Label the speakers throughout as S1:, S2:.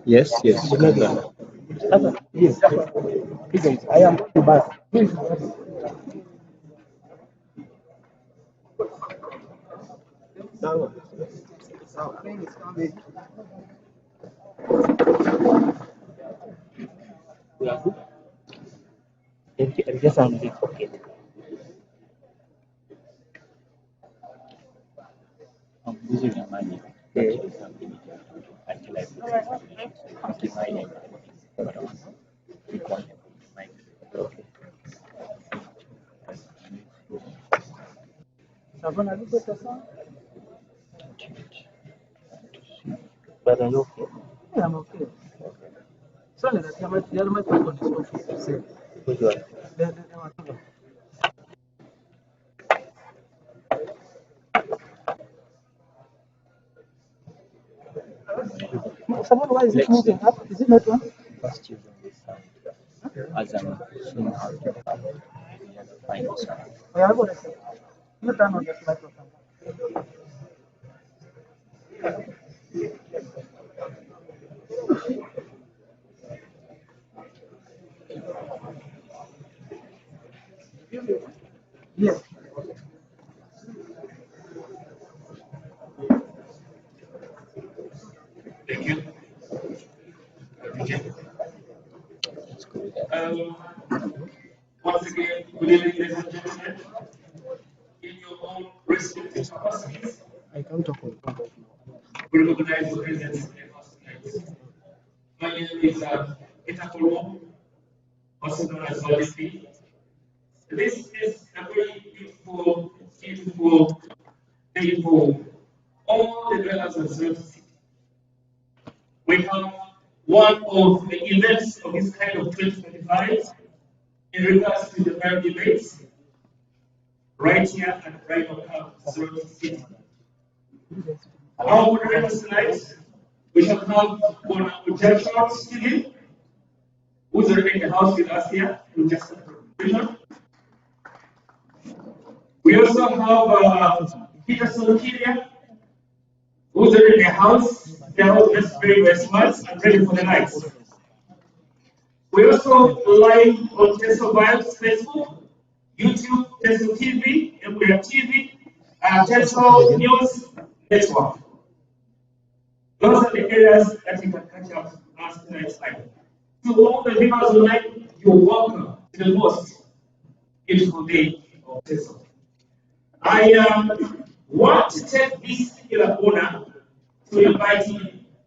S1: Yes, yes.
S2: Yes, I am going to bus.
S3: Just only pocket. I'm losing my money. Actually, something until I put my name. But I want to pick one and put my okay. But are you okay?
S2: Yeah, I'm okay. Sorry that the other microphone is off.
S3: Which one?
S2: Someone, why is it moving up? Is it not one?
S3: First using this sound as I'm seeing how to find this one.
S2: Oh, yeah, I got it. You turn on this microphone. Yes.
S4: Thank you. Um, Once again, good evening, ladies and gentlemen. In your own respective capacities,
S2: I can't talk on top.
S4: we recognize the presence in the house tonight. My name is Peter Kolo, also known as Solisti. This is a very beautiful, beautiful day for all the dwellers of Soroti City. We have one of the events of this kind of 2025 in regards to the mayor debates right here at Rhino Camp, Soroti City. Our moderators tonight, we shall have one Joshua Stephen, who's already in the house with us here, in just a presentation. We also have Peter Solokiria, who's already in the house. They are all just very, very smart and ready for the night. We also live on Tesla Vibes Facebook, YouTube, Tesla TV, Embraer TV, Tesla News Network. Those are the areas that you can catch up us tonight's live. To all the viewers online, you're welcome to the most beautiful day of Tesla. I want to take this particular honor to invite you.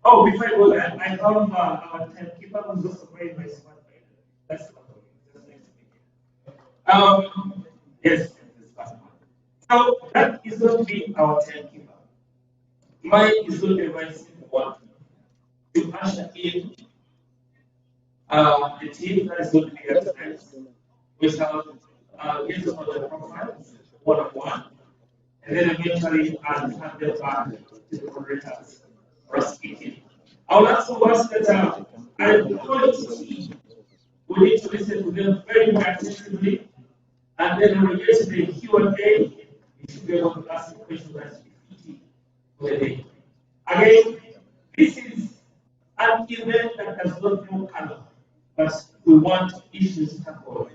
S4: Oh, before I go there, I have our timekeeper who's also very, very smart. That's yes, so that is going to be our timekeeper. Mine is going to be a very simple one to usher in the team that is going to be here tonight. We shall get to know the profiles one on one, and then eventually hand them back to the moderators for speaking. I would also ask that I quality we need to listen to them very, very attentively, and then when we get to the Q&A, you should be able to ask the questions that you fit for the day. Again, this is an event that does not know color, but we want issues tackled.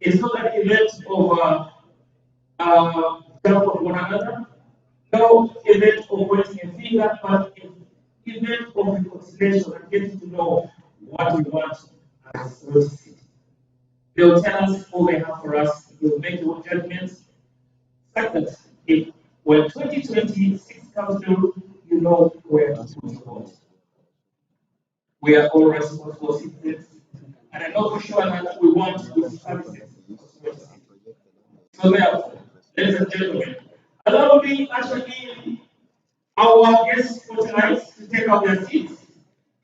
S4: It's not an event of jump on one another, no event of pointing a finger, but an event of reconciliation and getting to know what we want as a society. They'll tell us all they have for us, we'll make your own judgments. Second, if when 2026 comes through, you know where to vote. We are all responsible citizens, and I know for sure that we want good services. So therefore, ladies and gentlemen, allow me actually our guests for tonight to take out their seats.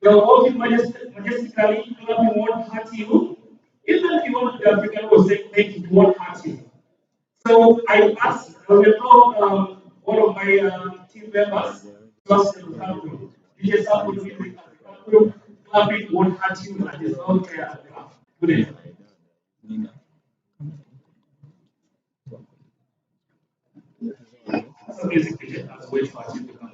S4: They are walking majestically, clapping one heart you. Even if you want to the African will say thank you to one heart you. So I asked, I will call one of my team members to ask them to come to DJ Sample Music and clapping one heart you and the sound care. Good evening. some music video as wait for you to come.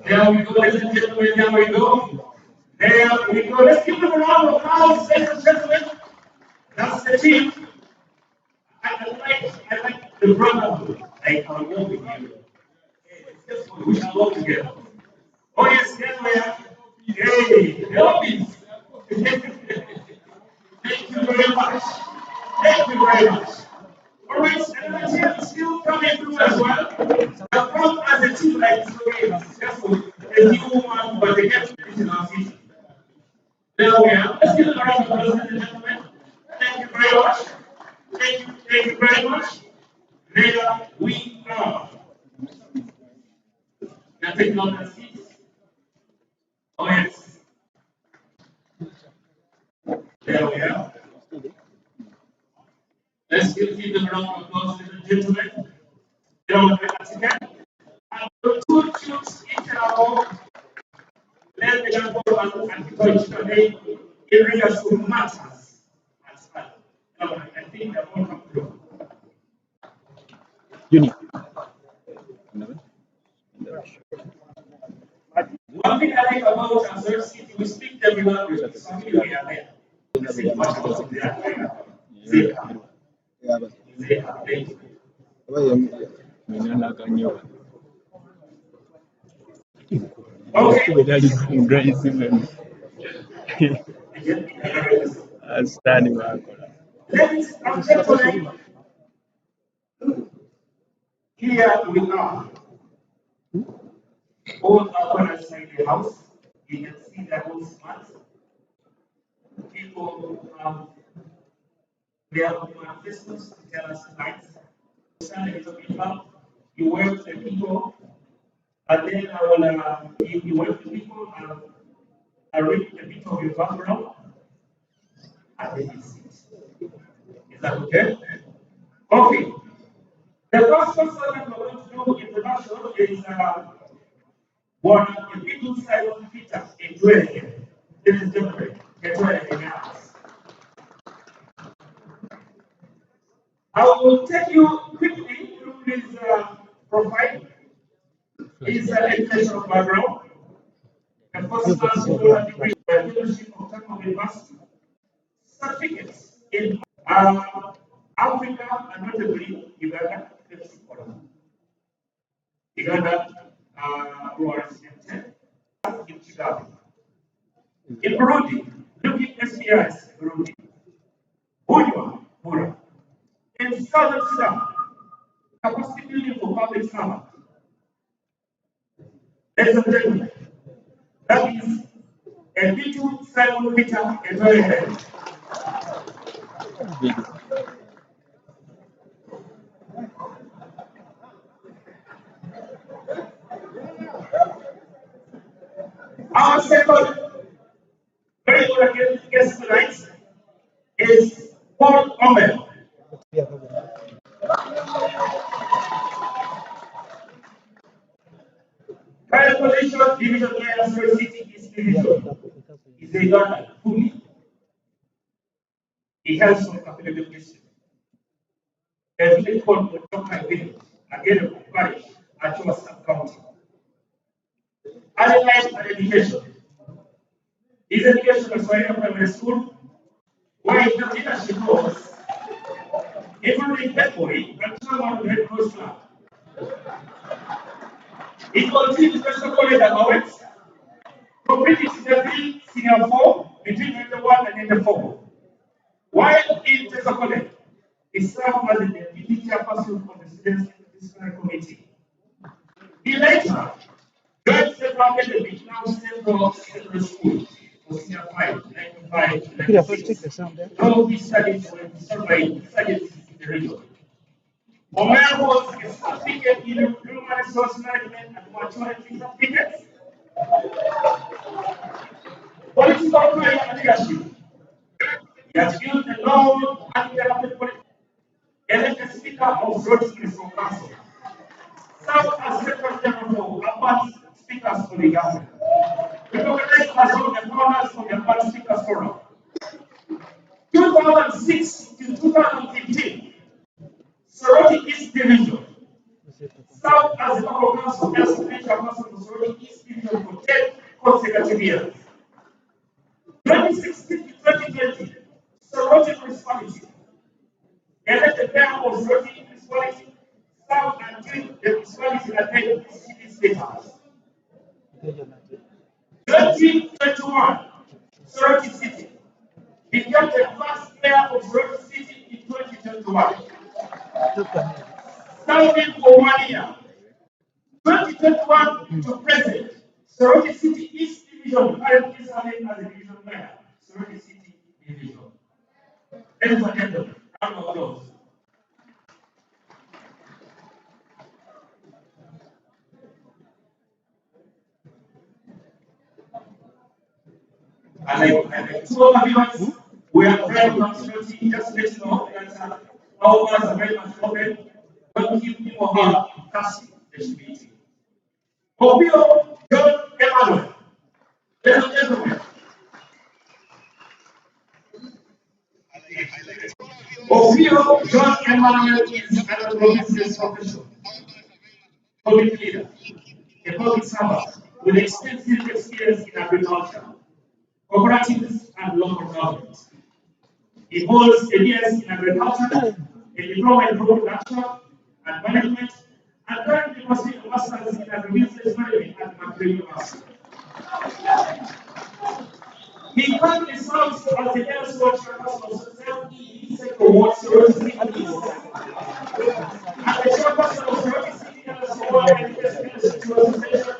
S4: There we go, ladies and gentlemen, there we go. There we go. Let's give them a round of applause, ladies and gentlemen. That's the team. I like the brotherhood. I can walk with you. We shall walk together. Oh yes, yes we are. Hey, help me. Thank you very much. Thank you very much. All right, and the team is still coming through as well. The front as a team like this way is successful. A new one, but they get to in our city. There we are. Let's give them a round of applause, ladies and gentlemen. Thank you very much. Thank you very much. There we are. Now taking on the seats. Oh yes. There we are. Let's give them a round of applause, ladies and gentlemen. There we are again. And the two tunes each and all. Let the young people and people today in regards to matters as well. Now, I think they're all come through.
S3: Junior.
S4: One thing I like about Soroti City, we speak every language. Something we are there. The city much of the Ladies and gentlemen, here we are. All are inside the house. You can see the whole smart. People have their manifestos to tell us tonight. Stand a little bit up. You work the people, and then I will you work the people and I read a bit of your background, and then you see. Is that okay? Okay. The first person that we're going to do introduction is one of the people side of the Peter in Dwelling. This is different. I will take you quickly through his profile, his educational background. The first class will have degree in leadership of Technical University, certificates in Africa and notably Uganda. Uganda was in Chicago. In Burundi, looking SPIs, Burundi. Bunywa, in Southern Sudan, capacity building for public servant. Ladies and gentlemen, that is a little Simon Peter and very heavy. Our second very good guest tonight is Paul Omer. Current position, division player, Soroti City is division. He's a Uganda, fully. He has some affiliate mission. There's a village called Otoka Village, again of parish, at your sub-county. Other life and education. His education was Swahili Primary School, where his leadership was, even in Pepori, and someone who had close to. He continued special college at Owens, completed senior 4 between 91 and 94. While in Special College, he served as the deputy chairperson of the Students' Disciplinary Committee. He later joined Central Academy, now Central Secondary School, for senior 5, 95, 96. All these studies were surveyed studies in the region. Omer was a certificate in human resource management and maturity certificates, political career and leadership. He has built a long uninterrupted politics. Elected Speaker of Soroti Municipal Council. Served as Secretary General for Urban Speakers for the Government. Recognized as one of the founders of the Urban Speakers Forum. 2006 to 2015, Soroti East Division. Served as the local council and spiritual council for Soroti East Division for 10 consecutive years. 2016 to 2020, Soroti Municipality. Elected mayor of Soroti Municipality. Served until the municipality attained city status. 2021, Soroti City became the first mayor of Soroti City in 2021. Serving for 1 year. 2021 to present, Soroti City East Division currently serving as a division mayor. Soroti City Division. Ladies and gentlemen, round of applause. And I told my viewers, we are very much Soroti, just let you know that our doors are very much open. Don't keep him or her casting the meeting. Obio John Emmanuel. Ladies and gentlemen. Obio John Emmanuel is an province's official, public leader, a public servant with extensive experience in agriculture, cooperatives, and local government. He holds a BS in agriculture, a diploma in crop production and management, and currently pursuing a master's in agribusiness management at Mayoral University. He currently serves as the head of chairperson of Southeast Ward Soroti City and the chairperson of Soroti City and the Ward Association,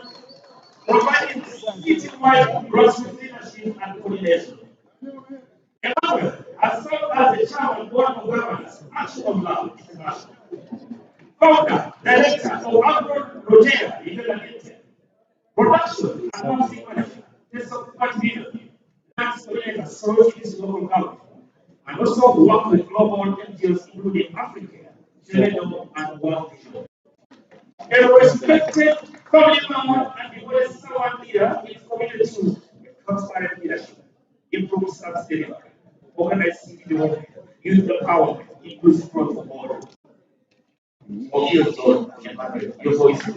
S4: providing citywide grassroots leadership and coordination. Emmanuel has served as the chairman of Board of Governors, Action of Love International, founder, director of Agro Rogea Limited, production and policy manager, Tesla Million. Soroti local government, and also work with global NGOs including Africa, Rhino, and World Vision. A respected family member and the West Southern leader is committed to transparent leadership, improved service delivery, organized city development, youth empowerment, inclusive growth for all. Your voice is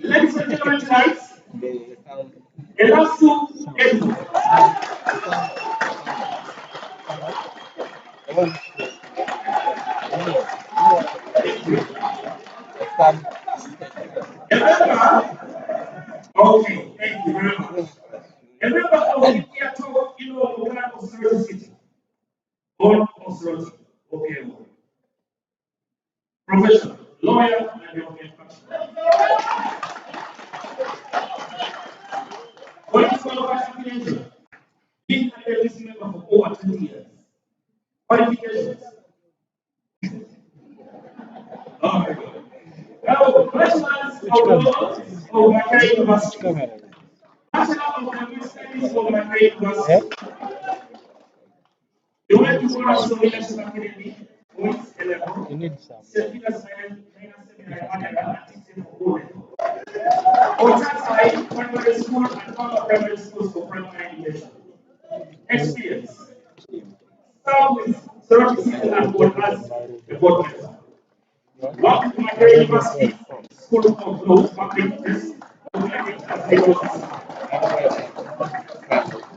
S4: ladies and gentlemen, tonight, the last two episodes. Okay, thank you very much. Remember how we are talking, you know, local of Soroti City, born of Soroti, okay, professional, lawyer, and your manufacturer. What is qualified affiliation? Being a business member for over 20 years. Qualifications. Oh my God. Now, bachelor's of law of Mayoral University. Bachelor of Computer Studies from Mayoral University. You went to Soroti Leadership Academy, points 11. You need some. St. Peter's Seminary, Otakai Primary School and other primary schools for primary education. Experience. Start with Soroti City and Board as a board member. Work with Mayoral University School of Law, public business, as legal assistant.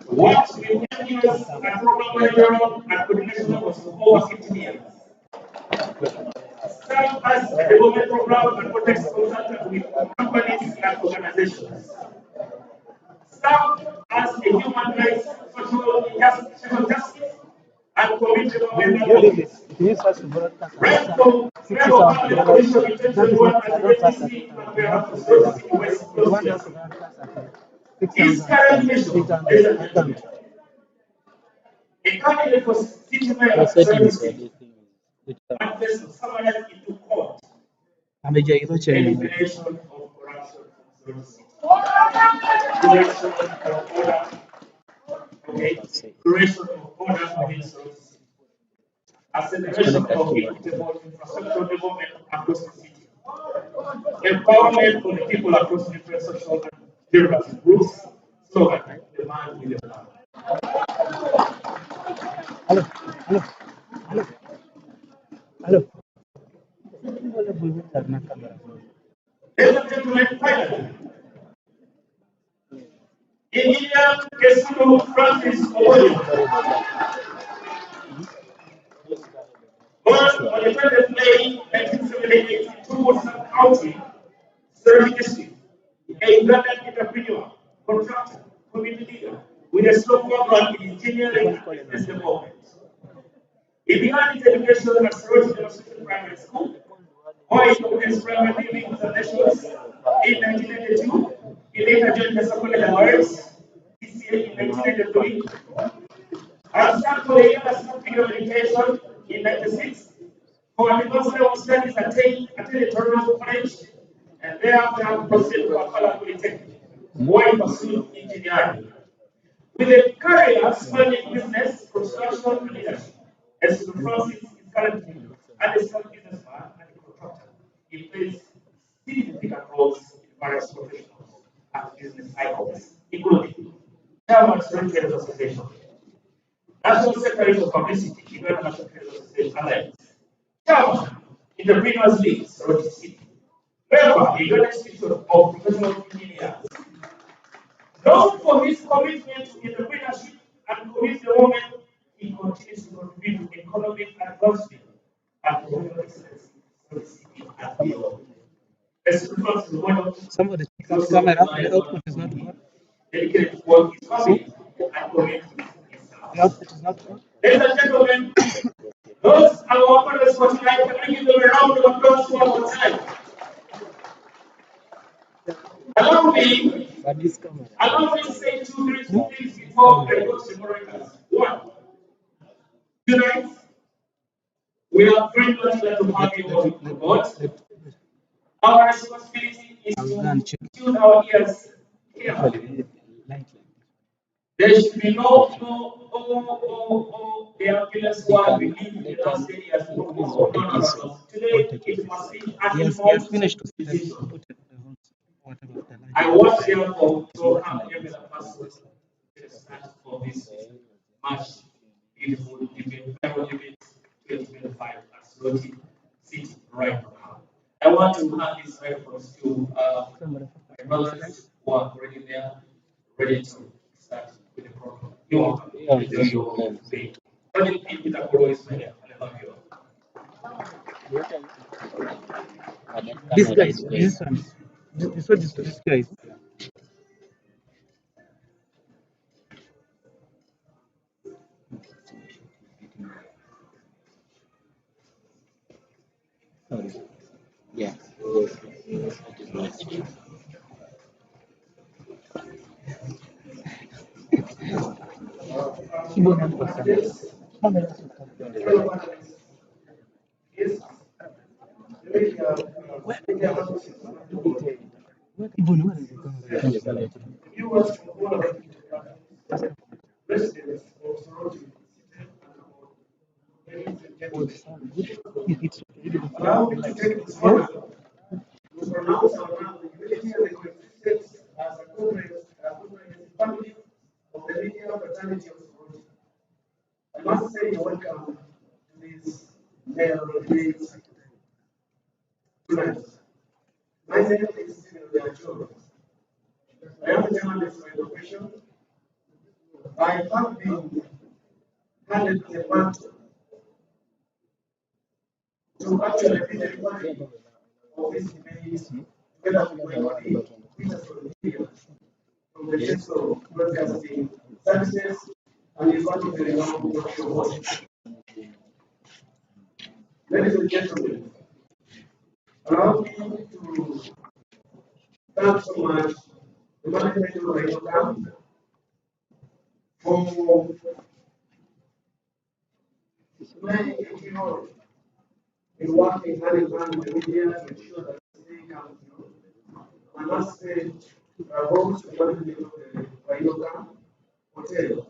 S4: Worked with NGOs and program manager and coordination levels for over 15 years. Served as a development program and project consultant with companies and organizations. Served as a human rights, social justice, and community development. Ran for public position in 2021 as the APC and we are for Soroti City West Constituency. His current mission is a candidate for city mayor of Soroti City. Manifesto summarized into court
S2: amejaribu chenye
S4: elimination of corruption from Soroti City, creation of order, okay, creation of order within Soroti City, acceleration of equitable infrastructural development across the city, empowerment for the people across different social and demographic groups. Slogan: the man with the plan.
S2: halo halo halo halo wala bulbul karena kamera
S4: Ladies and gentlemen, finally, Engineer Kesulo Francis Owoyo, born on the 20th of May 1978 in Tucson County, Soroti District, a Ugandan entrepreneur, contractor, community leader, with a strong background in engineering and business development. He began his education at Soroti Demonstration Primary School, where he completed primary living examinations in 1992. He later joined the Secondary Awards in 1993. And started for the University of Education in 96. For advanced level studies attended Toronto College, and thereafter proceeded to Kampala Polytechnic, where he pursued engineering. With a career spanning business, construction, and leadership, as Francis is currently an established businessman and a contractor. He plays significant roles in various professional and business cycles, including Chairman of the Trade Association, National Secretary of Publicity, Uganda National Trade Association Alliance, Chairman, Entrepreneurs League, Soroti City, member, Uganda Institute of Professional Engineers, known for his commitment to entrepreneurship and community development, he continues to contribute to economic advancement and professional excellence in the city and beyond. As regards to one of
S2: somebody check out camera the output is not good
S4: dedicated to work his family and community.
S2: the output is not good
S4: Ladies and gentlemen, those are our partners for tonight. Can I give them a round of applause one more time? Allow me
S2: but this camera
S4: Allow me to say two, three things before I go to the moderators. One, tonight, we are very much glad to have you on board. Our responsibility is to tune our ears carefully. There should be the ambulance squad we need in the last 10 years. No. Today, it must be an informed decision. I want therefore to welcome every person to start for this much beautiful event, farewell event 2025 at Soroti City right now. I want to hand this microphone to my brothers who are already there, ready to start with the program. You are welcome. Enjoy your day. Project Team with Apollo is my name. I love you all.
S2: this guy this one this guy
S3: Sorry. Yeah.
S2: keyboard not possible camera even where is the camera
S4: Residents of Soroti,
S2: it's
S4: allow me to take this honor to pronounce our unity and the coexistence as a comprehensive family of the media fraternity of Soroti. I must say welcome to this Mayoral debate tonight. My name is Rhino. I am a journalist by profession. I have been handed the mantle to actually be the reporting of this debate together with my colleague, Peter Soroti, from the Central Broadcasting Services, and is one of the renowned workshop. Ladies and gentlemen, allow me to thank so much the management of Rhino for playing a key role
S1: in working hand in hand with the media to ensure that they come through. I must say, both the management of the Rhino Hotel.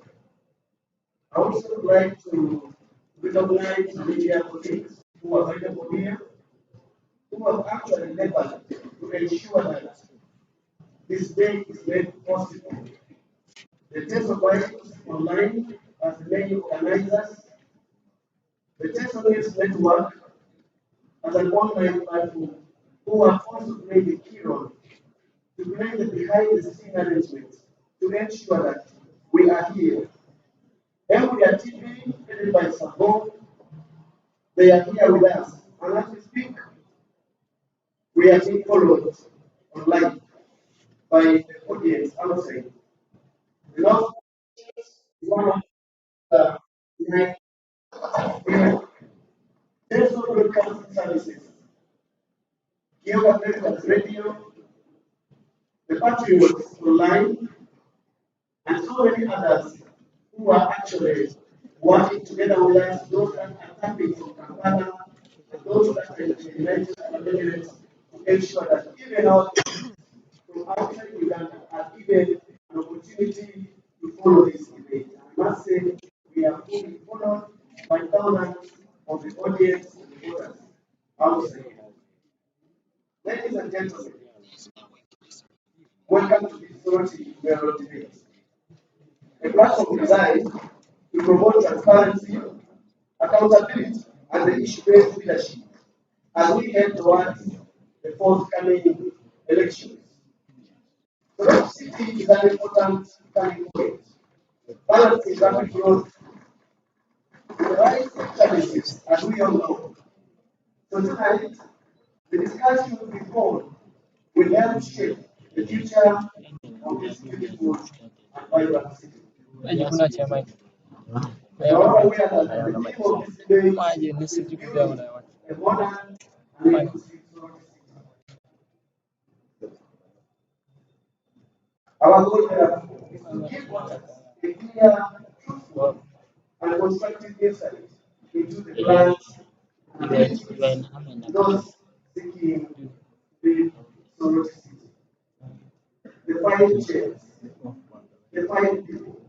S1: I also would like to recognize the media colleagues who are available here, who have actually labored to ensure that this day is made possible. The test of items online as the main organizers, the test of news network as an online platform who have also played a key role to play the behind the scene arrangements to ensure that we are here. Every TV headed by Sabon, they are here with us. And as we speak, we are being followed online by the audience outside. The last is one of the behind there's no broadcasting services. Kiowa Network Radio, the Patriots Online, and so many others who are actually working together with us, those that are tapping from Kampala, and those that are in the United Arab Emirates, to ensure that even out from outside Uganda are given an opportunity to follow this debate. I must say, we are fully followed by thousands of the audience and the voters outside. Ladies and gentlemen, welcome to the Soroti Mayoral debate. A platform designed to promote transparency, accountability, and the issue-based leadership as we head towards the forthcoming elections. Soroti City is an important turning point, balancing rapid growth with the right challenges, as we all know. So tonight, the discussion will be on will help shape the future of this beautiful and vibrant city.
S2: Najikuna cha maji.
S1: However, we are at the theme of this debate
S2: Maji ni
S1: is
S2: sisi kujawa
S1: building
S2: na watu.
S1: a modern and inclusive Soroti city. Our goal here is to give voters a clear, truthful, and constructive insight into the plans and abilities of those seeking to build Soroti city. The five chairs, the five people,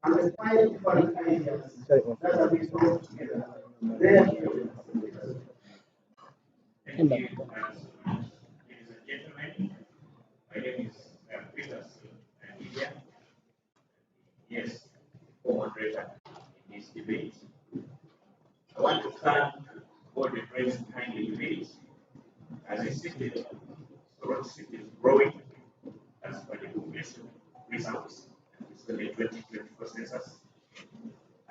S1: and the five different ideas that have been brought together. They are here.
S4: Thank you, ladies and gentlemen. My name is Peter India. Yes, co-moderator in this debate. I want to thank all the friends behind the debate. As I stated, Soroti City is growing as per the population results. It's the 2024 census.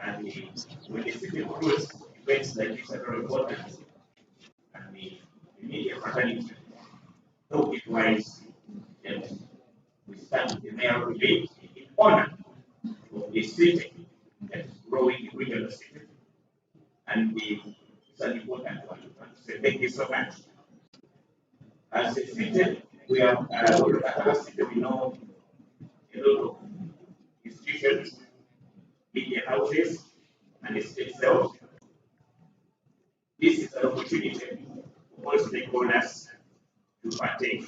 S4: And when the city grows, events like this are very important. And the media fraternity know it wise that we stand the mayoral debate in honor of the city that is growing in regional city. And it's an important one. So thank you so much. As a city, we have our city, we know a lot of institutions, media houses, and the state itself. This is an opportunity for all stakeholders to partake.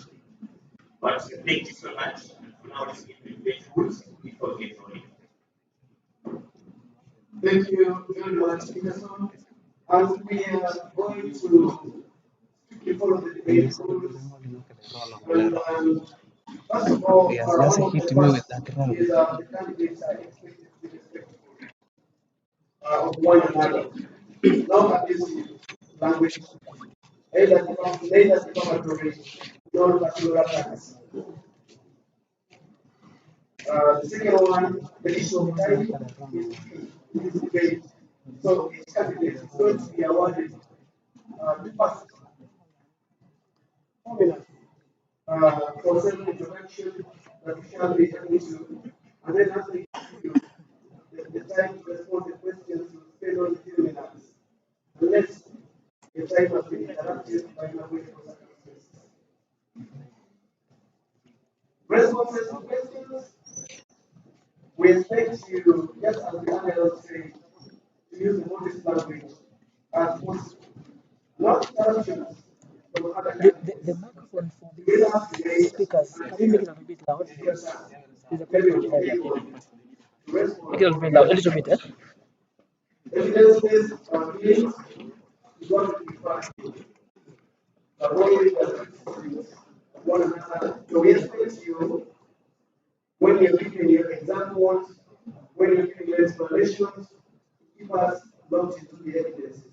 S4: But thank you so much. For now, let's get the debate rules before we get rolling.
S1: Thank you very much, Peterson. As we are going to strictly follow the debate rules, and first of all, one of the first is the candidates are expected to be respectful of one another, not abusive language, neither defamatory nor personal attacks. The second one, the issue of time is key in this debate. So each candidate is going to be awarded the first 4 minutes for self-introduction that we shall be able to, and then after you, the time to respond to questions will spend only 2 minutes, unless the time has been interrupted by unavoidable circumstances. Responses to questions, we expect you, just as the panel said, to use the modest language as possible. What functions from other
S2: The,
S1: countries
S2: the, the microphone for
S1: will have to
S2: these
S1: make
S2: speakers, can you make it a little bit loud? Because there's a
S1: maybe
S2: problem
S1: to
S2: here.
S1: people to respond
S2: Make it a little bit loud, a little bit, eh?
S1: evidence-based claims is what we find. Avoid one another. So we expect you, when you're giving your examples, when you're giving your explanations, keep us locked into the evidences.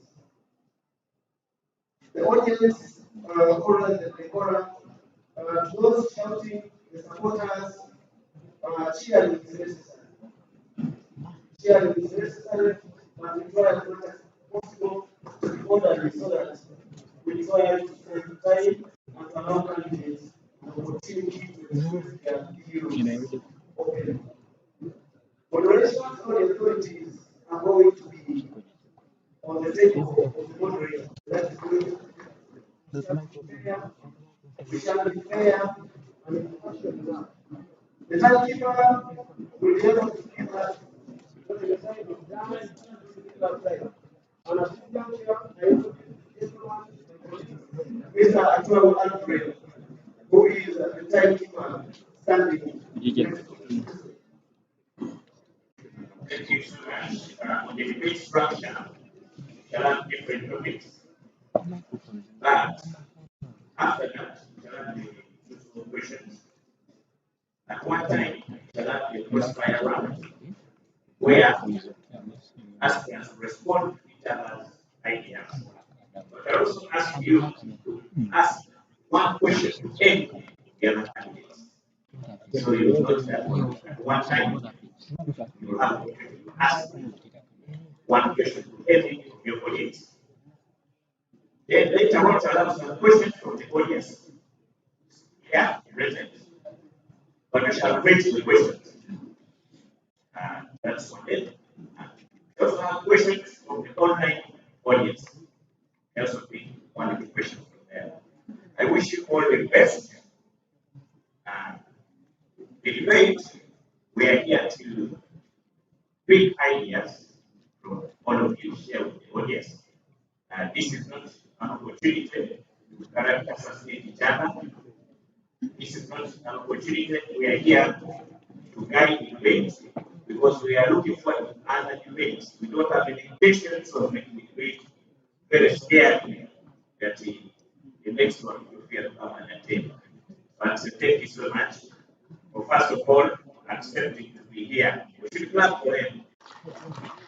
S1: The audience, chorus, the decora, those shouting, the supporters, cheering is necessary. Cheering is necessary, but we try as much as possible to be orderly so that we try to save time and allow candidates the opportunity to express their views openly. Moderation or the authorities are going to be on the table of the moderator. That is going to be fair. We shall be fair and impartial. The timekeeper will be able to give us what the time is done outside. And as you can hear, I introduce Mr. Atuel Alfred, who is the timekeeper standing next to me.
S4: Thank you so much. On the debate structure, we shall have different topics. But after that, we shall have the useful questions. At one time, we shall have the crossfire round, where aspirants respond to each other's ideas. But I also ask you to ask one question to any of the other candidates. So you will not at one time you will have to ask one question to every of your audience. Then later on, you have some questions from the audience. Yeah, present. But we shall wait the questions. That's one thing. We also have questions from the online audience. There also be one of the questions from there. I wish you all the best. The debate, we are here to bring ideas from all of you share with the audience. This is not an opportunity to character assassinate each other. This is not an opportunity. We are here to guide the debate because we are looking for other debates. We don't have any intentions of making the debate very scary that the next one will feel come and attend. But thank you so much for first of all accepting to be here. We should clap for them.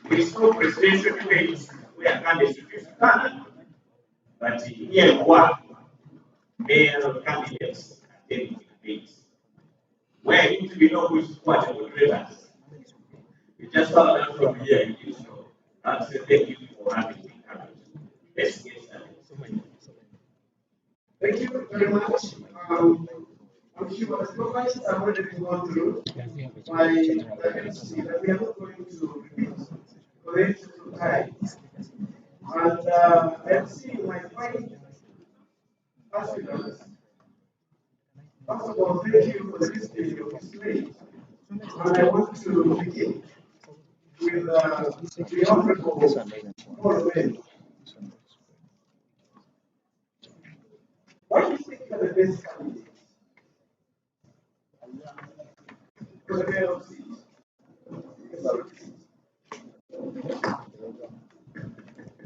S4: There is no presidential debates where candidates refuse to come, but here one mayor of candidates attending debates. Where I need to know who is what the moderators. We just found out from here in this show. I'll say thank you for having me covered. Let's get started.
S1: Thank you very much. I'm sure as providers have already been gone through my MC that we are not going to repeat related to time. And I'm seeing my five aspirants. First of all, thank you for the listening of this play. And I want to begin with the Honorable Mayoral. Why do you think you're the best candidate? For the mayor of cities.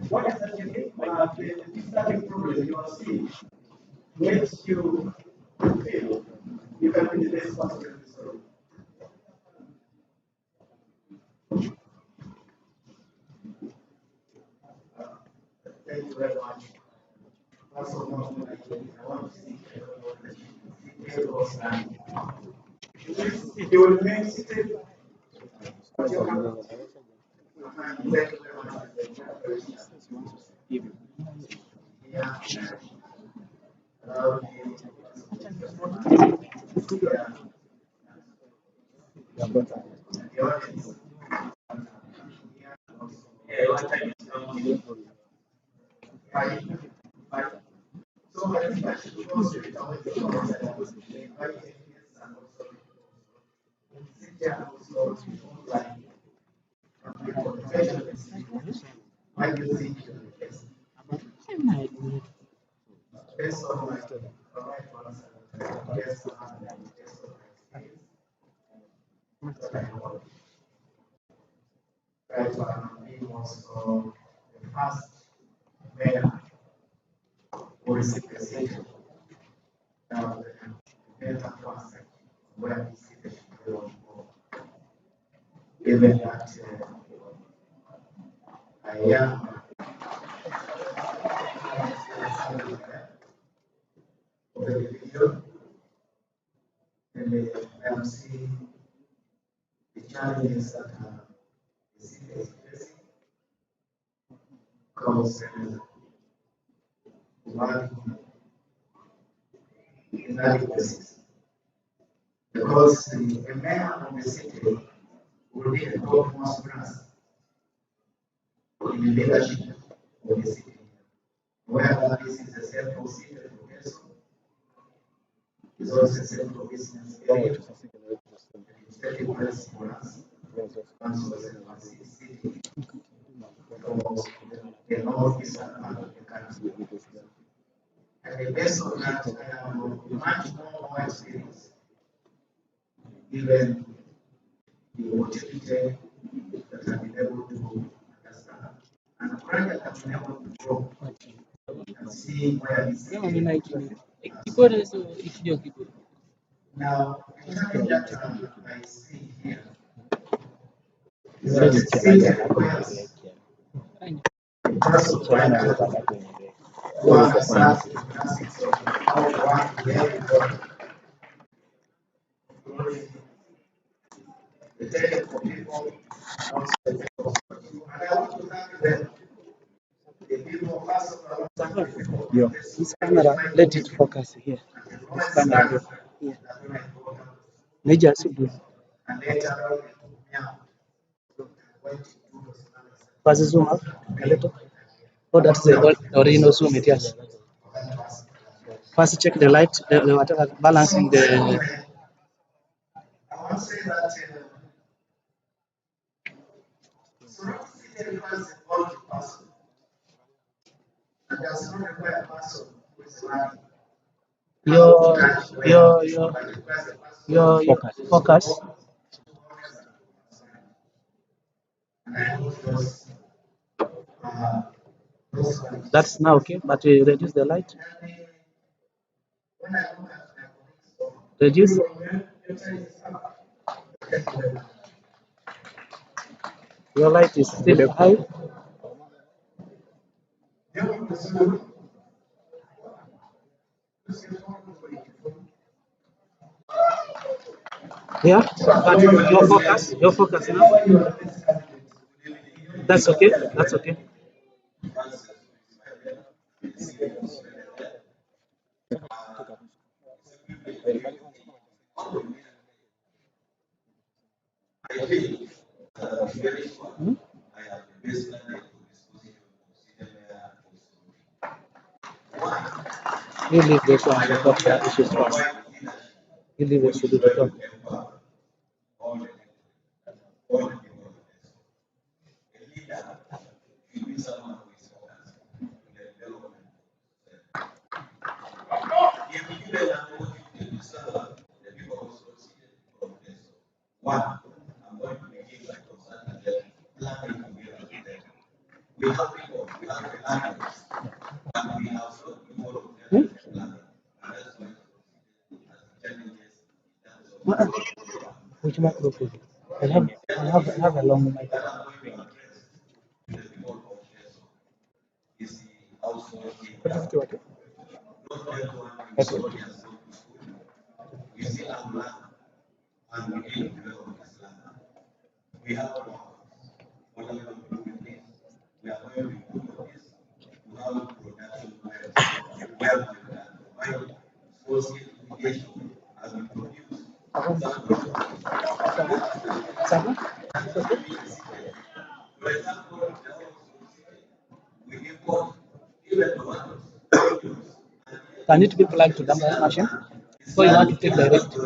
S1: What is that you think the starting problem you are seeing makes you feel you can be the best person in this room? Thank you very much. First of all, I want to see you will remain seated. Thank you very much. Yeah. The audience. One time it's five. So I think I should also read out the comments that I was saying, and also Cynthia also like the confession. I will think you the best. Based on my right ones, yes, right one, he was the first mayor who received the city. Now, the better first where he seated even that I am of the video, and I am seeing the challenges that the city is facing because one inadequacies. Because the mayor of the city will need a lot more strength in the leadership of the city. Whether this is a central city professor, is also a central business area, administrative place for us, and so as a city for the northeastern part of the country. And based on that, I have much more experience, given the opportunity that I've been able to understand. And the project I've been able to grow and see where this is. Now, the challenge that I see here is that the city requires a person who understands the basics of how to work with everybody, including the technical people, and also the technical people. And I want to thank them, the people, first of all,
S2: Yo, this camera, let it focus here. This camera here. Major Sudu.
S1: and later on, yeah,
S2: First zoom out a little. Oh, that's the Rhino zoom it, yes. First check the light, the whatever, balancing the.
S1: I want to say that Soroti requires a quality person, and does not require a person who is running.
S2: Your focus.
S1: And I hope those,
S2: That's now okay, but reduce the light.
S1: when I look at my
S2: Reduce. Your light is still high. Yeah, but your focus now. That's okay. That's okay. Hmm? You leave this one to talk the issues first. You leave it to do the talk. Hmm? Which microphone? I have a long mic. Okay. Sama? Can it be plugged to the machine? Or you want to take direct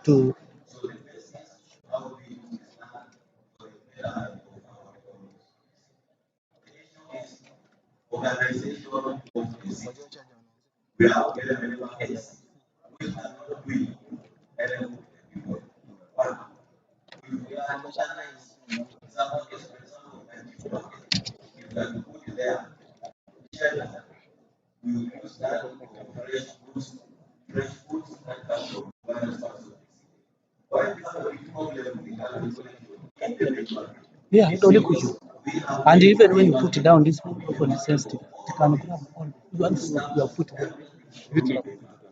S2: to
S5: organization of the city. We have very heads. We are not doing anything people. One, we are channels. Someone is for example, and you can put it there. Channel. We will use that for fresh foods that come from various parts of the city. Why is that a big problem with the individual?
S2: Yeah, it only could you. And even when you put it down, this microphone is sensitive. It can grab all once you have put it down.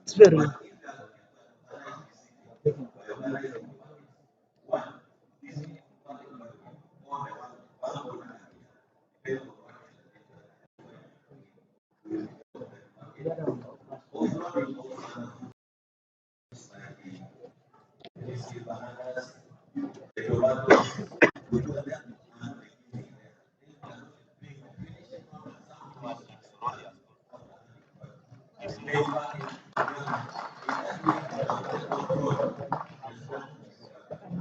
S2: It's very low.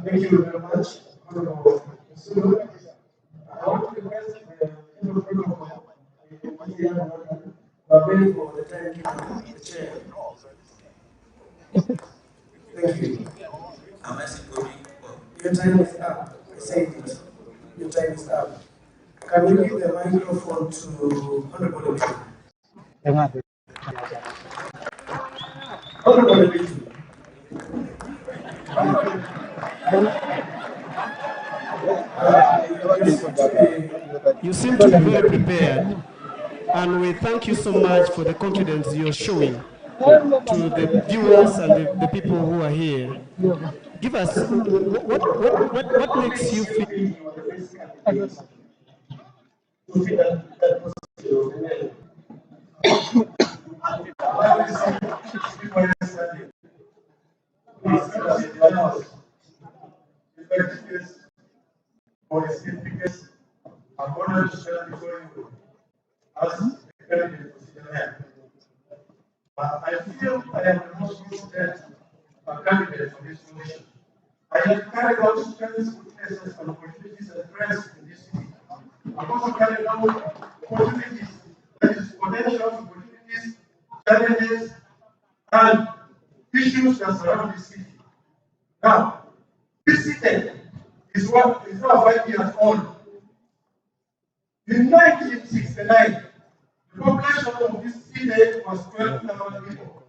S1: Thank you very much. Honorable Sulu. I want to request the people protocol, waiting for the time the chair. Thank you.
S5: Am I supporting?
S1: Your time is up. I said it. Your time is up. Can we give the microphone to Honorable Bitu? Honorable Bitu.
S6: You seem to be very prepared, and we thank you so much for the confidence you're showing to the viewers and the people who are here. Give us, what makes you feel?
S1: For his certificates, I'm honored to stand before you as a candidate for citizen. I feel I am the most competent candidate for this position. I have carried out strengths, weaknesses, and opportunities and threats in this city. I've also carried out opportunities, that is, potential opportunities, challenges, and issues that surround this city. Now, this city is not 5 years old. In 1969, the population of this city was 12,000 people.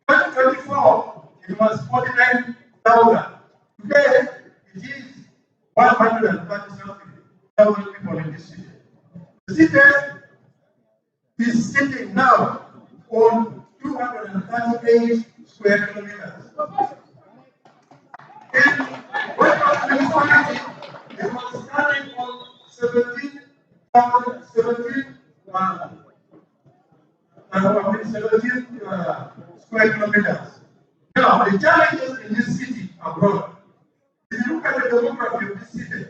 S1: 2024, it was 49,000. Today, it is 130,000 people in this city. The city is sitting now on 238 square kilometers. When municipality, it was starting on 17 square kilometers. Now, the challenges in this city are broad. If you look at the demography of this city,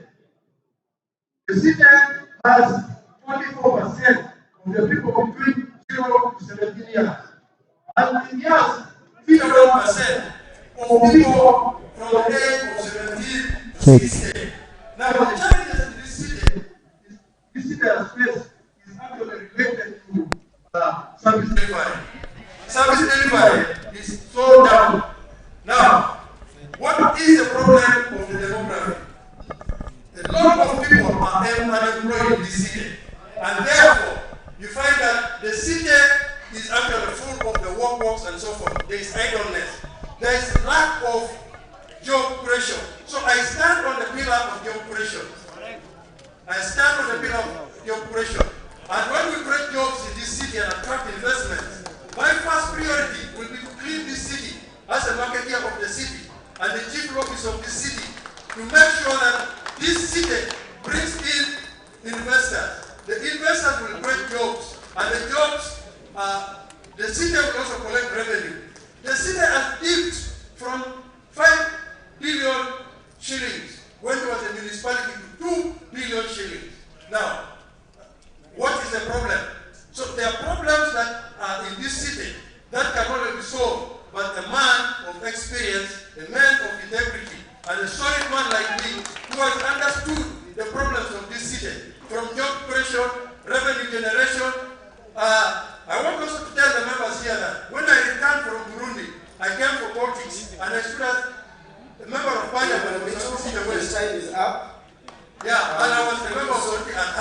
S1: the city has 24% of the people between 0 to 17 years. And in years, 51% of people from the age of 17 to 60. Now, the challenges in this city has faced is actually related to service delivery. Service delivery is so down. Now, what is the problem of the demography? A lot of people are unemployed in this city, and therefore, you find that the city is actually full of the workforce and so forth. There is idleness. There is lack of job creation. So I stand on the pillar of job creation. I stand on the pillar of job creation. And when we create jobs in this city and attract investments, my first priority will be to clean this city as a marketeer of the city and the chief office of this city to make sure that this city brings in investors. The investors will create jobs, and the jobs, the city will also collect revenue. The city has dipped from 5 billion shillings when it was a municipality to 2 billion shillings. Now, what is the problem? So there are problems that are in this city that can only be solved by a man of experience, a man of integrity, and a solid man like me who has understood the problems of this city, from job creation
S7: revenue generation. I want also to tell the members here that when I returned from Burundi, I came for politics and I stood as a member of parliament for Soroti in the West.
S1: Time is up.
S7: Yeah, and I was a member of Soroti and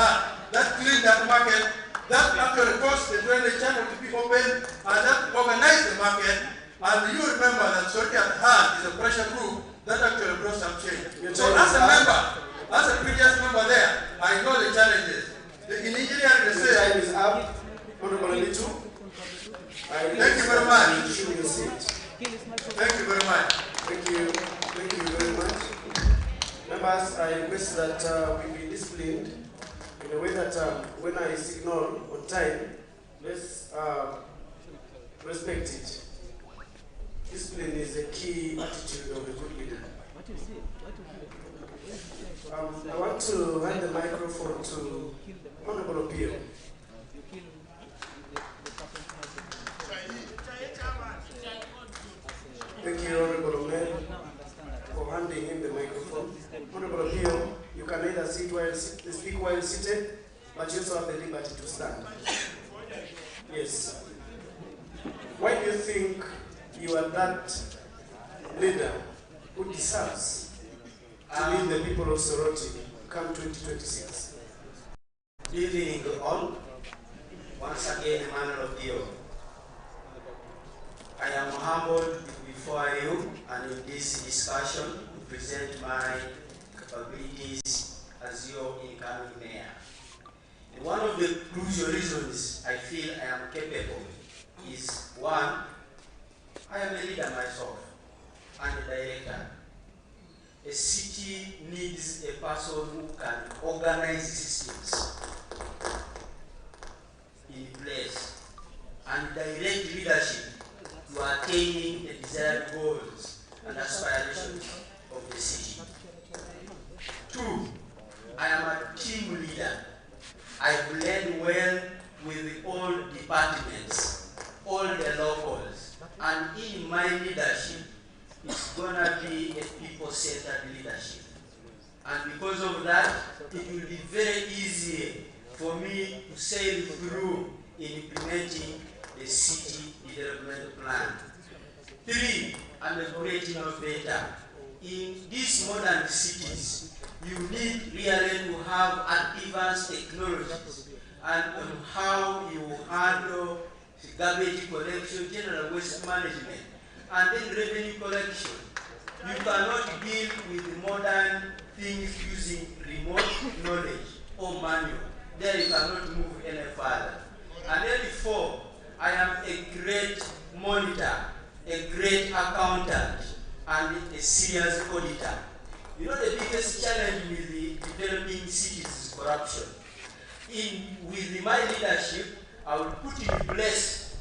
S7: that cleaned that market, that actually caused the drainage channel to be open, and that organized the market. And you remember that Soroti and is a pressure group that actually brought some change. So as a member, as a previous member there, I know the challenges. In engineering, they say,
S1: Time is up. Honorable Litu.
S7: Thank you very much. Thank you very much.
S1: Thank you. Thank you very much. Members, I request that we be disciplined in a way that when I signal on time, let's respect it. Discipline is a key attitude of a good leader. I want to hand the microphone to Honorable Pio. Thank you, Honorable Mayor, for handing him the microphone. Honorable Pio, you can either speak while seated, but you also have the liberty to stand. Yes. Why do you think you are that leader who deserves to lead the people of Soroti come 2026?
S8: Good evening all. Once again, Emmanuel Dio. I am humbled before you and in this discussion to present my capabilities as your incoming mayor. And one of the crucial reasons I feel I am capable is one, I am a leader myself and a director. A city needs a person who can organize systems in place and direct leadership to attaining the desired goals and aspirations of the city. Two, I am a team leader. I blend well with all departments, all the locals, and in my leadership, it's gonna be a people-centered leadership. And because of that, it will be very easy for me to sail through in implementing the city development plan. Three, I'm a great innovator. In these modern cities, you need really to have advanced technologies and on how you handle garbage collection, general waste management, and then revenue collection. You cannot deal with modern things using remote knowledge or manual. There you cannot move any further. And then four, I am a great monitor, a great accountant, and a serious auditor. You know the biggest challenge with the developing cities is corruption. With my leadership, I will put in place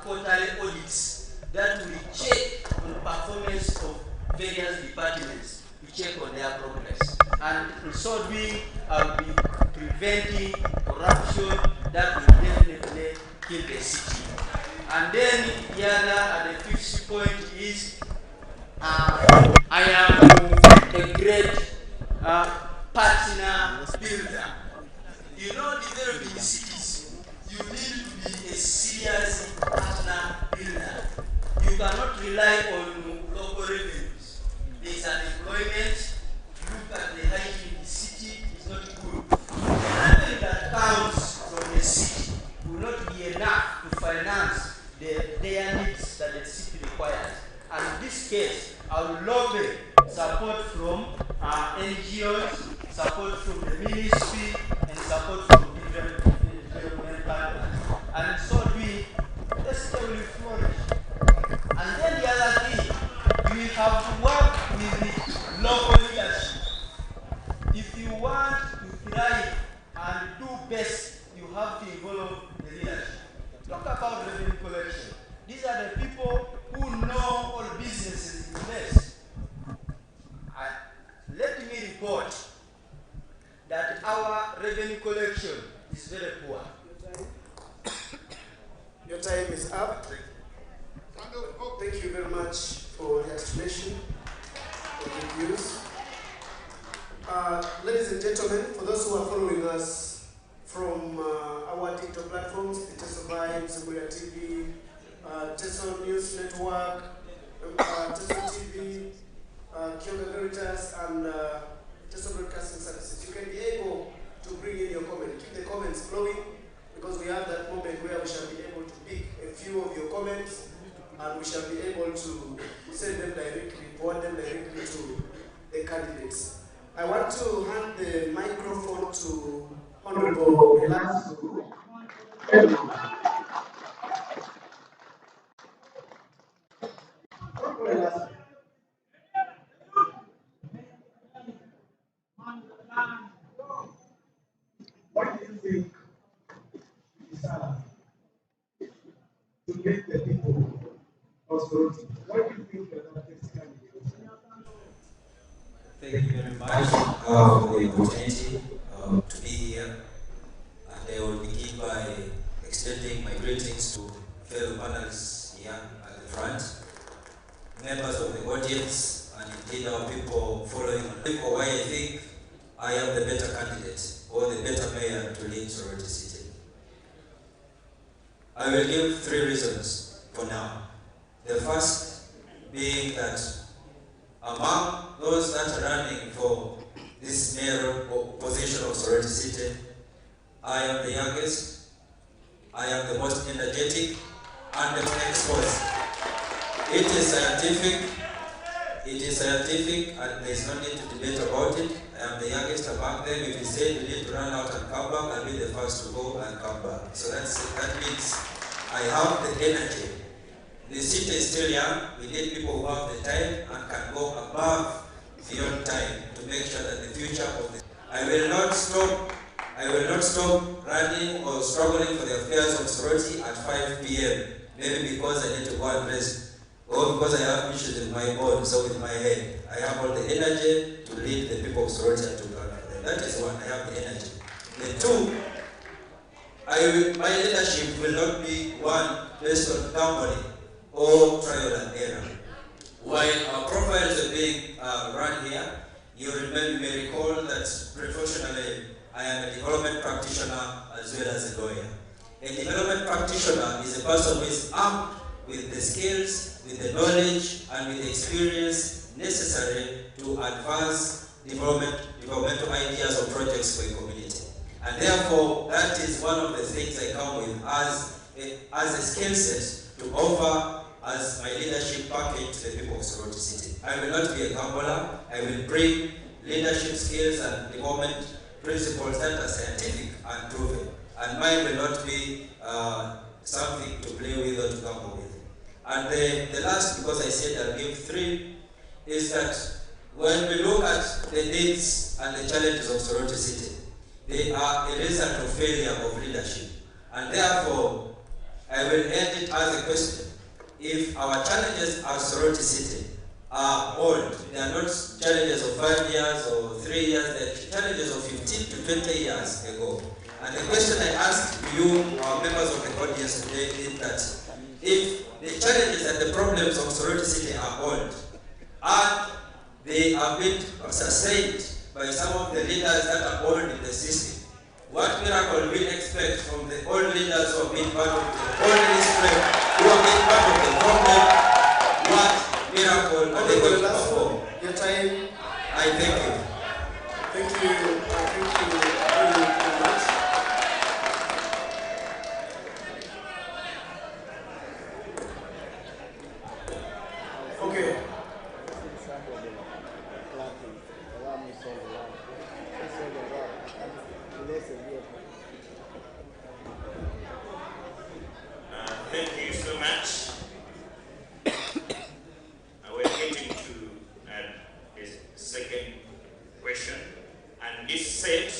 S8: quarterly audits that will check on the performance of various departments to check on their progress. And in so doing, I will be preventing corruption that will definitely kill the city. And then the other, and the fifth point is, I am a great partner builder. You know, developing cities, you need to be a serious partner builder. You cannot rely on local revenues. There is unemployment. Look at the height in the city, it's not good. The revenue that comes from the city will not be enough to finance their needs that the city requires. And in this case, I will lobby support from NGOs, support from the ministry, and support from different development partners. And so the city will flourish. And then the other thing, you have to work with the local leadership. If you want to thrive and do best, you have to involve the leadership. Talk about revenue collection. These are the people who know all businesses in place. Let me report that our revenue collection is very poor.
S1: Your time is up. Thank you very much for the explanation of the views. Ladies and gentlemen, for those who are following us
S9: from our TikTok platforms, the Teso Vibes, Muya TV, Teso News Network, Teso TV, Kyoga Veritas, and Teso Broadcasting Services. You can be able to bring in your comment. Keep the comments flowing, because we have that moment where we shall be able to pick a few of your comments, and we shall be able to send them directly, forward them directly to the candidates. I want to hand the microphone to Honorable Elasu.
S1: What do you think is to make the people of Soroti? What do you think that this candidate?
S10: Thank you very much for the opportunity to be here. And I will begin by extending my greetings to fellow panelists here at the front, members of the audience, and indeed our people following on. For why I think I am the better candidate or the better mayor to lead Soroti City. I will give 3 reasons for now. The first being that among those that are running for this mayoral position of Soroti City, I am the youngest, I am the most energetic, and the most exposed. It is scientific, and there is no need to debate about it. I am the youngest among them. If you say we need to run out and come back, I'll be the first to go and come back. So that means I have the energy. The city is still young. We need people who have the time and can go above beyond time to make sure that the future of the... I will not stop running or struggling for the affairs of Soroti at 5 p.m. Maybe because I need to go and rest, or because I have issues with my body, so with my head. I have all the energy to lead the people of Soroti and to run for them. That is one, I have the energy. The 2, my leadership will not be one based on gambling or trial and error. While our profiles are being run here, you may recall that professionally I am a development practitioner as well as a lawyer. A development practitioner is a person who is armed with the skills, with the knowledge, and with the experience necessary to advance developmental ideas or projects for a community. And therefore, that is one of the things I come with as a skill set to offer as my leadership package to the people of Soroti City. I will not be a gambler. I will bring leadership skills and development principles that are scientific and proven. And mine will not be something to play with or to gamble with. And the last, because I said I'll give 3, is that when we look at the needs and the challenges of Soroti City, they are a result of failure of leadership. And therefore, I will end it as a question. If our challenges as Soroti City are old, they are not challenges of 5 years or 3 years, they are challenges of 15 to 20 years ago. And the question I ask you, our members of the audience today, is that if the challenges and the problems of Soroti City are old, and they have been sustained by some of the leaders that are old in the system, what miracle do we expect from the old leaders who have been part of the old history, who have been part of the problem? What miracle are they going to perform?
S9: Your time.
S10: I thank you.
S9: Thank you. Thank you very much. Okay.
S11: Thank you so much. We're getting to the second question. And this said,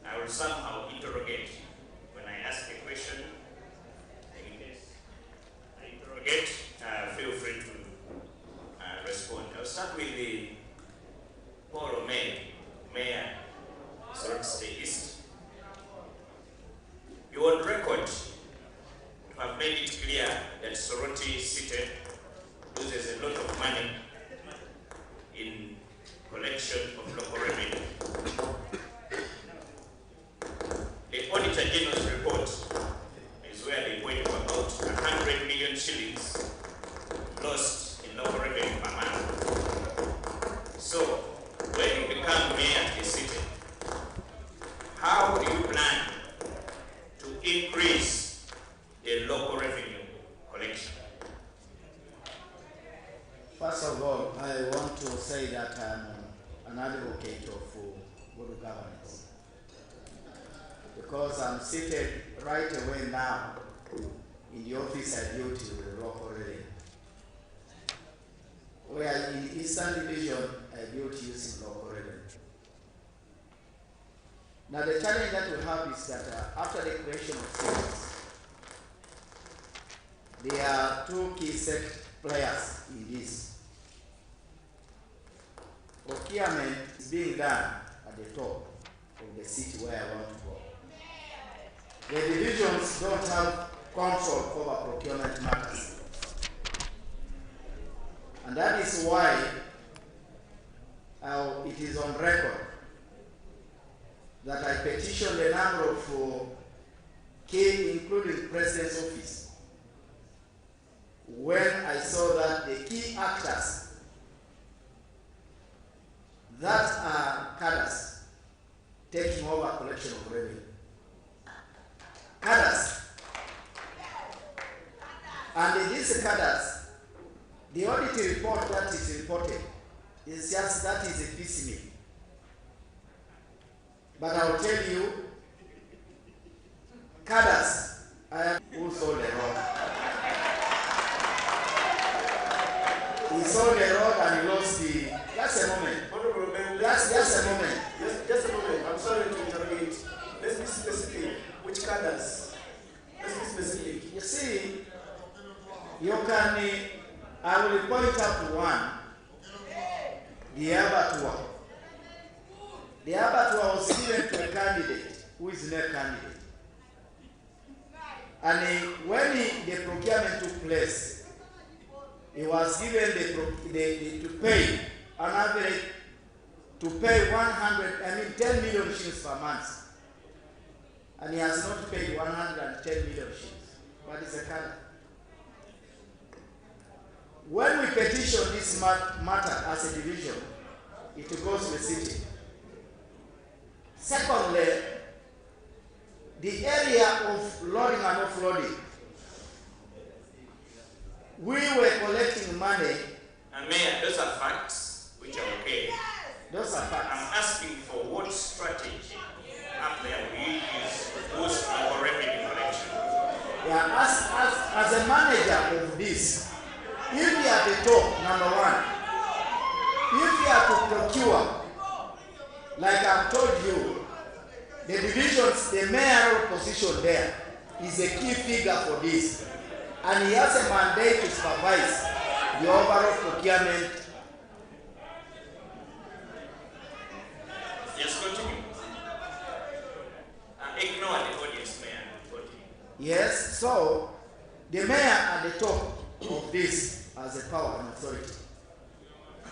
S11: I will somehow interrogate. When I ask a question, I interrogate, feel free to respond. I'll start with the Paul Mayor, Soroti East. You on record to have made it clear that Soroti City loses a lot of money in collection of local revenue. General's report is where they point to about 100 million shillings lost in local revenue per month. So, when you become mayor of the city, how do you plan to increase the local revenue collection?
S12: First of all, I want to say that I'm an advocate of good governance, because I'm seated right away now in the office I built with the local revenue, where in Eastern Division I built using local revenue. Now the challenge that we have is that after the creation of cities, there are two key players in this. Procurement is being done at the top of the city where I want to go. The divisions don't have control over procurement matters. And that is why it is on record that I petitioned a number of key, including President's office, when I saw that the key actors that are cadres taking over collection of revenue. Cadres. And in these cadres, the audit report that is reported is just that is a piecemeal. But I will tell you, cadres who sold the road. He sold the road and he lost the. Just a moment. Just a moment.
S9: Just a moment. I'm sorry to interrupt. Let's be specific. Which cadres? Let's be specific.
S12: You see, you can. I will point out one. The abattoir. The abattoir was given to a candidate who is not a candidate. And when the procurement took place, he was given to pay an average to pay 10 million shillings per month. And he has not paid 110 million shillings. But it's a cadre. When we petition this matter as a division, it goes to the city. Secondly, the area of loading and offloading, we were collecting money.
S11: And Mayor, those are facts which are okay.
S12: Those are facts.
S11: I'm asking for what strategy up there will you use to boost local revenue collection?
S12: Yeah, as a manager of this, if you are at the top, number one, if you are to procure, like I've told you, the divisions, the mayoral position there is a key figure for this. And he has a mandate to supervise the overall procurement.
S11: Yes, continue. Ignore the audience, Mayor.
S12: Yes, so the mayor at the top of this has a power and authority.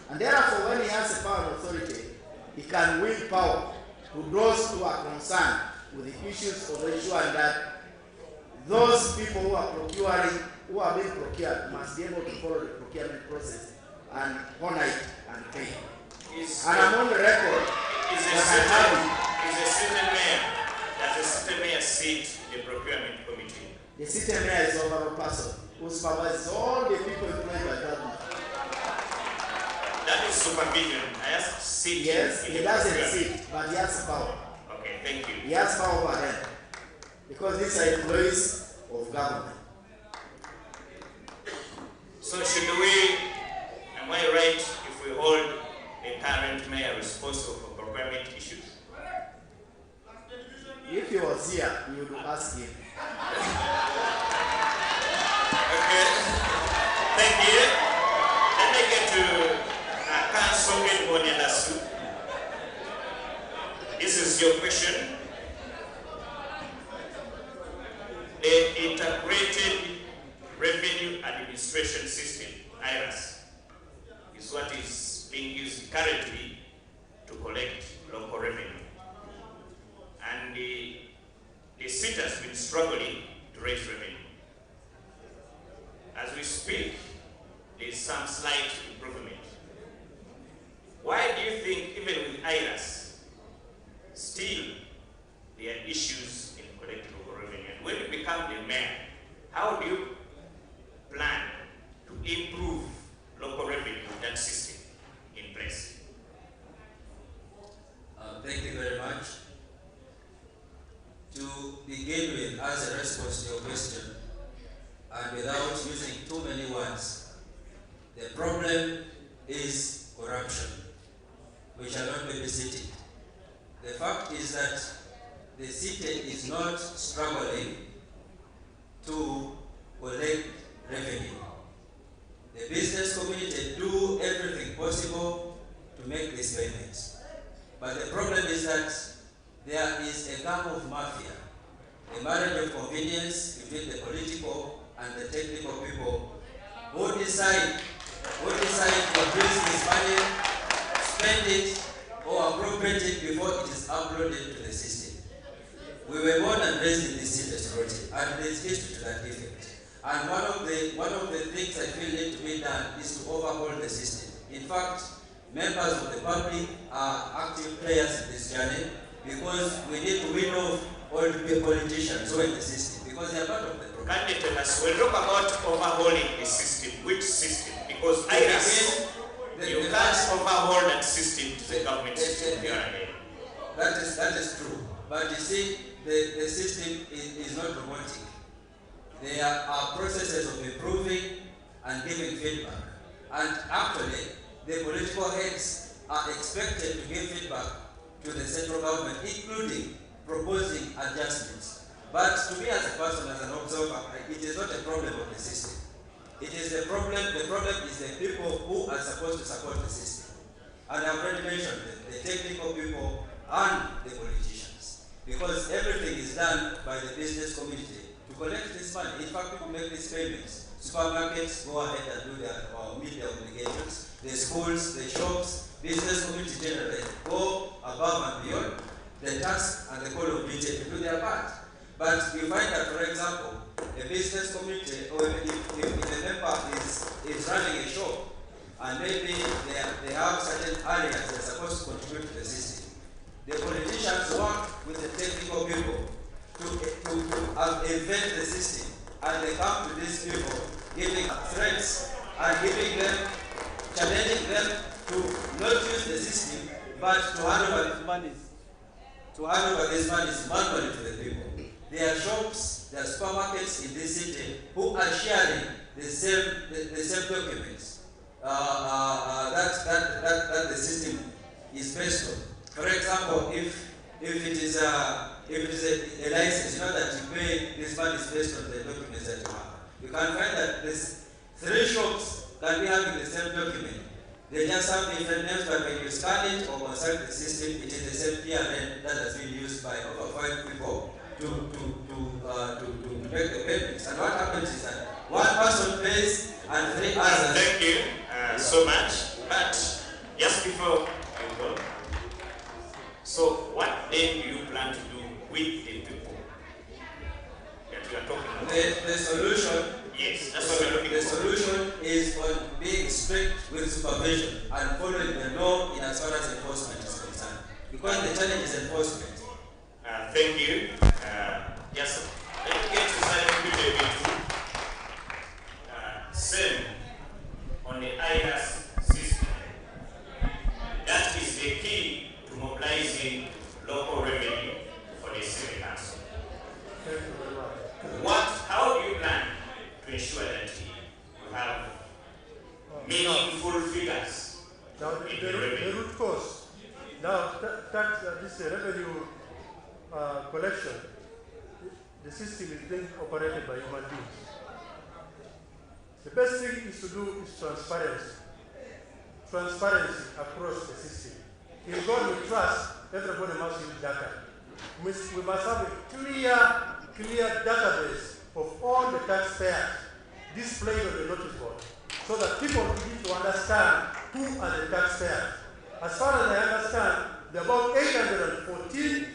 S12: And therefore, when he has a power and authority, he can wield power to those who are concerned with the issues of ensuring that those people who are procuring, who are being procured, must be able to follow the procurement process and honor it and pay. And I'm on the record that
S11: Is a city mayor, does the city mayor sit the procurement committee?
S12: the city mayor is overall person who supervises all the people employed by government.
S11: That is supervision. I asked sit.
S12: Yes, he doesn't sit, but he has power.
S11: Okay, thank you.
S12: He has power over them. Because these are employees of government.
S11: So should we, am I right if we hold a current mayor responsible for procurement issues?
S12: If he was here, you would ask him.
S11: Okay, thank you. Let me get to Council Edward. This is your question. The Integrated Revenue Administration System, IRAS, is what is being used currently to collect local revenue. And the city has been struggling to raise revenue. As we speak, there is some slight improvement. Why do you think, even with IRAS, still there are issues in collecting local revenue? And when you become the mayor, how do you plan to improve local revenue with that system in place?
S10: Thank you very much. To begin with, as a response to your question, and without using too many words, the problem is corruption. We shall not babysit it. The fact is that the city is not struggling to collect revenue. The business community do everything possible to make these payments. But the problem is that there is a gang of mafia, a marriage of convenience between the political and the technical people who decide to abuse this money, spend it, or appropriate it before it is uploaded to the system. We were born and raised in this city, Soroti, and there is history to that effect. And one of the things I feel need to be done is to overhaul the system. In fact, members of the public are active players in this journey because we need to win off all the politicians who are in the system because they are part of the problem.
S11: Can you tell us, when we talk about overhauling the system, which system? Because IRAS, you can't overhaul that system to the government system here again.
S10: That is true. But you see, the system is not robotic. There are processes of improving and giving feedback. And actually, the political heads are expected to give feedback to the central government, including proposing adjustments. But to me as a person, as an observer, it is not a problem of the system. It is the problem is the people who are supposed to support the system. And I've already mentioned the technical people and the politicians. Because everything is done by the business community to collect this money. In fact, people make these payments. Supermarkets go ahead and do their meet their obligations. The schools, the shops, business community generally go above and beyond the tax and the call of duty to do their part. But you find that, for example, a business community, or if a member is running a shop, and maybe they have certain areas they're supposed to contribute to the system, the politicians work with the technical people to invent the system, and they come to these people giving threats and giving them, challenging them to not use the system, but to hand over these monies manually to the people. There are shops, there are supermarkets in this city who are sharing the same documents that the system is based on. For example, if it is a license, you know that you pay this money is based on the documents that you have. You can find that there's 3 shops can be having the same document. They just have different names, but when you scan it or consult the system, it is the same PRN that has been used by over 5 people to make the payments. And what happens is that one person pays and 3 others.
S11: Thank you so much. But just before you go, so what then do you plan to do with the people that you are talking about?
S10: The solution.
S11: Yes, that's what we're looking
S10: for. The
S11: for.
S10: solution is on being strict with supervision and following the law in as far as enforcement is concerned. Because the challenge is enforcement.
S11: Thank you. Yes, let's get to silent same on the IRAS system. That is the key to mobilizing local revenue for the city council. How do you plan to ensure that you have meaningful figures in the revenue?
S13: The root cause, now this revenue collection, the system is being operated by human beings. The best thing is to do is transparency. Transparency across the system. In God we trust, everybody must use data. We must have a clear database of all the taxpayers displayed on the notice board so that people begin to understand who are the taxpayers. As far as I understand, there are about 814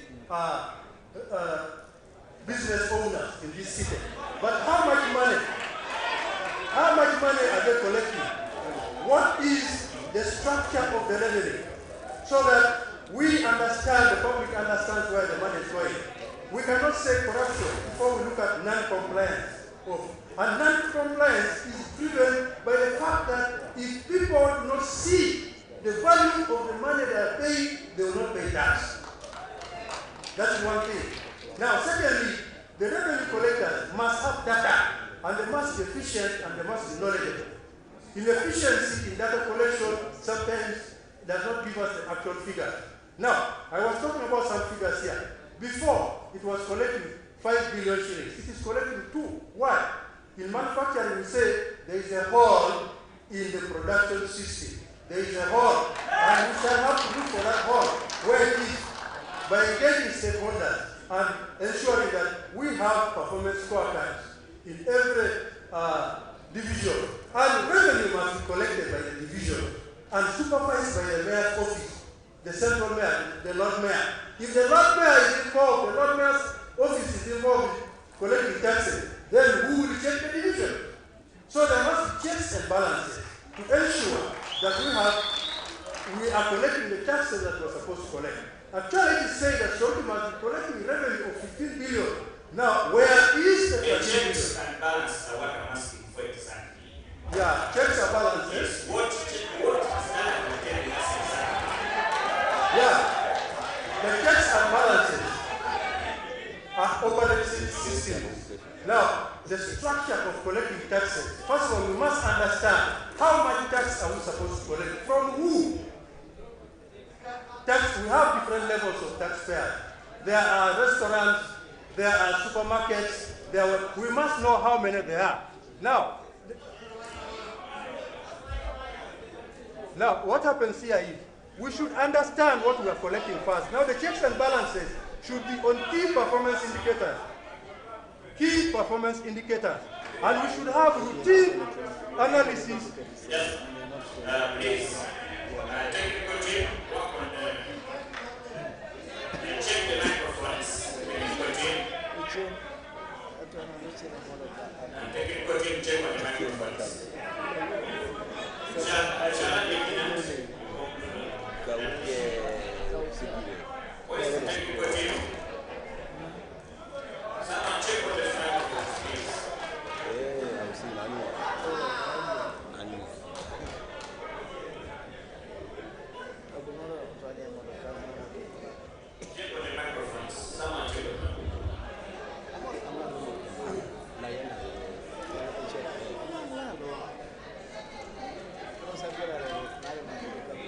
S13: business owners in this city. But how much money are they collecting? What is the structure of the revenue? So that we understand, the public understands where the money is going. We cannot say corruption before we look at non-compliance. And non-compliance is driven by the fact that if people do not see the value of the money they are paying, they will not pay tax. That's one thing. Now, secondly, the revenue collectors must have data, and they must be efficient, and they must be knowledgeable. Inefficiency in data collection sometimes does not give us the actual figures. Now, I was talking about some figures here. Before, it was collecting 5 billion shillings. It is collecting 2. Why? In manufacturing, we say there is a hole in the production system. There is a hole, and we shall have to look for that hole where it is by engaging stakeholders and ensuring that we have performance scorecards in every division. And revenue must be collected by the division and supervised by the mayor's office, the central mayor, the Lord Mayor. If the Lord Mayor is involved, the Lord Mayor's office is involved in collecting taxes, then who will check the division? So there must be checks and balances to ensure that we are collecting the taxes that we're supposed to collect. Actually, it is saying that Soroti must be collecting revenue of 15 billion. Now, where is the
S11: checks and balance are what I'm asking for exactly?
S13: Yeah, checks and balances.
S11: Yes, what is that you're telling us exactly?
S13: Yeah, the checks and balances are operating systems. Now, the structure of collecting taxes. First of all, we must understand how much tax are we supposed to collect from who? We have different levels of taxpayers. There are restaurants, there are supermarkets, we must know how many there are. Now, what happens here is, we should understand what we are collecting first. Now, the checks and balances should be on key performance indicators. Key performance indicators. And we should have routine analysis.
S11: Yes. Please, technical team, work on check the microphones. Technical team. Technical team, check on the microphones. Where's the technical team? Someone check on the microphones, please. Check on the microphones. Someone check on them.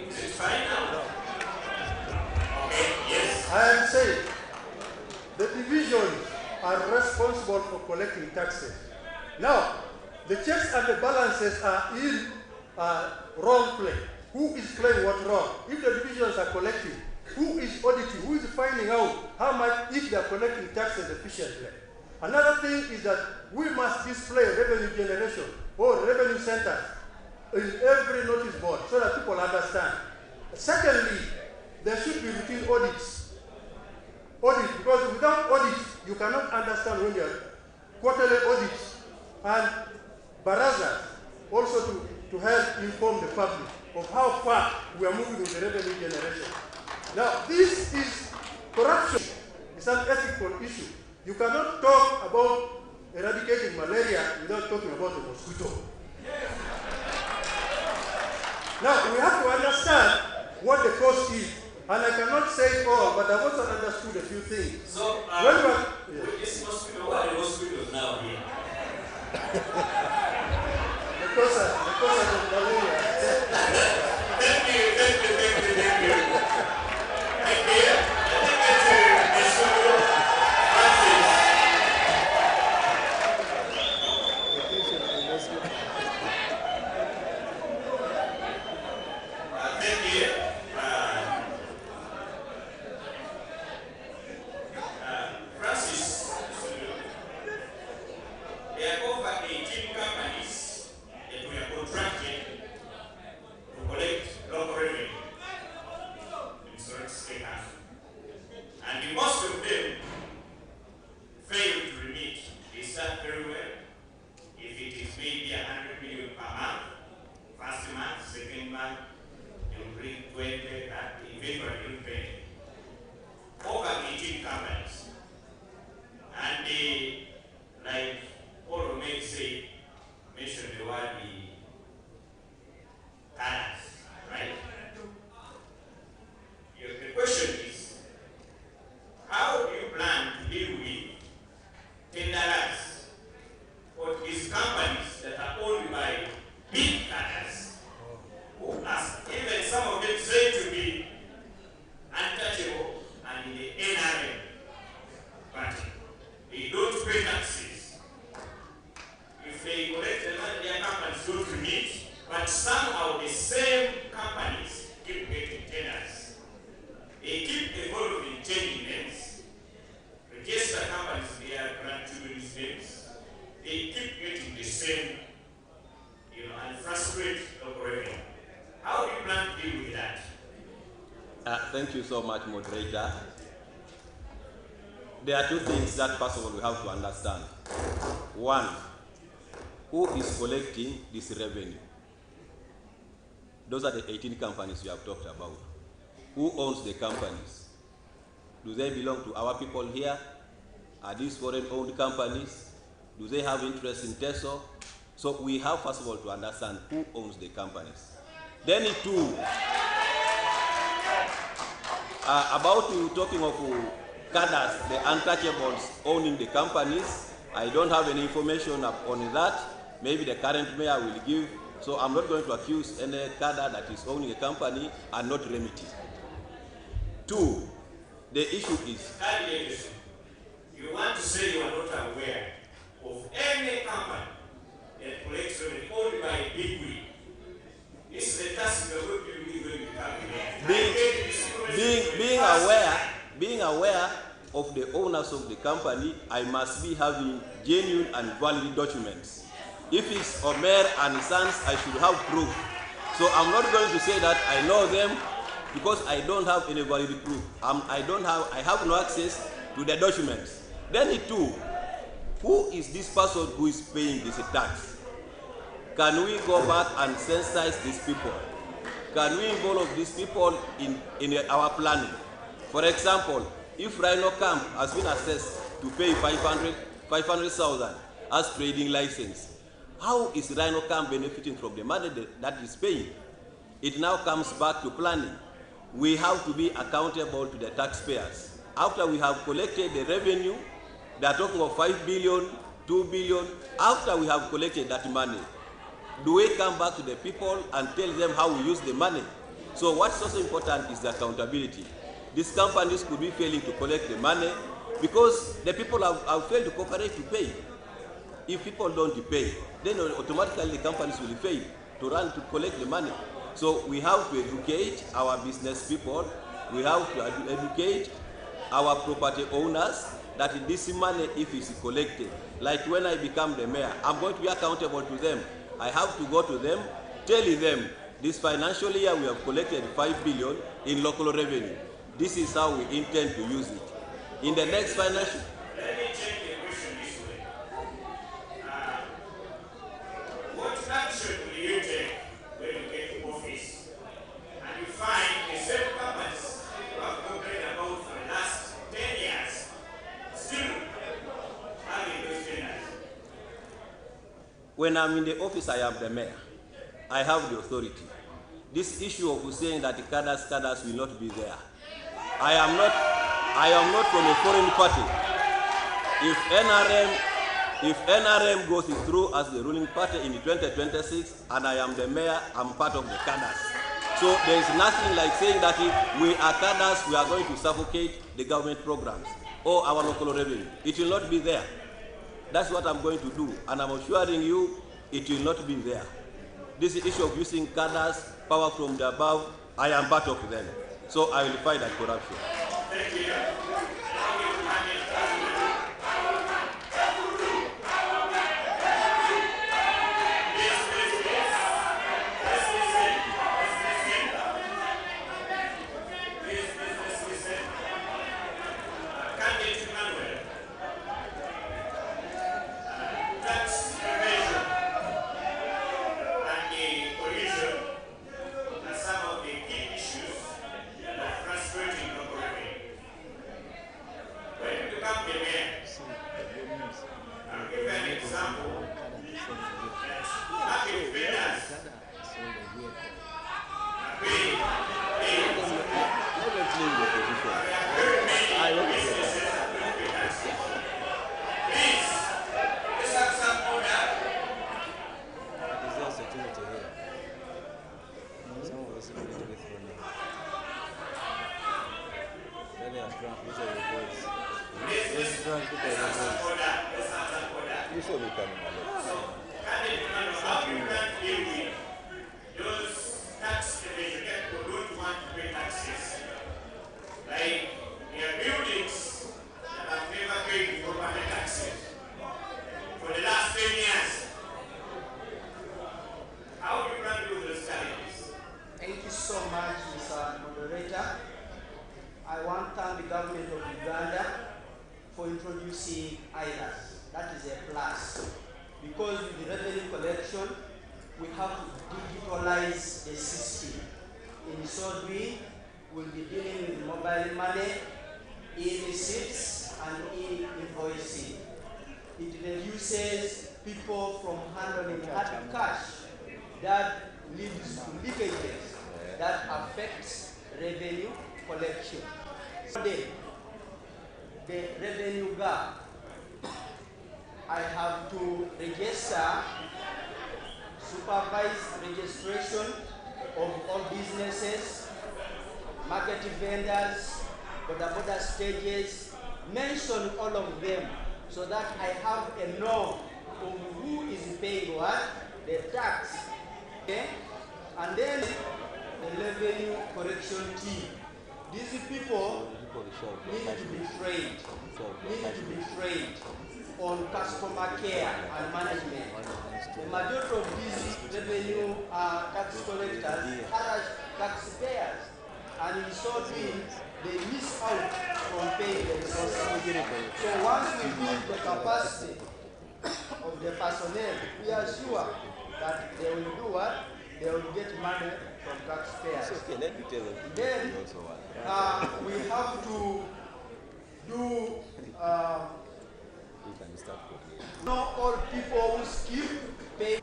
S11: Is it fine now? Okay, yes.
S13: I am saying the divisions are responsible for collecting taxes. Now, the checks and the balances are in role play. Who is playing what role? If the divisions are collecting, who is auditing? Who is finding out how much if they are collecting taxes efficiently? Another thing is that we must display revenue generation or revenue centers in every notice board so that people understand. Secondly, there should be routine audits. Because without audits, you cannot understand when there are quarterly audits and barazas also to help inform the public of how far we are moving with the revenue generation. Now, this is corruption. It's an ethical issue. You cannot talk about eradicating malaria without talking about the mosquito. Now, we have to understand what the cost is. And I cannot say it all, but I've also understood a few things.
S11: So, this mosquito, what are the mosquitoes now here?
S13: Because of malaria.
S11: Thank you. Francis, there are over 18 companies that we are contracted to collect local revenue in Soroti State House. companies go to meet, but somehow the same companies keep getting tenders. They keep evolving, changing names, register companies in their grandchildren's names. They keep getting the same, and frustrate local revenue. How do you plan to deal with that?
S14: Thank you so much, moderator. There are two things that, first of all, we have to understand. One, who is collecting this revenue? Those are the 18 companies we have talked about. Who owns the companies? Do they belong to our people here? Are these foreign-owned companies? Do they have interest in TESO? So we have, first of all, to understand who owns the companies. Then two, about you talking of cadres, the untouchables owning the companies, I don't have any information on that. Maybe the current mayor will give. So I'm not going to accuse any cadre that is owning a company and not remedy. Two, the issue is...
S11: You want to say you are not aware of any company that collects revenue owned by a big wig. This is the task you are going to do when you become mayor.
S14: Being aware of the owners of the company, I must be having genuine and valid documents. If it's Omer and Sons, I should have proof. So I'm not going to say that I know them because I don't have any valid proof. I have no access to the documents. Then two, who is this person who is paying this tax? Can we go back and sensitize these people? Can we involve these people in our planning? For example, if Rhino Camp has been assessed to pay 500,000 as trading license, how is Rhino Camp benefiting from the money that is paying? It now comes back to planning. We have to be accountable to the taxpayers. After we have collected the revenue, they are talking of 5 billion, 2 billion. After we have collected that money, do we come back to the people and tell them how we use the money? So what's also important is the accountability. These companies could be failing to collect the money because the people have failed to cooperate to pay. If people don't pay, then automatically the companies will fail to collect the money. So we have to educate our business people. We have to educate our property owners that this money, if it's collected, like when I become the mayor, I'm going to be accountable to them. I have to go to them, telling them, this financial year we have collected 5 billion in local revenue. This is how we intend to use it. In the next financial...
S11: Let me take the question this way. What action will you take when you get to office and you find the same companies you have complained about for the last 10 years still having those tenders?
S14: When I'm in the office, I am the mayor. I have the authority. This issue of saying that the cadres will not be there. I am not from a foreign party. If NRM goes through as the ruling party in 2026 and I am the mayor, I'm part of the cadres. So there is nothing like saying that if we are cadres, we are going to suffocate the government programs or our local revenue. It will not be there. That's what I'm going to do, and I'm assuring you it will not be there. This issue of using cadres, power from the above, I am part of them. So I will fight that corruption.
S11: Thank you.
S14: You saw me coming, Alex.
S8: the revenue collection, we have to digitalize the system. In so doing, we'll be dealing with mobile money, e-receipts, and e-invoicing. It reduces people from handling hard cash that leads to leakages that affects revenue collection. The revenue gap, I have to register, supervise registration of all businesses, market vendors, border stages, mention all of them so that I have a know of who is paying what, the tax. Okay? And then the revenue correction team. These people need to be trained on customer care and management. The majority of these revenue tax collectors are taxpayers, and in so doing, they miss out from paying the resources. So once we build the capacity of the personnel, we are sure that they will do what? They will get money from taxpayers.
S14: Okay, let me tell you.
S8: Then we have to do not all people who skip pay.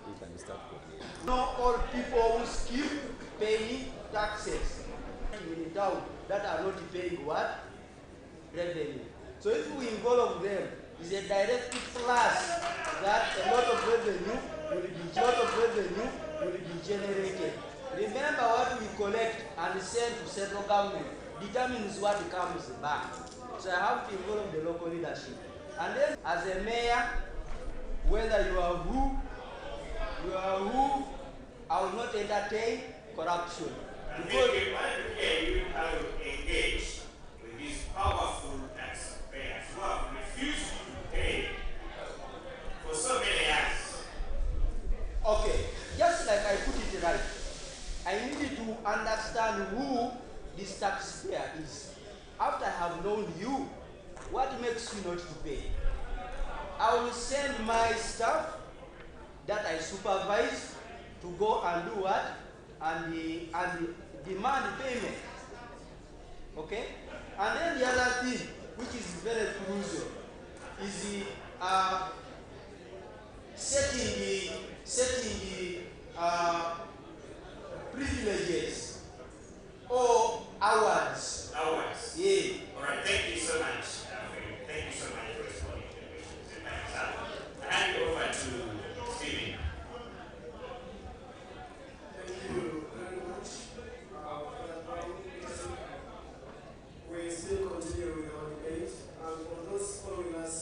S8: Not all people who skip paying taxes in town that are not paying what? Revenue. So if we involve them, it's a direct plus that a lot of revenue will be generated. Remember, what we collect and send to central government determines what comes back. So I have to involve the local leadership. And then as a mayor, whether you are who, I will not entertain corruption. Because
S11: you how to engage with these powerful taxpayers who have refused to pay for so many years.
S8: Okay, just like I put it right, I needed to understand who this taxpayer is. After I have known you, what makes you not to pay? I will send my staff that I supervise to go and do what? And demand payment. Okay? And then the other thing, which is very crucial, is the setting the privileges or awards.
S11: Awards.
S8: Yeah.
S11: All right. Thank you so much. Thank you so much for responding to the questions. I hand it over to Stephen.
S9: Thank you very much for that round. We still continue with our debate. And for those following us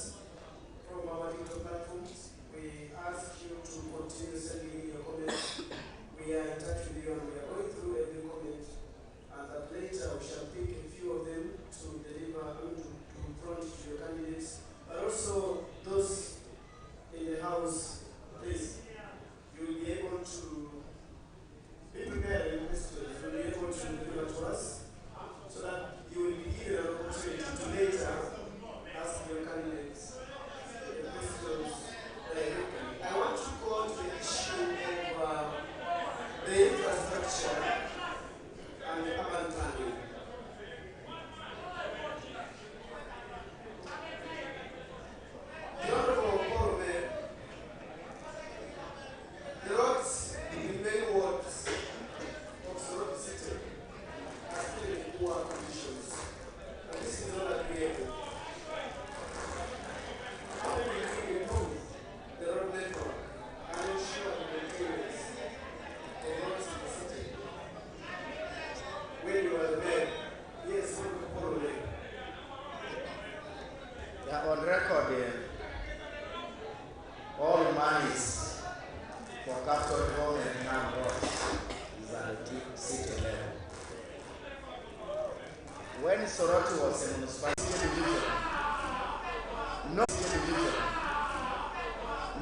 S9: from our digital platforms, we ask you to continue sending in your comments. We are in touch with you and we are going through every comment. And that later we shall pick a few of them to deliver to front to your candidates. But also those in the house, please, you will be able to be prepared in questions. You will be able to deliver to us so that you will be given an opportunity to later ask your candidates the questions directly. I want to go on to the issue of the infrastructure and the urban planning. The Honorable Korome, the roads in many wards of Soroti City are still in poor conditions, and this is not agreeable. How do we improve the road network and ensure the maintenance of roads in the city? When you are there, yes, Honorable Korome.
S12: Yeah, on record, all monies for capital development now is at the city level. When Soroti was a municipality division,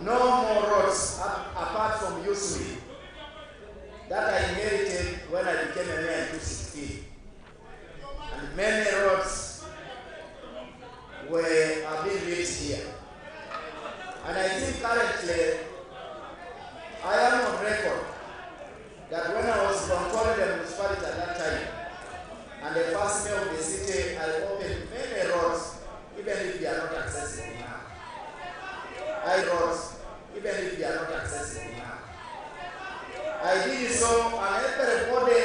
S12: no more roads apart from Yusuf that I inherited when I became a mayor in 2016. And many roads are being built here. And I think currently I did so, and everybody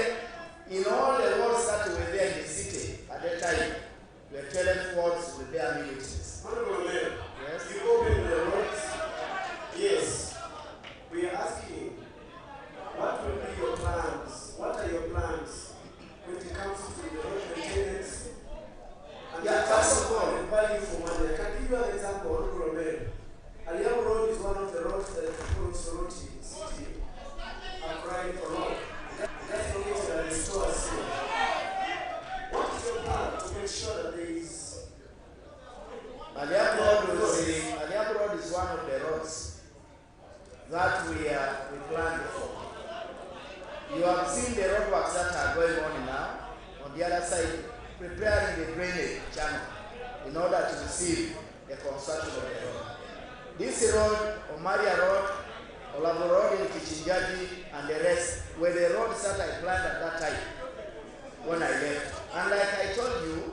S12: in all the wards that were there in the city at that time were telling wards with their militaries.
S9: Honorable Mayor,
S12: Yes.
S9: you opened the roads. Yes. We are asking, what will be your plans? What are your plans when it comes to the road maintenance? And
S12: Yeah, first of all,
S9: value for money. I can give you an example, Honorable Mayor. Aliam Road is one of the roads that people in Soroti City are crying for road. That's located at the store still. What is your plan to make sure that there is
S12: Aliam Road is one of the roads that we planned for. You have seen the roadworks that are going on now. On the other side, preparing the drainage channel in order to receive the construction of the road. This road, Omaria Road, Olavo Road in Kichinjaji, and the rest were the roads that I planned at that time when I left. And like I told you,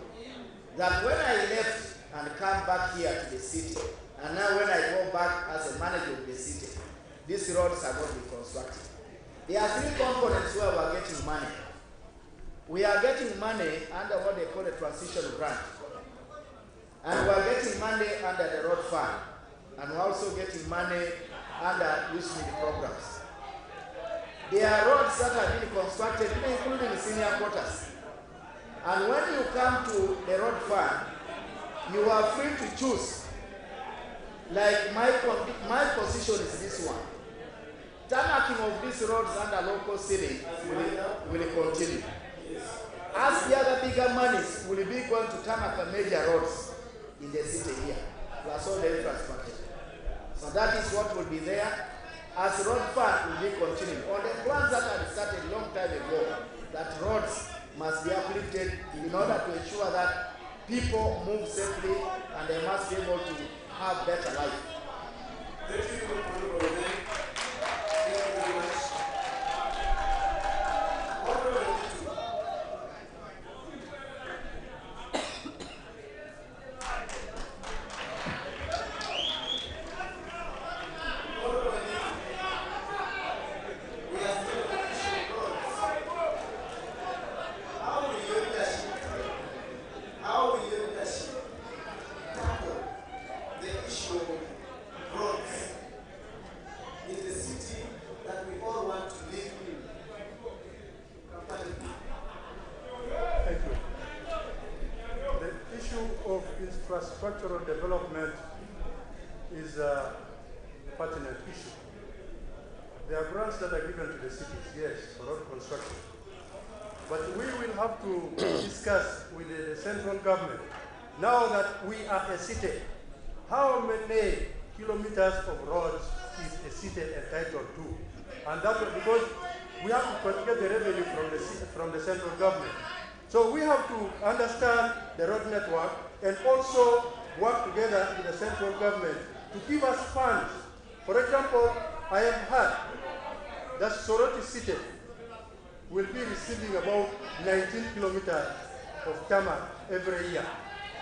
S12: that when I left and come back here to the city, and now when I go back as a manager of the city, these roads are going to be constructed. There are three components where we are getting money. We are getting money under what they call a transition grant. And we are getting money under the road fund. And we're also getting money under USMID programs. There are roads that are being constructed, including senior quarters. And when you come to the road fund, you are free to choose. Like my position is this one. Tarmacking of these roads under local city will continue. As the other bigger monies will be going to tarmac the major roads in the city here, plus all the infrastructure. So that is what will be there. As road fund will be continuing. On the plans that are started a long time ago, that roads must be uplifted in order to ensure that people move safely and they must be able to have better life.
S9: Thank you, Honorable Mayor. Thank you very much. Honorable how will your leadership tackle the issue of roads in the city that we all want to live in?
S13: Thank you. The issue of infrastructural development is a pertinent issue. There are grants that are given to the cities, yes, for road construction. But we will have to discuss with the central government, now that we are a city, how many kilometers of roads is a city entitled to? And that's because we have to get the revenue from the central government. So we have to understand the road network and also work together with the central government to give us funds. For example, I have heard that Soroti City will be receiving about 19 kilometers of tarmac every year.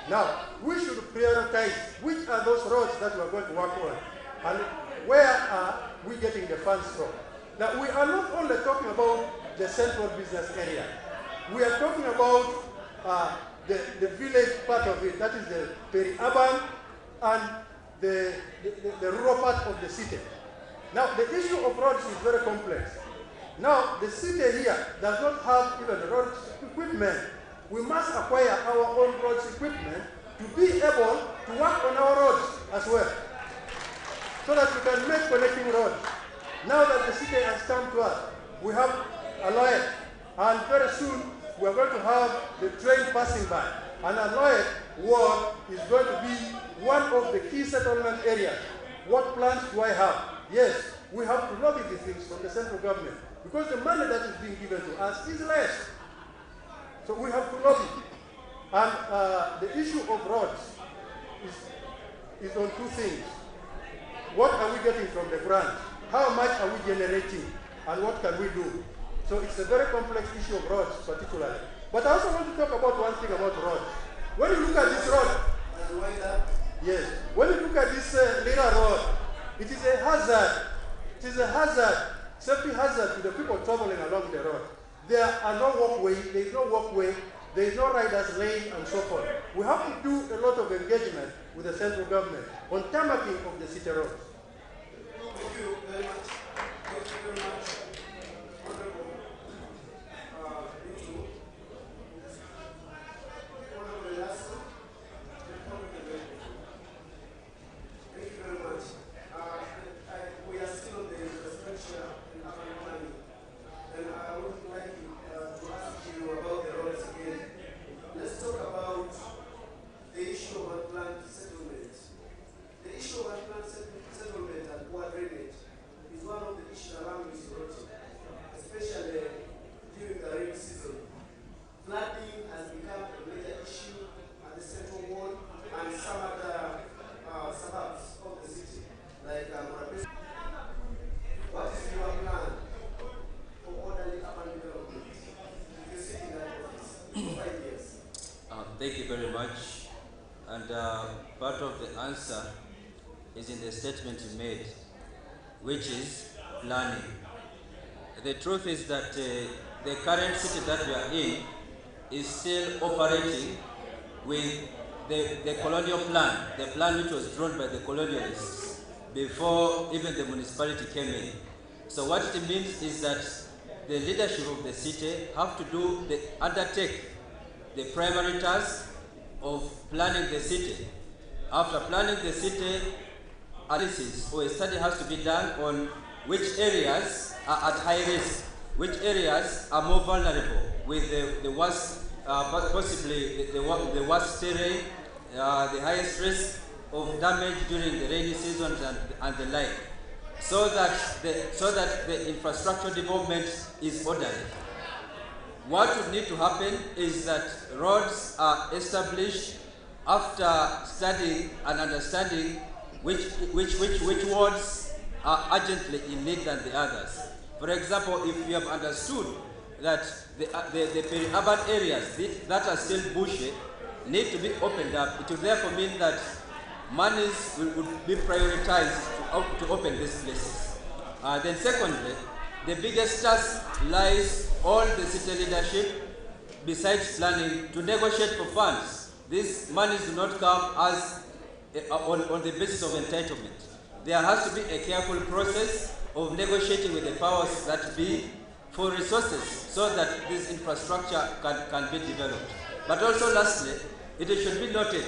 S13: Now, we should prioritize which are those roads that we are going to work on and where are we getting the funds from. Now, we are not only talking about the central business area. We are talking about the village part of it, that is the peri-urban and the rural part of the city. Now, the issue of roads is very complex. Now, the city here does not have even road equipment. We must acquire our own roads equipment to be able to work on our roads as well, so that we can make connecting roads. Now that the city has come to us, we have Aloe, and very soon we are going to have the train passing by. And Aloe ward is going to be one of the key settlement areas. What plans do I have? Yes, we have to lobby these things from the central government, because the money that is being given to us is less. So we have to lobby. And the issue of roads is on two things. What are we getting from the grant? How much are we generating? And what can we do? So it's a very complex issue of roads particularly. But I also want to talk about one thing about roads. When you look at this road, yes, when you look at this Lira road, it is a hazard. It is a hazard safety hazard to the people traveling along the road. There are no walkway, there is no riders lane, and so forth. We have to do a lot of engagement with the central government on tarmacking of the city roads.
S9: Thank you very much. Thank you very much. Honorable Rhino. Honorable Lasso. Thank you very much. We are still on the infrastructure and urban planning. And I would like to ask you about the roads again. Let's talk about the issue of unplanned settlement. The issue of unplanned settlement and poor drainage is one of the issues around Soroti, especially during the rain season. Flooding has become a major issue at the central ward and some other suburbs of the city, like Morabesi. What is your plan for orderly urban development? If you sit in that office for 5 years.
S10: Thank you very much. And part of the answer is in the statement you made, which is planning. The truth is that the current city that we are in is still operating with the colonial plan, the plan which was drawn by the colonialists before even the municipality came in. So what it means is that the leadership of the city have to undertake the primary task of planning the city. After planning the city, analysis or a study has to be done on which areas are at high risk, which areas are more vulnerable with the worst, possibly the worst terrain, the highest risk of damage during the rainy season and the like, so that the infrastructure development is orderly. What would need to happen is that roads are established after studying and understanding which wards are urgently in need than the others. For example, if you have understood that the peri-urban areas that are still bushy need to be opened up, it will therefore mean that monies would be prioritized to open these places. Then secondly, the biggest task lies on the city leadership, besides planning, to negotiate for funds. These monies do not come as on the basis of entitlement. There has to be a careful process of negotiating with the powers that be for resources so that this infrastructure can be developed. But also lastly, it should be noted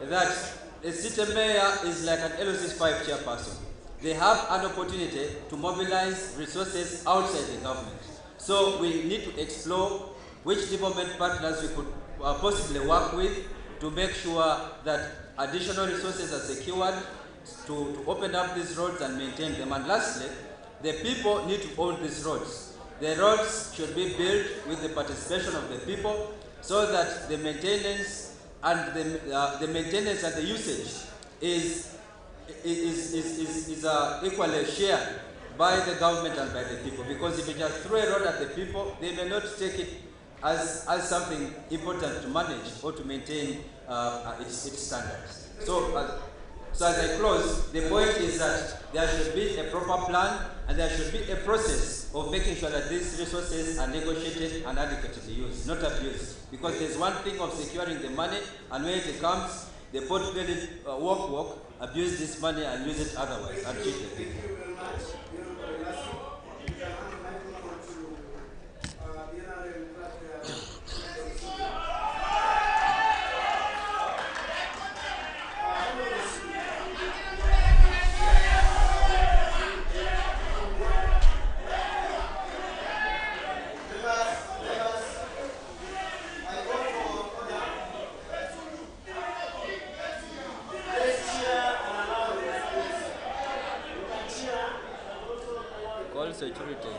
S10: that a city mayor is like an LOC5 chairperson. They have an opportunity to mobilize resources outside the government. So we need to explore which development partners we could possibly work with to make sure that additional resources are secured to open up these roads and maintain them. And lastly, the people need to own these roads. The roads should be built with the participation of the people so that the maintenance and the usage is equally shared by the government and by the people. Because if you just throw a road at the people, they may not take it as something important to manage or to maintain its standards. So as I close, the point is that there should be a proper plan and there should be a process of making sure that these resources are negotiated and adequately used, not abused. Because there's one thing of securing the money, and when it comes, the pot-bellied walk, abuse this money and use it otherwise and cheat the people.
S9: Thank you very much. You can hand the microphone to the NRM
S10: Call security.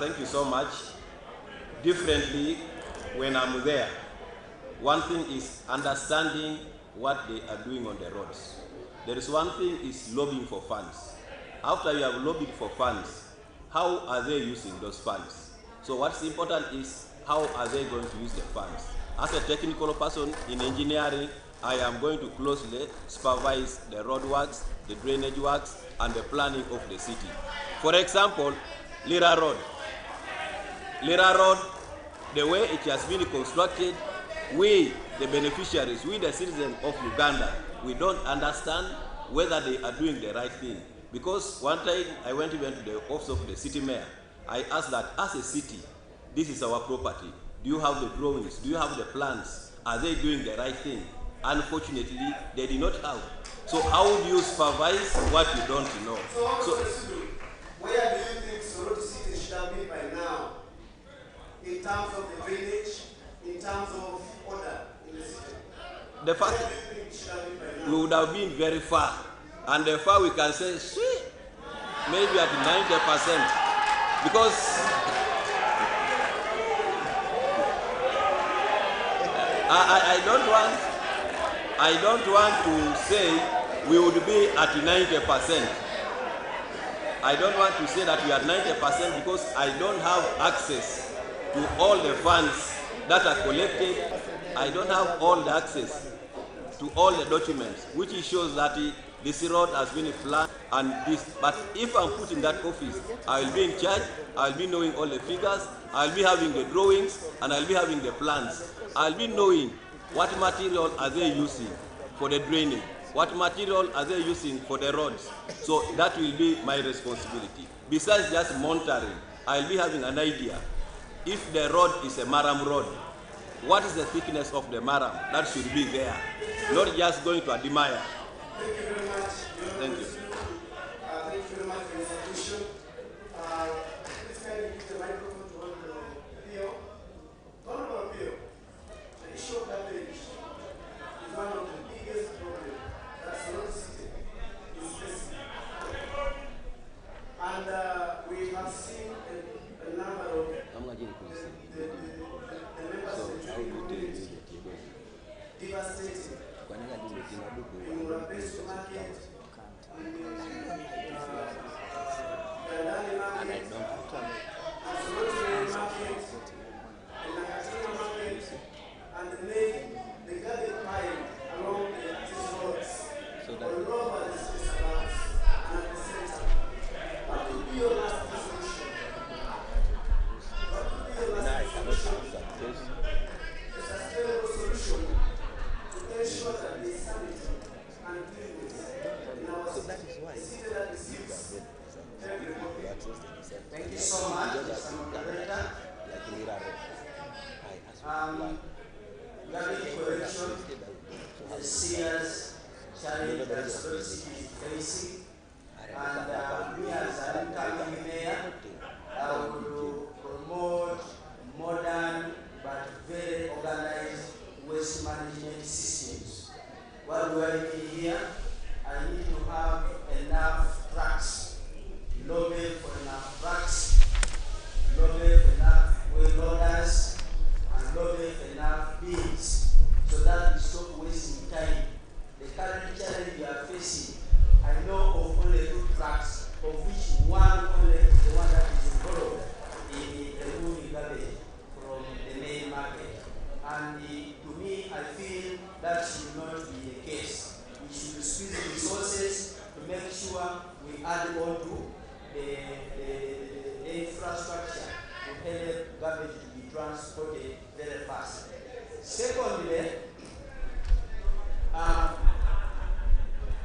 S14: Thank you so much. Differently, when I'm there, one thing is understanding what they are doing on the roads. there is one thing is lobbying for funds. After you have lobbied for funds, how are they using those funds? So what's important is how are they going to use the funds? As a technical person in engineering, I am going to closely supervise the road works, the drainage works, and the planning of the city. For example, Lira Road. Lira Road, the way it has been constructed, we, the beneficiaries, we, the citizens of Uganda, we don't understand whether they are doing the right thing. Because one time I went even to the office of the city mayor. I asked that as a city, this is our property. Do you have the drawings? Do you have the plans? Are they doing the right thing? Unfortunately, they did not have. So how do you supervise what you don't know? So
S9: where do you think Soroti City should have been by now? In terms of the drainage, in terms of order in the city?
S14: The fact we would have been very far. And the far we can say, maybe at 90%. Because I don't want to say we would be at 90%. I don't want to say that we are 90% because I don't have access to all the funds that are collected. I don't have all the access to all the documents, which shows that this road has been planned and this. But if I'm put in that office, I will be in charge, I will be knowing all the figures, I will be having the drawings, and I will be having the plans. I will be knowing what material are they using for the drainage, what material are they using for the roads. So that will be my responsibility. Besides just monitoring, I will be having an idea. If the road is a maram road, what is the thickness of the maram that should be there? Not just going to admire.
S9: Thank you very much.
S14: Thank you.
S9: Thank you very much for your submission. Please kindly give the microphone to Honorable Pio. Honorable Pio, the issue of garbage is one of the biggest problems that Soroti City is facing. And we have seen a number of the members of the community devastating. In Murapesi market, in Dandani market, Soroti market, in Nakatini market, and the garbage pile along the access roads, all over the space around, and at the center. What would be your last solution? What would be your last solution? A sustainable solution to ensure that the sanity and cleanliness in our city that receives everybody. Thank you so much, Mr. Moderator. Garbage collection is a serious challenge that Soroti City is facing. And we as an incoming mayor, I will promote modern but very organized waste management systems. What do I need here? I need to have enough trucks, lobby for enough trucks, lobby for enough wheel loaders, and lobby for enough bins, so that we stop wasting time. The current challenge we are facing, I know of only 2 trucks, of which one only is the one that is involved in removing garbage from the main market. And to me, I feel that should not be the case. We should squeeze resources to make sure we add on to the infrastructure to help garbage to be transported very fast. Secondly, I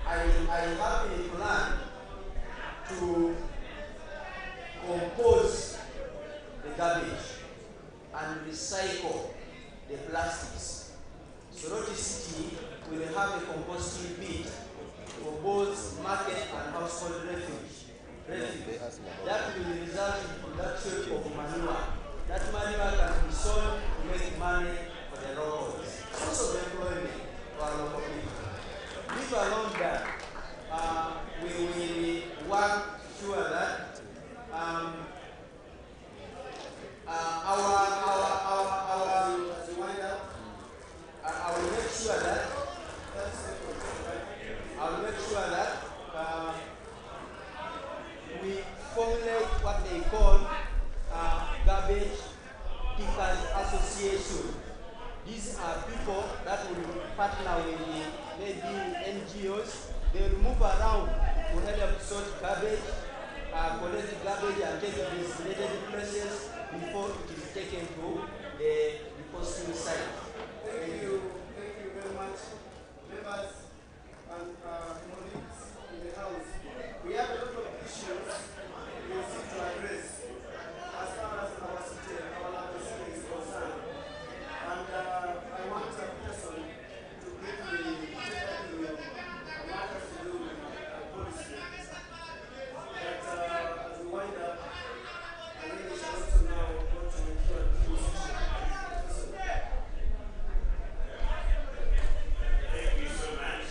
S9: have a plan to compose the garbage and recycle the plastics. Soroti City will have a composting pit for both market and household refuse. That will result in production of manure. That manure can be sold to make money for the locals. Source of employment for our local people. Leave alone that, we will work sure that I will make sure that
S8: make sure that we formulate what they call garbage pickers association. These are people that will partner with maybe NGOs. They will move around to help sort garbage, collect the garbage and take it to designated places before it is taken to the depositing site.
S9: Thank you very much, members and colleagues in the House. We have a lot of issues we seek to address as far as our city, our city is concerned. And I want Peterson to give the matters to do with policy. But as we wind up, I think we should also now go to the position.
S11: Thank you so much.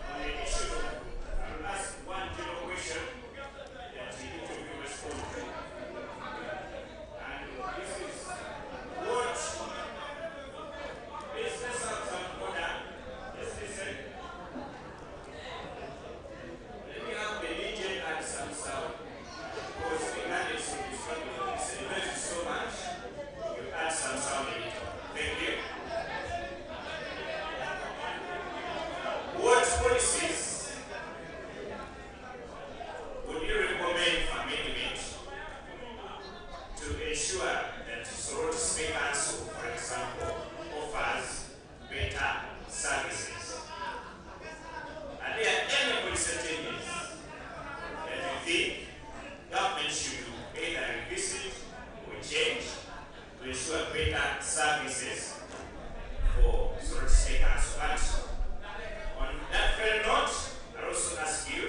S11: On the issue, I will ask one general question that each of you respond to. And this is what let's have some order. Let's listen. Let me have the DJ add some sound. Because regardless of this one, we celebrate it so much. You add some sound in it. Thank you. What policies would you recommend for management to ensure that Soroti State Council, for example, offers better services? Are there any policy changes that you think government should either revisit or change to ensure better services for Soroti State Council? But on that very note, I also ask you,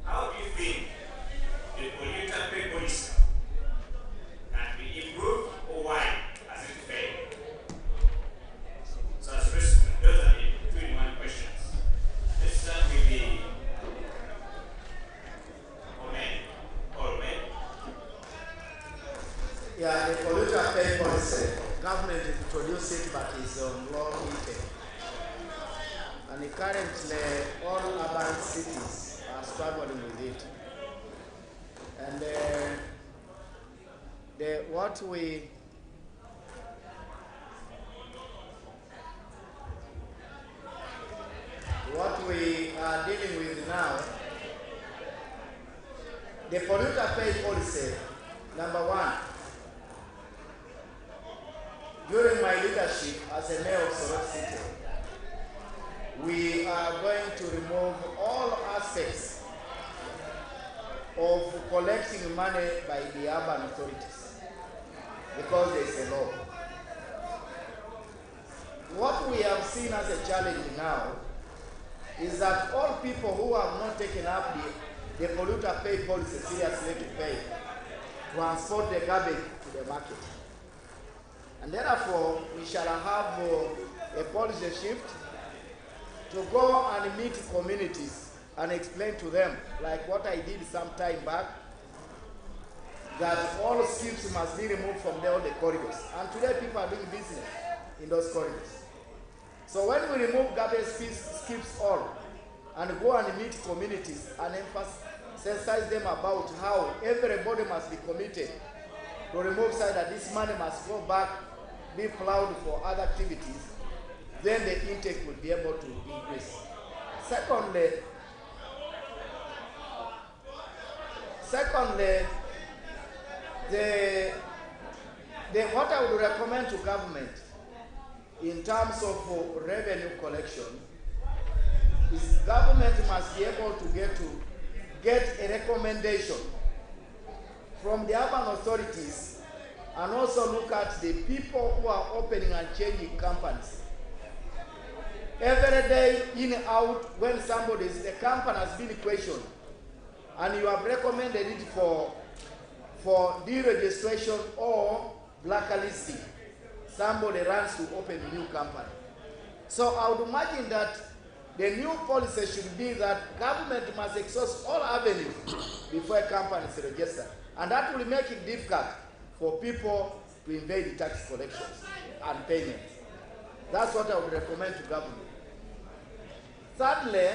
S11: how do you think the polluter pay policy can be improved, or why has it failed? So as those are the 21 questions. Let's start with the men.
S12: Yeah, the polluter pay policy, government introduced it, but it's on low effect. And currently, all urban cities are struggling with it. And what we are dealing with now, the polluter pay policy, number one, during my leadership as a mayor of Soroti City, we are going to remove all aspects of collecting money by the urban authorities because there is a law. What we have seen as a challenge now is that all people who have not taken up the polluter pay policy seriously to pay transport the garbage to the market. And therefore, we shall have a policy shift to go and meet communities and explain to them, like what I did some time back, that all skips must be removed from all the corridors. And today people are doing business in those corridors. So when we remove garbage skips all and go and meet communities and emphasize them about how everybody must be committed to remove side that this money must go back, be plowed for other activities, then the intake will be able to increase. Secondly, what I would recommend to government in terms of revenue collection is government must be able to get a recommendation from the urban authorities and also look at the people who are opening and changing companies. Every day, in and out, when the company has been questioned, and you have recommended it for deregistration or blacklisting, somebody runs to open a new company. So I would imagine that the new policy should be that government must exhaust all avenues before a company is registered. And that will make it difficult for people to invade the tax collections and payments. That's what I would recommend to government. Thirdly,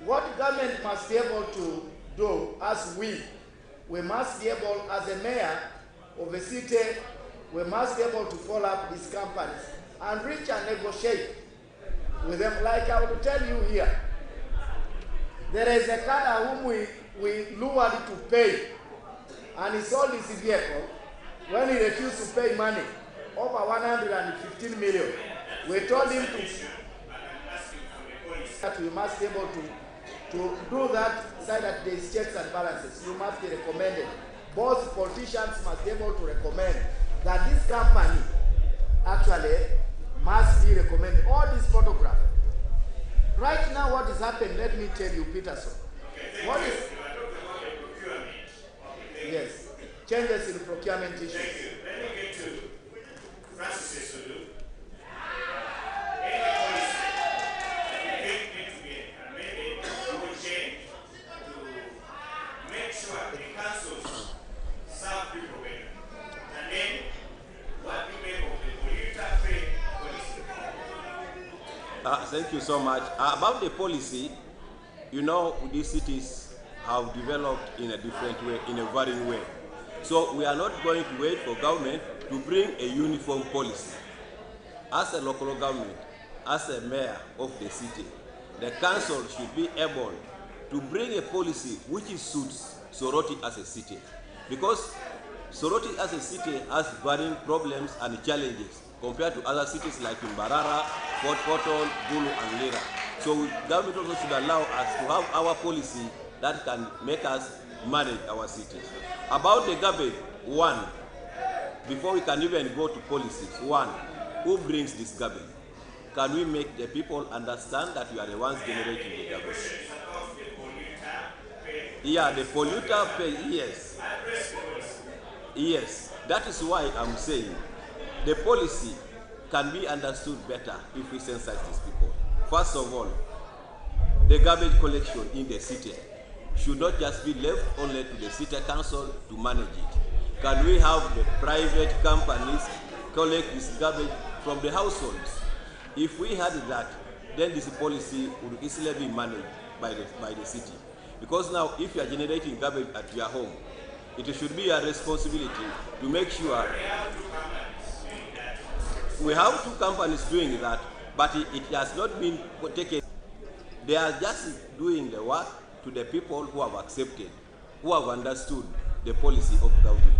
S12: what government must be able to do as we must be able, as a mayor of a city, we must be able to follow up these companies and reach and negotiate with them. Like I will tell you here, there is a car whom we lured to pay, and he sold his vehicle. When he refused to pay money, over 115 million, we told him that we must be able to do that, so that there is checks and balances. You must be recommended. Both politicians must be able to recommend that this company actually must be recommended. All these photographs. Right now, what is happening, let me tell you, Peterson. What is... Yes, changes in procurement issues.
S11: Thank you. Let me get to Francis Sulu.
S14: Thank you so much. About the policy, you know, these cities have developed in a different way, in a varying way. So we are not going to wait for government to bring a uniform policy. As a local government, as a mayor of the city, the council should be able to bring a policy which suits Soroti as a city. Because Soroti as a city has varying problems and challenges compared to other cities like Mbarara, Fort Portal, Bulu, and Lira. So government also should allow us to have our policy that can make us manage our cities. About the garbage, one, before we can even go to policies, one, who brings this garbage? Can we make the people understand that we are the ones generating the garbage? Yeah, the polluter pay, yes. Yes, that is why I'm saying the policy can be understood better if we sensitize these people. First of all, the garbage collection in the city should not just be left only to the city council to manage it. Can we have the private companies collect this garbage from the households? If we had that, then this policy would easily be managed by the city. Because now, if you are generating garbage at your home, it should be a responsibility to make sure. We have two companies doing that, but it has not been taken. They are just doing the work to the people who have accepted, who have understood the policy of government.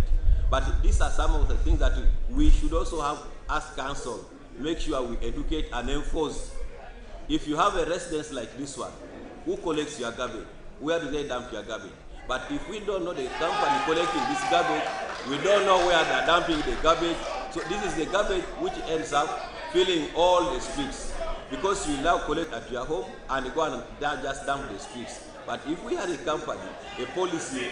S14: But these are some of the things that we should also have as council, make sure we educate and enforce. If you have a residence like this one, who collects your garbage? Where do they dump your garbage? But if we don't know the company collecting this garbage, we don't know where they're dumping the garbage. So this is the garbage which ends up filling all the streets. Because you now collect at your home and go and just dump the streets. But if we had a company, a policy,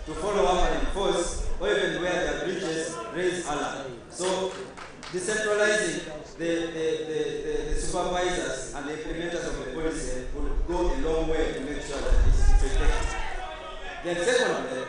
S14: to follow up and enforce, or even where there are breaches, raise alarm. So decentralizing the supervisors and the implementers of the policy would go a long way to make sure that it's effective. Then secondly,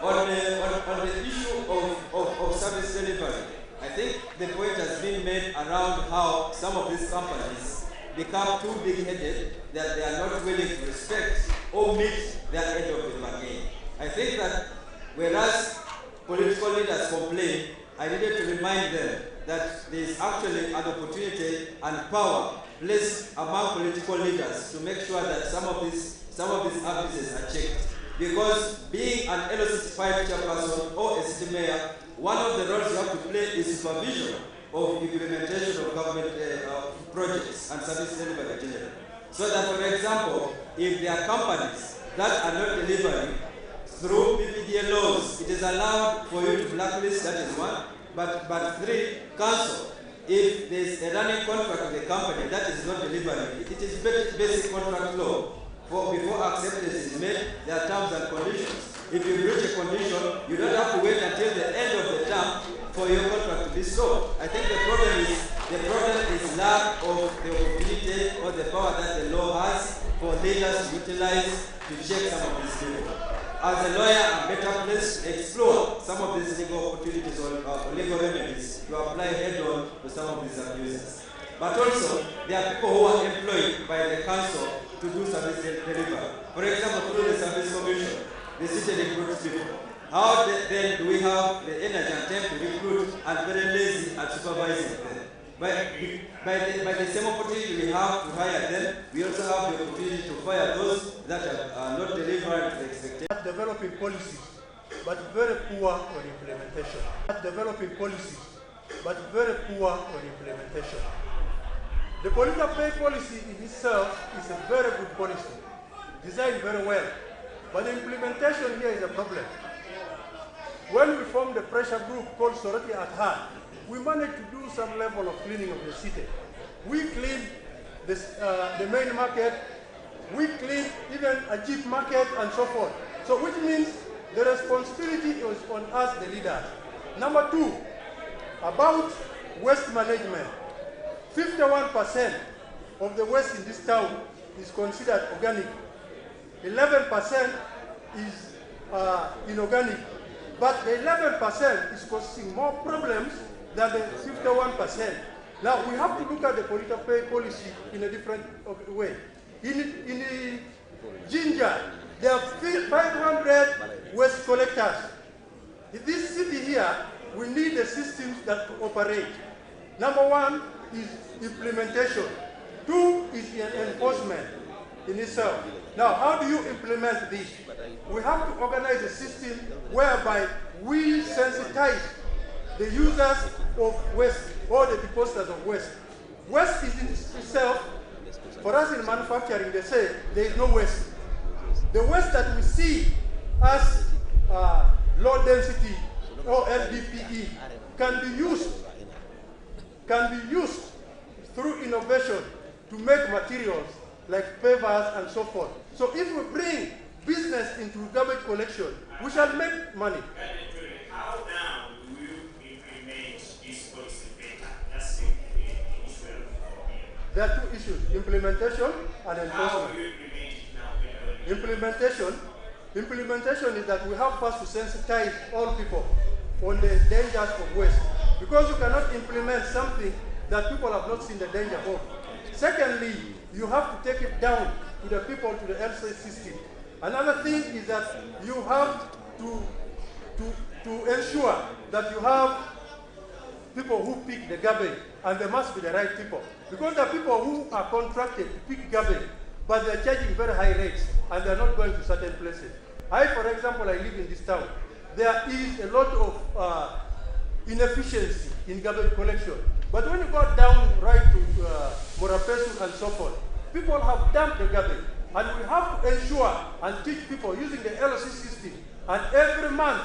S14: on the issue of service delivery, I think the point has been made around how some of these companies become too big-headed that they are not willing to respect or meet their end of the bargain. I think that whereas political leaders complain, I needed to remind them that there is actually an opportunity and power placed among political leaders to make sure that some of these abuses are checked. Because being an LO65 chairperson or a city mayor, one of the roles you have to play is supervision of implementation of government projects and service delivery generally. So that, for example, if there are companies that are not delivering through PPDA laws, it is allowed for you to blacklist, that is one. But three, cancel. If there is a running contract with a company that is not delivering, it is basic contract law. Before acceptance is made, there are terms and conditions. If you breach a condition, you don't have to wait until the end of the term for your contract to be sold. I think the problem is lack of the opportunity or the power that the law has for leaders to utilize to check some of these people. As a lawyer, I'm better placed to explore some of these legal opportunities or legal remedies to apply head-on to some of these abuses. But also, there are people who are employed by the council to do service delivery. For example, through the service commission, the city recruits people. How then do we have the energy and time to recruit and very lazy at supervising them? By the same opportunity we have to hire them, we also have the opportunity to fire those that are not delivering to the expectation.
S13: Developing policies, but very poor on implementation. Developing policies, but very poor on implementation. The political pay policy in itself is a very good policy, designed very well, but the implementation here is a problem. When we formed the pressure group called Soroti at heart, we managed to do some level of cleaning of the city. We cleaned the main market, we cleaned even a cheap market and so forth. So which means the responsibility is on us, the leaders. Number two, about waste management. 51% of the waste in this town is considered organic. 11% is inorganic. But the 11% is causing more problems than the 51%. Now we have to look at the political pay policy in a different way. In Ginger, there are 500 waste collectors. In this city here, we need the systems that operate. Number one is implementation. Two is enforcement in itself. Now, how do you implement this? We have to organize a system whereby we sensitize the users of waste or the depositors of waste. Waste is in itself, for us in manufacturing, they say there is no waste. The waste that we see as low density or LDPE can be used through innovation to make materials like pavers and so forth. So if we bring business into garbage collection, we shall make money.
S11: How now do you implement this policy better? That's the issue.
S13: There are two issues, implementation and enforcement.
S11: How do you implement it now?
S13: Implementation is that we have first to sensitize all people on the dangers of waste. Because you cannot implement something that people have not seen the danger of. Secondly, you have to take it down to the people, to the LC system. Another thing is that you have to ensure that you have people who pick the garbage, and they must be the right people. Because there are people who are contracted to pick garbage, but they're charging very high rates, and they're not going to certain places. For example, I live in this town. There is a lot of inefficiency in garbage collection. But when you go down right to Morapesu and so forth, people have dumped the garbage. And we have to ensure and teach people using the LOC system. And every month,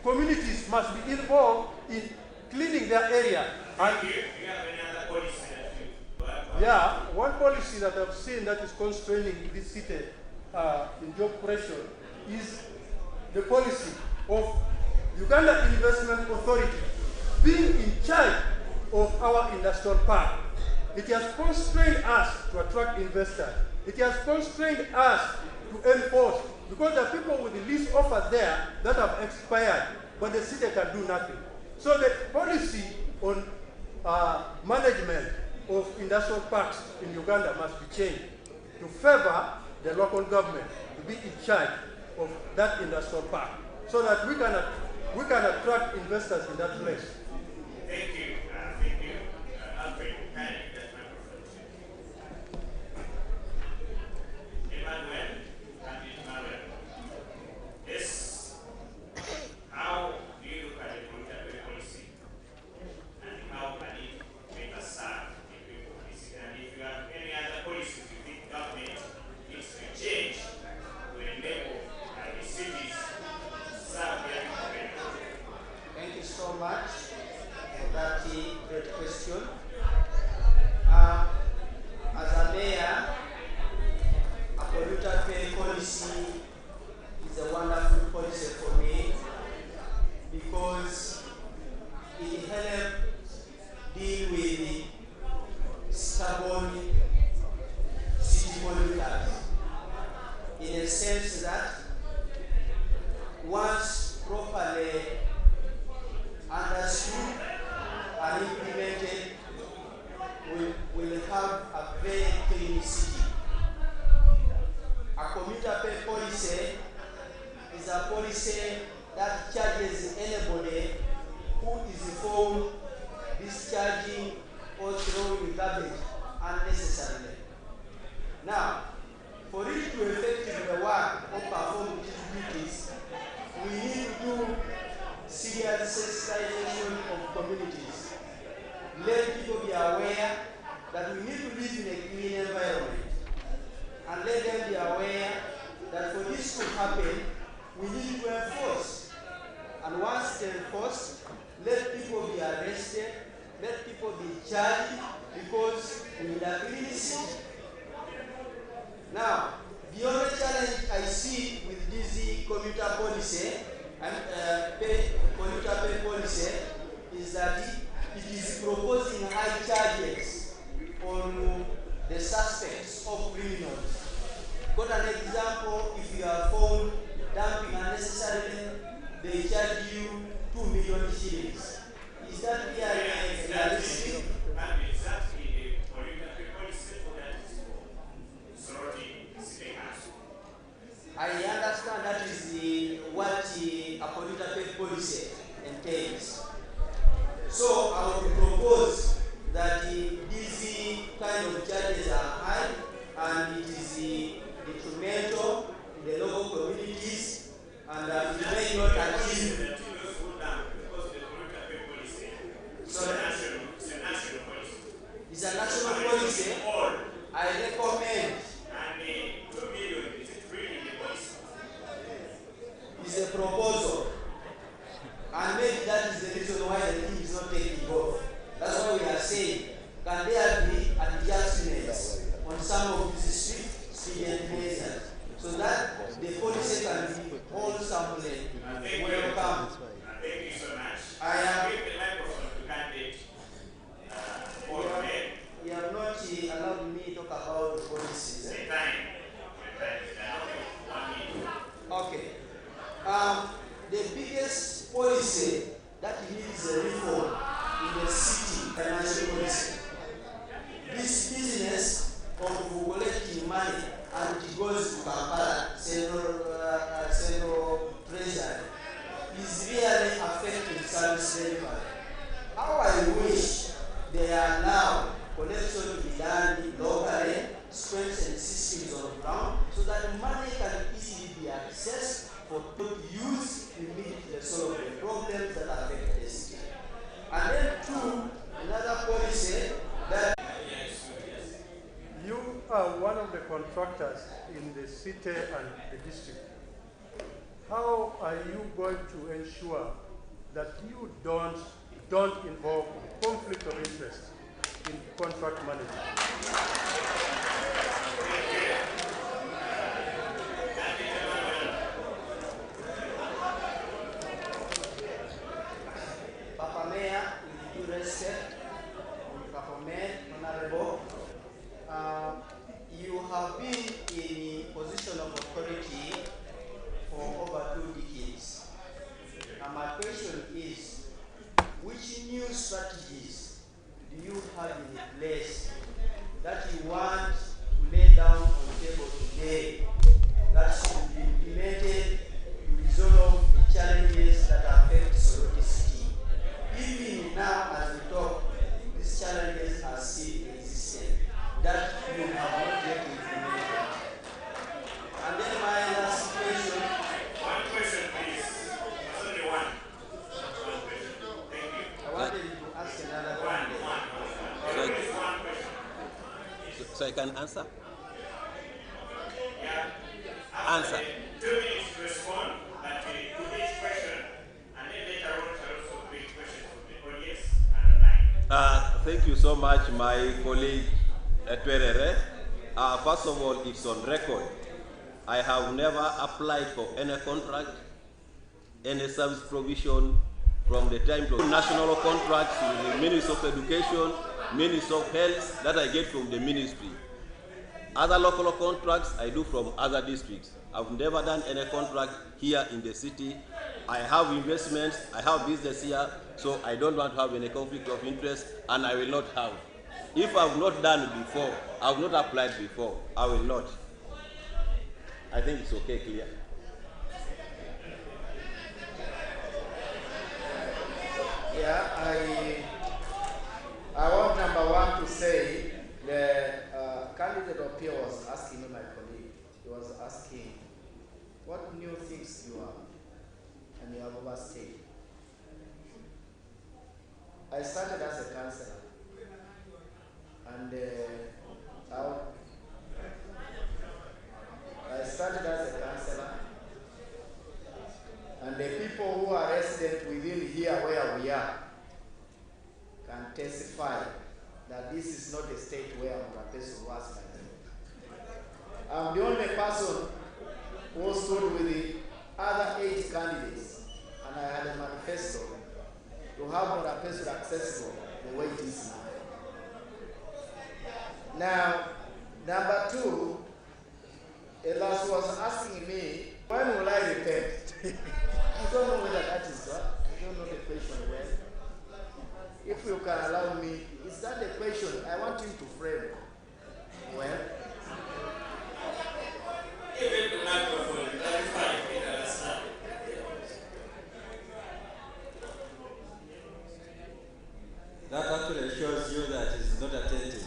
S13: communities must be involved in cleaning their area. And
S11: Do you have any other policy that you
S13: yeah, one policy that I've seen that is constraining this city in job pressure is the policy of Uganda Investment Authority being in charge of our industrial park. It has constrained us to attract investors. It has constrained us to enforce, because there are people with the lease offers there that have expired, but the city can do nothing. So the policy on management of industrial parks in Uganda must be changed to favor the local government to be in charge of that industrial park, so that we can attract investors in that place.
S11: Thank you. Thank you. Alfred, can you get my microphone? Emmanuel, Emmanuel. Yes. How do you look at the monetary policy? And how can it better serve the people of the city? And if you have any other policies you think government needs to change to enable the cities serve their people?
S8: Thank you so much for that great question. As a mayor, a polluter pay policy is a wonderful policy for me because it helps deal with stubborn city polluters in a sense that once properly understood and implemented, will have a very clean city. A commuter pay policy is a policy that charges anybody who is found discharging or throwing garbage unnecessarily. Now, for it to effectively work or perform these duties, we need to do serious sensitization of communities. Let people be aware that we need to live in a clean environment. And let them be aware that for this to happen, we need to enforce. And once it's enforced, let people be arrested, let people be charged, because we need a clean city. Now, the only challenge I see with this commuter policy and polluter pay policy is that it is proposing high charges on the suspects of criminals. Got an example: if you are found dumping unnecessarily, they charge you 2 million shillings. Is that really realistic?
S11: And exactly the polluter pay policy for that is for Soroti City Council.
S8: I understand that is what a polluter pay policy entails. So I would propose that these kind of charges are high and it is detrimental to the local communities, and it may not achieve. Sorry? It's a national policy. It's a national policy. I recommend.
S11: And 2 million is really the policy.
S8: It's a proposal. And maybe that is the reason why the thing is not taking off. That's why we are saying, can there be adjustments on some of these stringent measures so that the policy can be wholesomely welcome?
S11: Thank you so much.
S8: I am.
S11: Give the microphone to candidate.
S8: You have not allowed me to talk about the policies. Okay. The biggest policy that needs a reform in the city, financial policy. This business of collecting money and it goes to Kampala, Central Treasury, is really affecting service delivery. How I wish there are now collection to be done locally, strengthen systems on the ground, so that money can easily be accessed for use immediately to solve the problems that affect the city. And then two, another policy that
S13: you are one of the contractors in the city and the district. How are you going to ensure that you don't involve conflict of interest in contract management?
S12: strategies do you have in place that you want to lay down on the table today that should be implemented to resolve the challenges that affect Soroti City? Even now as we talk, these challenges are still existing that you have not yet implemented. And then my last question.
S11: One question, please. It's only one. One question. Thank you.
S12: I wanted to ask another one.
S14: So I can answer?
S11: Yeah.
S14: Answer.
S11: 2 minutes to respond, but to each question, and then later on, shall also bring questions from the audience and online.
S14: Thank you so much, my colleague Twerere. First of all, it's on record. I have never applied for any contract, any service provision from the time to national contracts with the Ministry of Education, Ministry of Health that I get from the ministry. Other local contracts I do from other districts. I've never done any contract here in the city. I have investments, I have business here, so I don't want to have any conflict of interest, and I will not have. If I've not done before, I've not applied before, I will not. I think it's okay, clear.
S12: Yeah, I want number one to say the candidate up here was asking me, my colleague, he was asking, what new things you have and you have overstayed? I started as a counselor, and I started as a counselor, and the people who are resident within here where we are can testify that this is not a state where Murapesu was like that. I'm the only person who stood with the other 8 candidates, and I had a manifesto to have Murapesu accessible the way it is now. Now, number 2, Elas was asking me, when will I repent? I don't know whether that is what. I don't know the question well. If you can allow me, is that the question? I want him to frame. Well,
S11: Even the microphone, clarify, you can understand.
S15: That actually shows you that he's not attentive.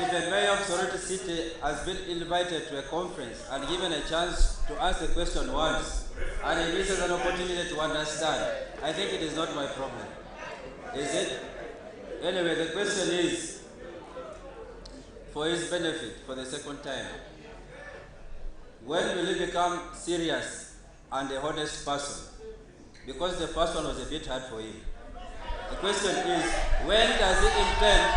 S15: If the mayor of Soroti City has been invited to a conference and given a chance to ask the question once, and he misses an opportunity to understand, I think it is not my problem. Is it? Anyway, the question is, for his benefit, for the second time, when will he become serious and a honest person? Because the first one was a bit hard for him. The question is, when does he intend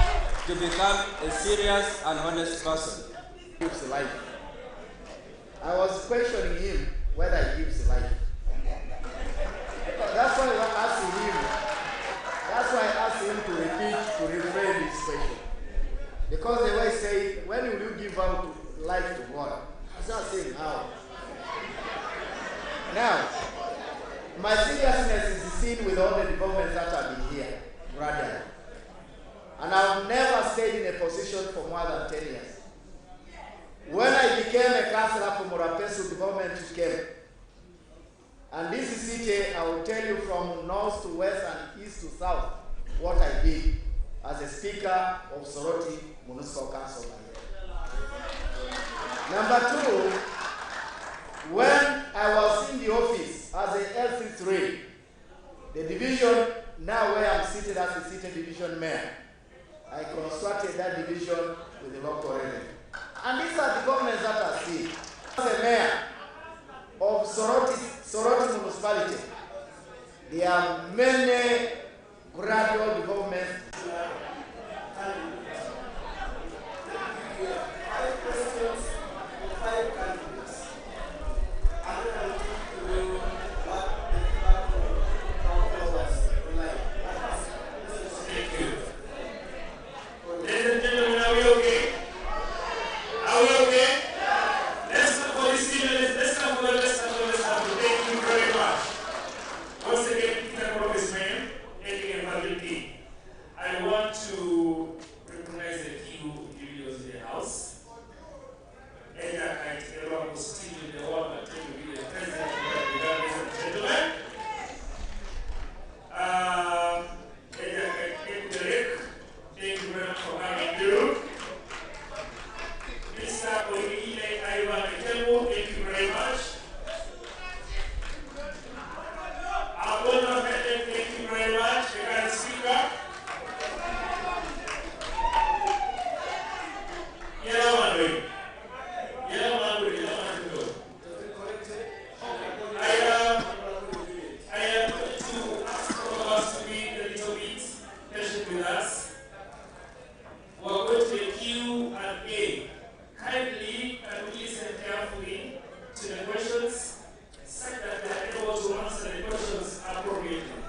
S15: to become a serious and honest person?
S12: Gives life. I was questioning him whether he gives life. That's why I asked him. That's why I asked him to repeat, to reframe his question. Because they were saying, when will you give out life to God? He's not saying how. Now, my seriousness is seen with all the developments that have been here, gradually. And I've never stayed in a position for more than 10 years. When I became a councillor for Murapesu development came, and this city, I will tell you from north to west and east to south, what I did as a speaker of Soroti Municipal Council. Number 2, when I was in the office as a LC3, the division, now where I'm seated as the city division mayor, I constructed that division with the local revenue. And these are the governments that I see. As a mayor of Soroti municipality, there are many gradual developments.
S11: Let's come for this. Let's come for the rest of the. Thank you very much.
S4: Honorable Stephen, the one that came to be the president of the ladies and gentlemen. Thank you very much for having you. Mr. Oyeile Aiwa Ekemo, thank you very much. Abona Fede, thank you very much. The guy speaker. Yellow man doing. Yellow man doing. Yellow man doing. I am going to ask all of us to be a little bit patient with us. We are going to the Q&A. Kindly and listen carefully to the questions, such that they are able to answer the questions appropriately.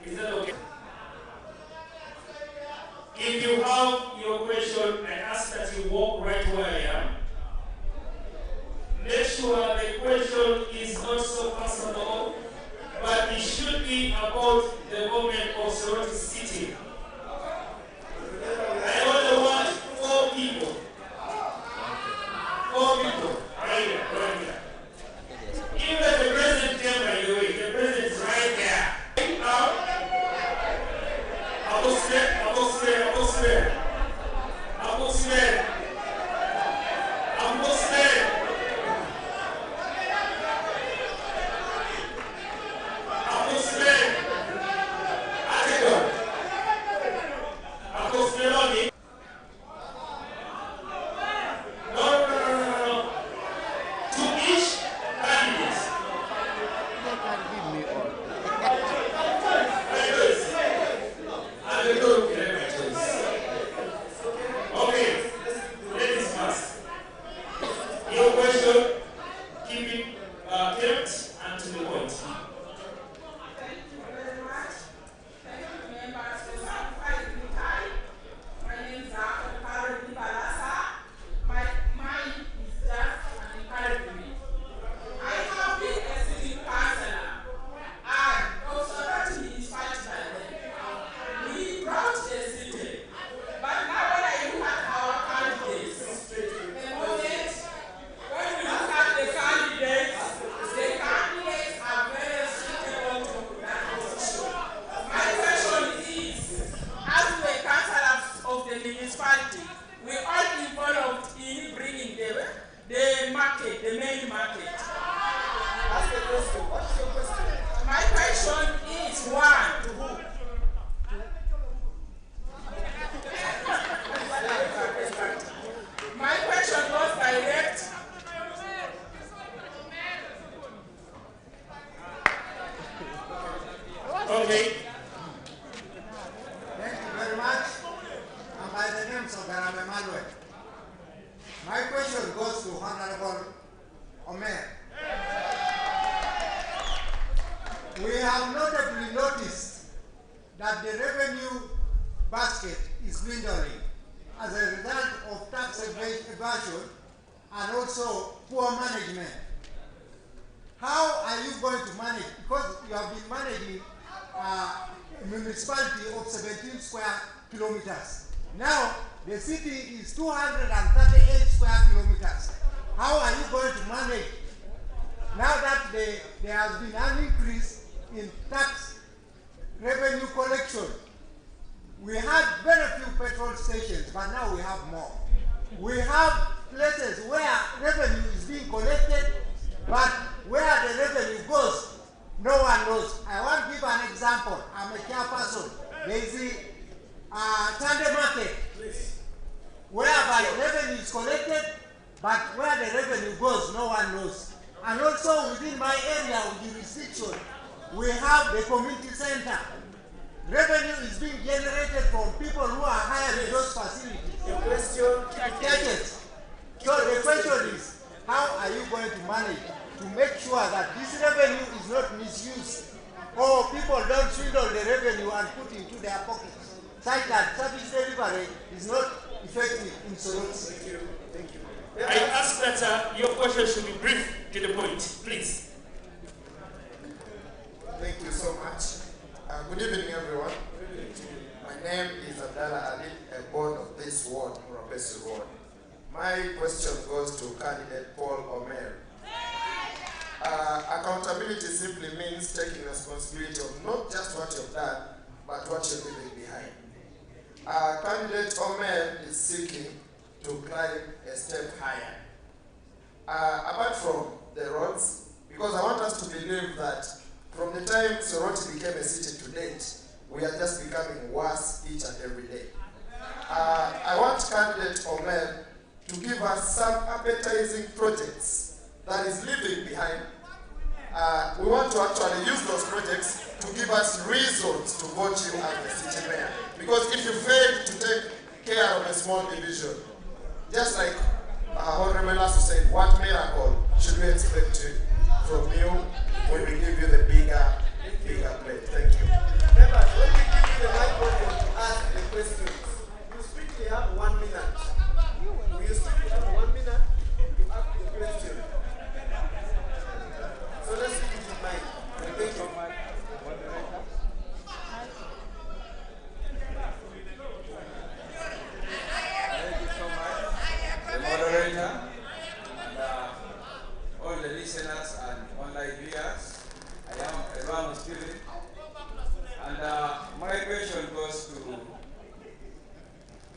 S4: Is that okay? If you have your question, I ask that you walk right where I am. Make sure the question is not so personal, but it should be about the government of Soroti City. I only want 4 people. 4 people. Right here, right here. Even the president came, by the way. The president is right there.
S16: Okay. Thank you very much. And by the name of Garam Emmanuel. My question goes to Honorable Omer. We have notably noticed that the revenue basket is dwindling as a result of tax evasion and also poor management. How are you going to manage? Because you have been managing a municipality of 17 square kilometers. Now, the city is 238 square kilometers. How are you going to manage now that there has been an increase in tax revenue collection? We had very few petrol stations, but now we have more. We have places where revenue is being collected, but where the revenue goes, no one knows. I want to give an example. I'm a chairperson. There is the Sunday market, whereby revenue is collected, but where the revenue goes, no one knows. And also within my area of jurisdiction, we have the community center. Revenue is being generated from people who are hiring those facilities. The question, so the question is, how are you going to manage to make sure that this revenue is not misused, or people don't swindle the revenue and put into their pockets, such that service delivery is not effective in Soroti? Thank you. Thank you.
S4: I ask that your question should be brief to the point, please.
S17: Thank you so much. Good evening, everyone. My name is Abdallah Ali, a board of this ward, Murabesi Ward. My My question goes to candidate Paul Omer. Accountability simply means taking responsibility of not just what you've done, but what you're leaving behind. Candidate Omer is seeking to climb a step higher. Apart from the roads, because I want us to believe that from the time Soroti became a city to date, we are just becoming worse each and every day. I want candidate Omer to give us some appetizing projects that is leaving behind. We want to actually use those projects to give us reasons to vote you as the city mayor. Because if you fail to take care of a small division, just like Honorable Lasso said, what miracle should we expect from you when we give you the bigger plate? Thank you.
S9: Members, when we give you the microphone to ask the questions, you strictly have 1 minute. You strictly have 1 minute to ask the question. So let's keep it in mind. Thank you.
S15: Thank you so much. The moderator, and all the listeners and online viewers. I am Rhino Spirit. And my question goes to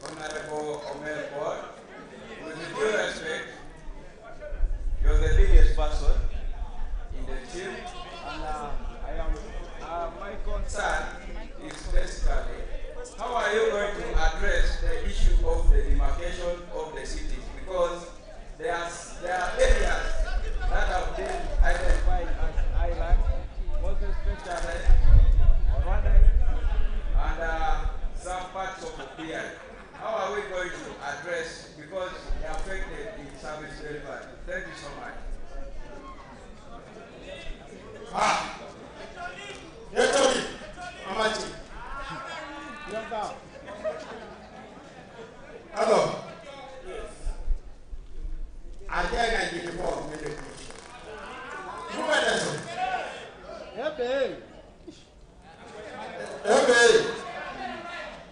S15: Honorable Omer Paul. With due respect, you're the biggest person in the team. And my concern is basically, how are you going to address the issue of the demarcation of the cities? Because there are areas that have been identified as islands, most especially Rwanda and some parts of Opiai. How are we going to address, because they are affected in service delivery? Thank you so much.
S17: Hello. I think I need to walk with you. Who are they? Hey,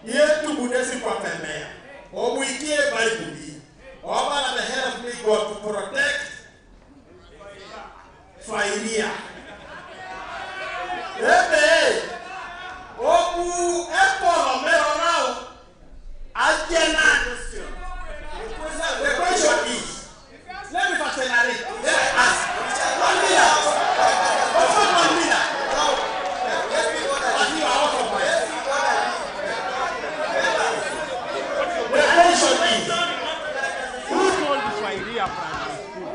S17: here to Budesi Kwamemea, or we care by Budi, or by the head of me God to protect Fairia. Hey, Oku, Apple, Mayoral, Ajena. The question is, let me facilitate. Let me ask. 1 minute. What's 1 minute? The question is, who told the Swahili primary school?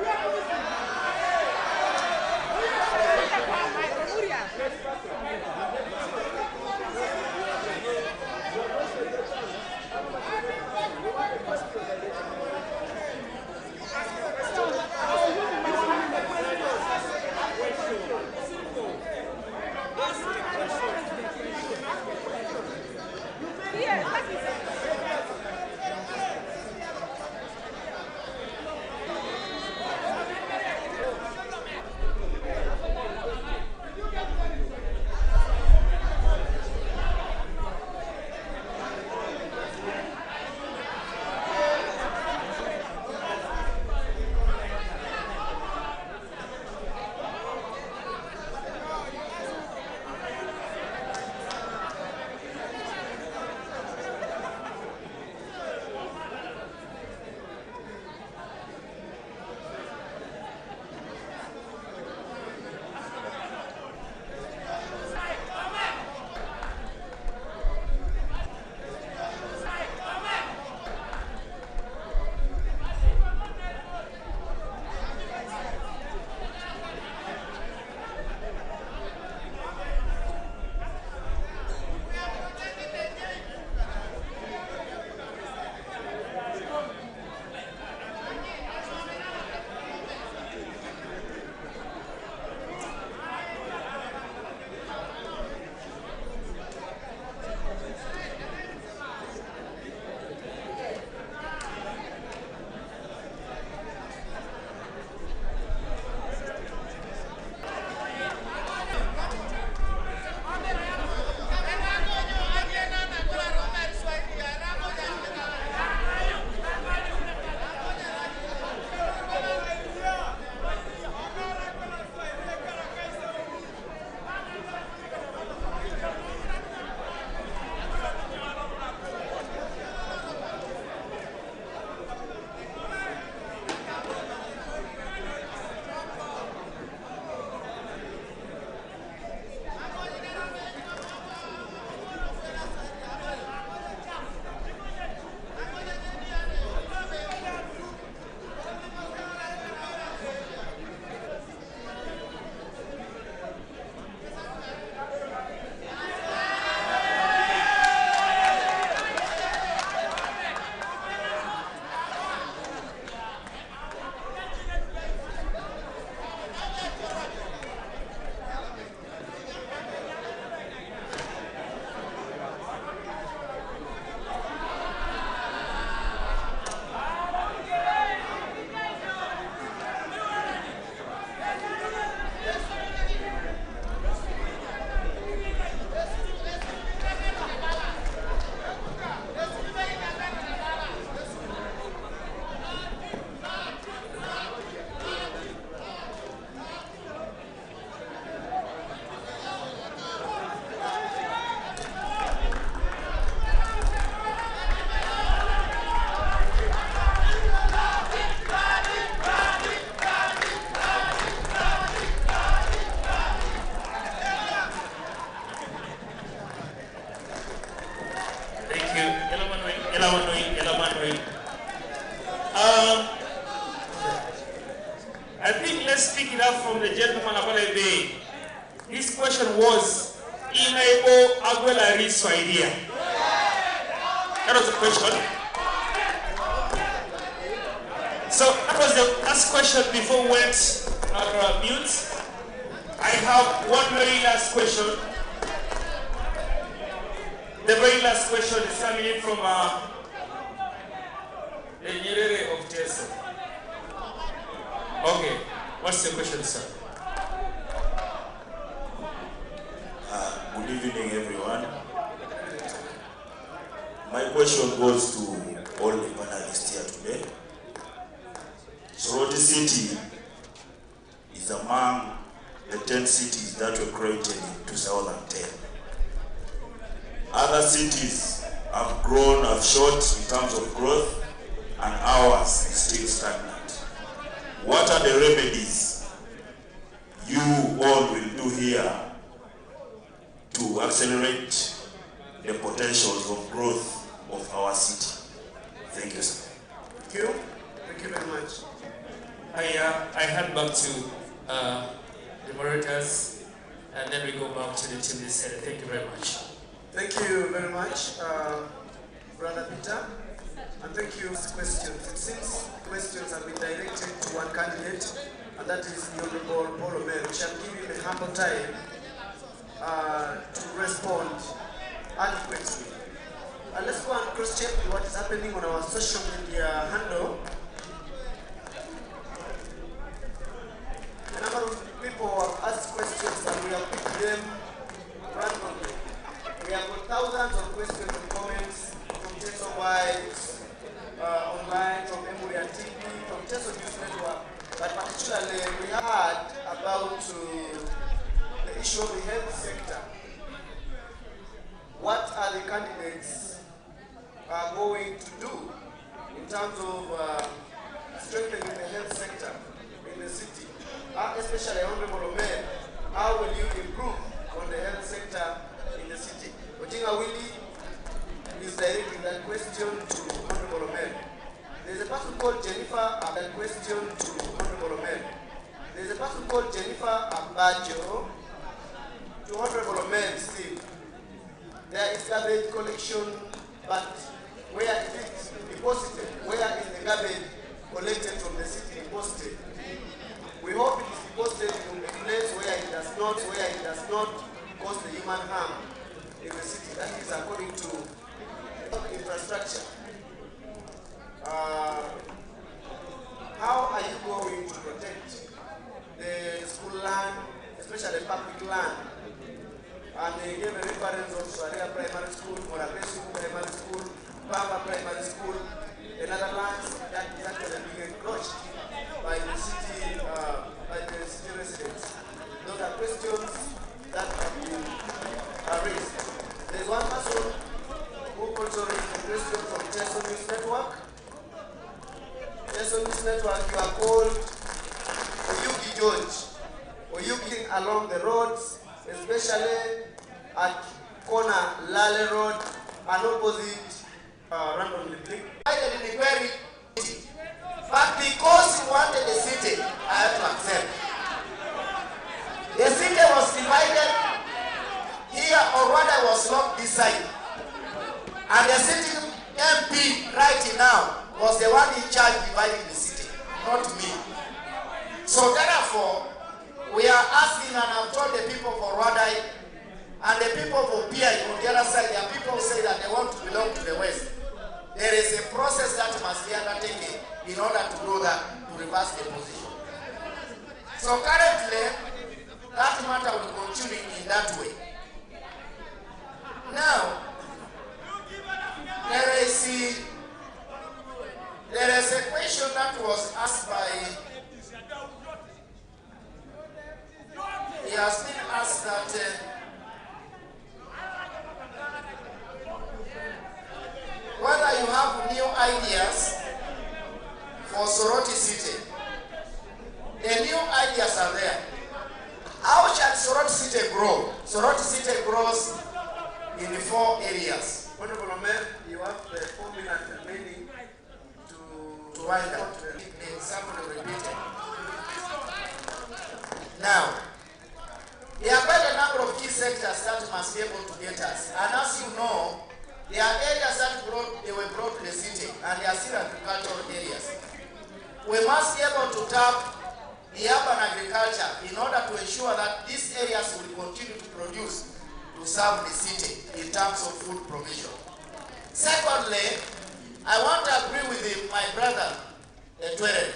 S4: I think let's pick it up from the gentleman Abale Bay. This question was, Inaibo Aguela Riso idea. That was the question. So that was the last question before we went on mute. I have one very last question. The very last question is coming in from the Nyerere of Teso. Okay, what's your question, sir?
S18: Good evening, everyone. My question goes to all the panelists here today. Soroti City is among the 10 cities that were created in 2010. Other cities have grown, have shot in terms of growth, and ours is still stagnant. What are the remedies you all will do here to accelerate the potentials of growth of our city? Thank you, sir.
S9: Thank you. Thank you very much.
S4: I hand back to the moderators, and then we go back to the team this head. Thank you very much.
S9: Thank you very much, Brother Peter. And thank you for questions. It seems questions have been directed to one candidate, and that is the Honorable Paul Omer. We shall give him a humble time to respond adequately. Let's go and cross-check what is happening on our social media handle. A number of people have asked questions and we have picked them randomly. We have got thousands of questions and comments from Teso Wives, online, from Mayoral TV, from Teso News Network, but particularly we heard about the issue of the health sector. What are the candidates going to do in terms of strengthening the health sector in the city? Especially Honorable Omer, how will you improve on the health sector in the city? Ojinga Willie is directing that question to Honorable Omer. There's a person called Jennifer, that question to Honorable Omer. There's a person called Jennifer Ambajo to Honorable Omer still. There is garbage collection, but where is it deposited? Where is the garbage collected from the city deposited? We hope it is deposited in a place where it does not cause the human harm in the city. That is according to infrastructure. How are you going to protect the school land, especially public land? And they gave a reference of Swaria Primary School, Morabesu Primary School, Bamba Primary School, and other lands that is actually being encroached by the city residents. Those are questions that have been raised. There's one person who also raised a question from Teso News Network. Teso News Network, you are called Oyugi George. Oyugi along the roads, especially at corner Lale Road and opposite randomly click. But because you wanted the city, I have to accept. The city was divided here, or rather was locked this side. And the city MP right now was the one in charge dividing the city, not me. So therefore, we are asking, and I've told the people for Rwadai and the people for PI on the other side, there are people who say that they want to belong to the West. There is a process that must be undertaken in order to do that, to reverse the position. So currently, that matter will continue in that way. Now, there is a question that was asked by, he has been asked that whether you have new ideas for Soroti City. The new ideas are there. How shall Soroti City grow? Soroti City grows in 4 areas. Honorable Omer, you have 4 minutes remaining to wind up the example repeated.
S12: Now, there are quite a number of key sectors that must be able to get us. And as you know, there are areas that were brought to the city, and they are still agricultural areas. We must be able to tap the urban agriculture in order to ensure that these areas will continue to produce to serve the city in terms of food provision. Secondly, I want to agree with my brother, Twere.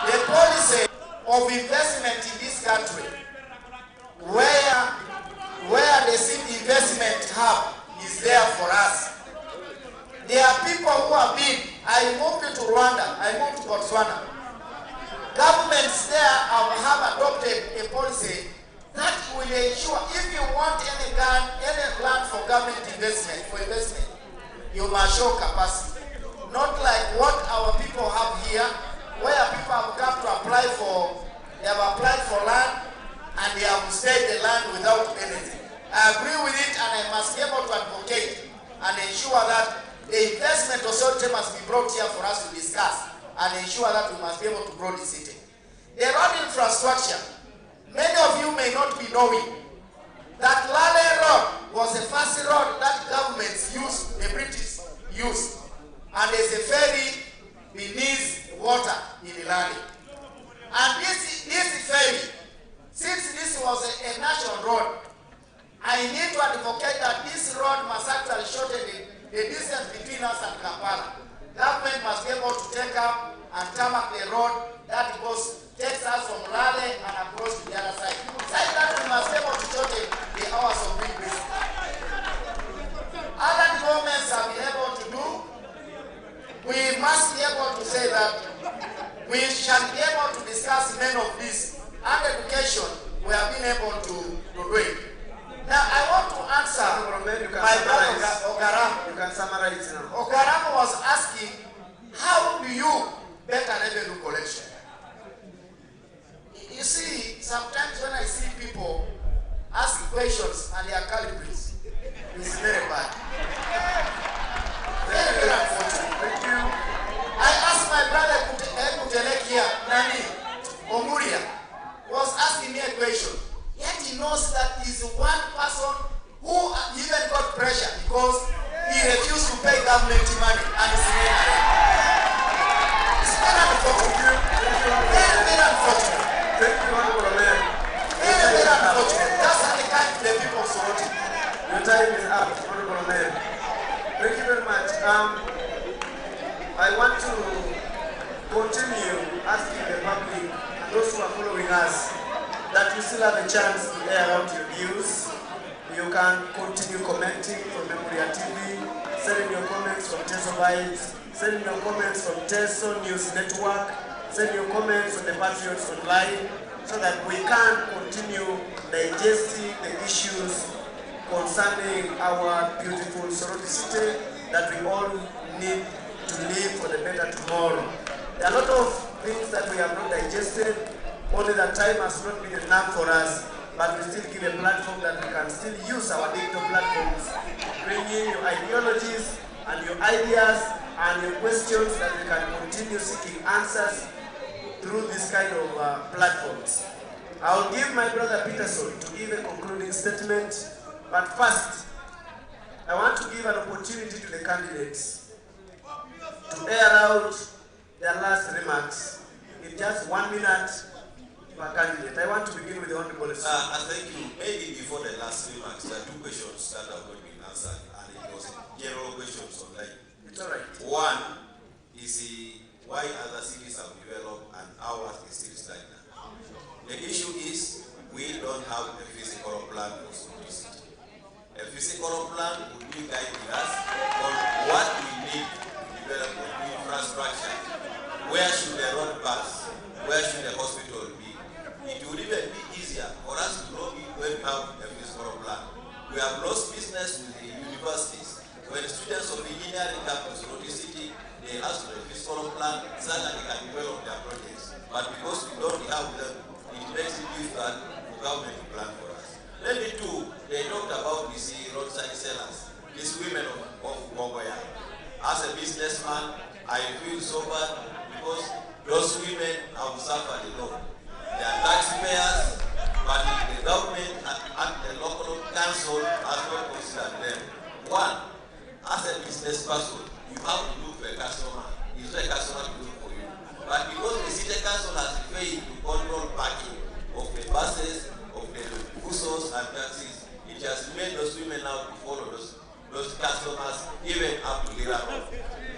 S12: The policy of investment in this country, where the city investment hub is there for us. There are people who have been, I moved to Rwanda, I moved to Botswana. Governments there have adopted a policy that will ensure if you want any land for government investment, you must show capacity. Not like what our people have here, where people have come to apply for, they have applied for land and they have stayed the land without anything. I agree with it, and I must be able to advocate and ensure that the investment authority must be brought here for us to discuss and ensure that we must be able to grow the city. The road infrastructure, many of you may not be knowing that Lale Road was the first road that governments used, the British used, and there's a ferry beneath water in Lale. And this ferry, since this was a national road, I need to advocate that this road must actually shorten the distance between us and Kampala. Government must be able to take up and tarmac the road that takes us from Lale and across to the other side. Such that we must be able to shorten the hours of doing business. Other governments have been able to do. We must be able to say that we shall be able to discuss many of this. And education, we have been able to do it. Now, I want to answer my brother Ogaram. You can summarize now. Ogaram was asking, how do you better revenue collection? You see, sometimes when I see people ask questions and they are calibrates, it's very bad. Very, very unfortunate. Thank you. I asked my brother Kutelek here, Nani Omuria, was asking me a question. Yet he knows that he's one person who even got pressure because he refused to pay government money and he's in NRA. It's very unfortunate. Very, very unfortunate. Thank you, Honorable Mayor. Very, very unfortunate. That's how the kind of the people of Soroti. Your time is up, Honorable Mayor. Thank you very much. I want to continue asking the public, those who are following us, that you still have a chance to air out your views. You can continue commenting from Mayoral TV, sending your comments from Teso Vibes, sending your comments from Teso News Network, sending your comments on the Patriots Online, so that we can continue digesting the issues concerning our beautiful Soroti city that we all need to live for the better tomorrow. There are a lot of things that we have not digested. Only that time has not been enough for us, but we still give a platform that we can still use our digital platforms, bring in your ideologies and your ideas and your questions that we can continue seeking answers through this kind of platforms. I'll give my brother Peterson to give a concluding statement, but first, I want to give an opportunity to the candidates to air out their last remarks in just 1 minute. Candidate. I want to begin with the Honorable.
S14: Thank you. Maybe before the last remarks, there are two questions that have not been answered, and it was general questions online.
S12: It's all right.
S14: One is why other cities have developed and ours is still stagnant. The issue is we don't have a physical plan for Soroti City. A physical plan would be guiding us on what we need to develop infrastructure. Where should the road pass? Where should the hospital be? It would even be easier for us to know when we have a physical plan. We have lost business with the universities. When students of engineering come to Soroti City, they ask for a physical plan so that they can develop their projects. But because we don't have them, it makes it difficult for government to plan for us. Then the two, they talked about these roadside sellers, these women of Bogoya. As a businessman, I feel so bad because those women have suffered a lot. Their tax customers even up to Lira Road.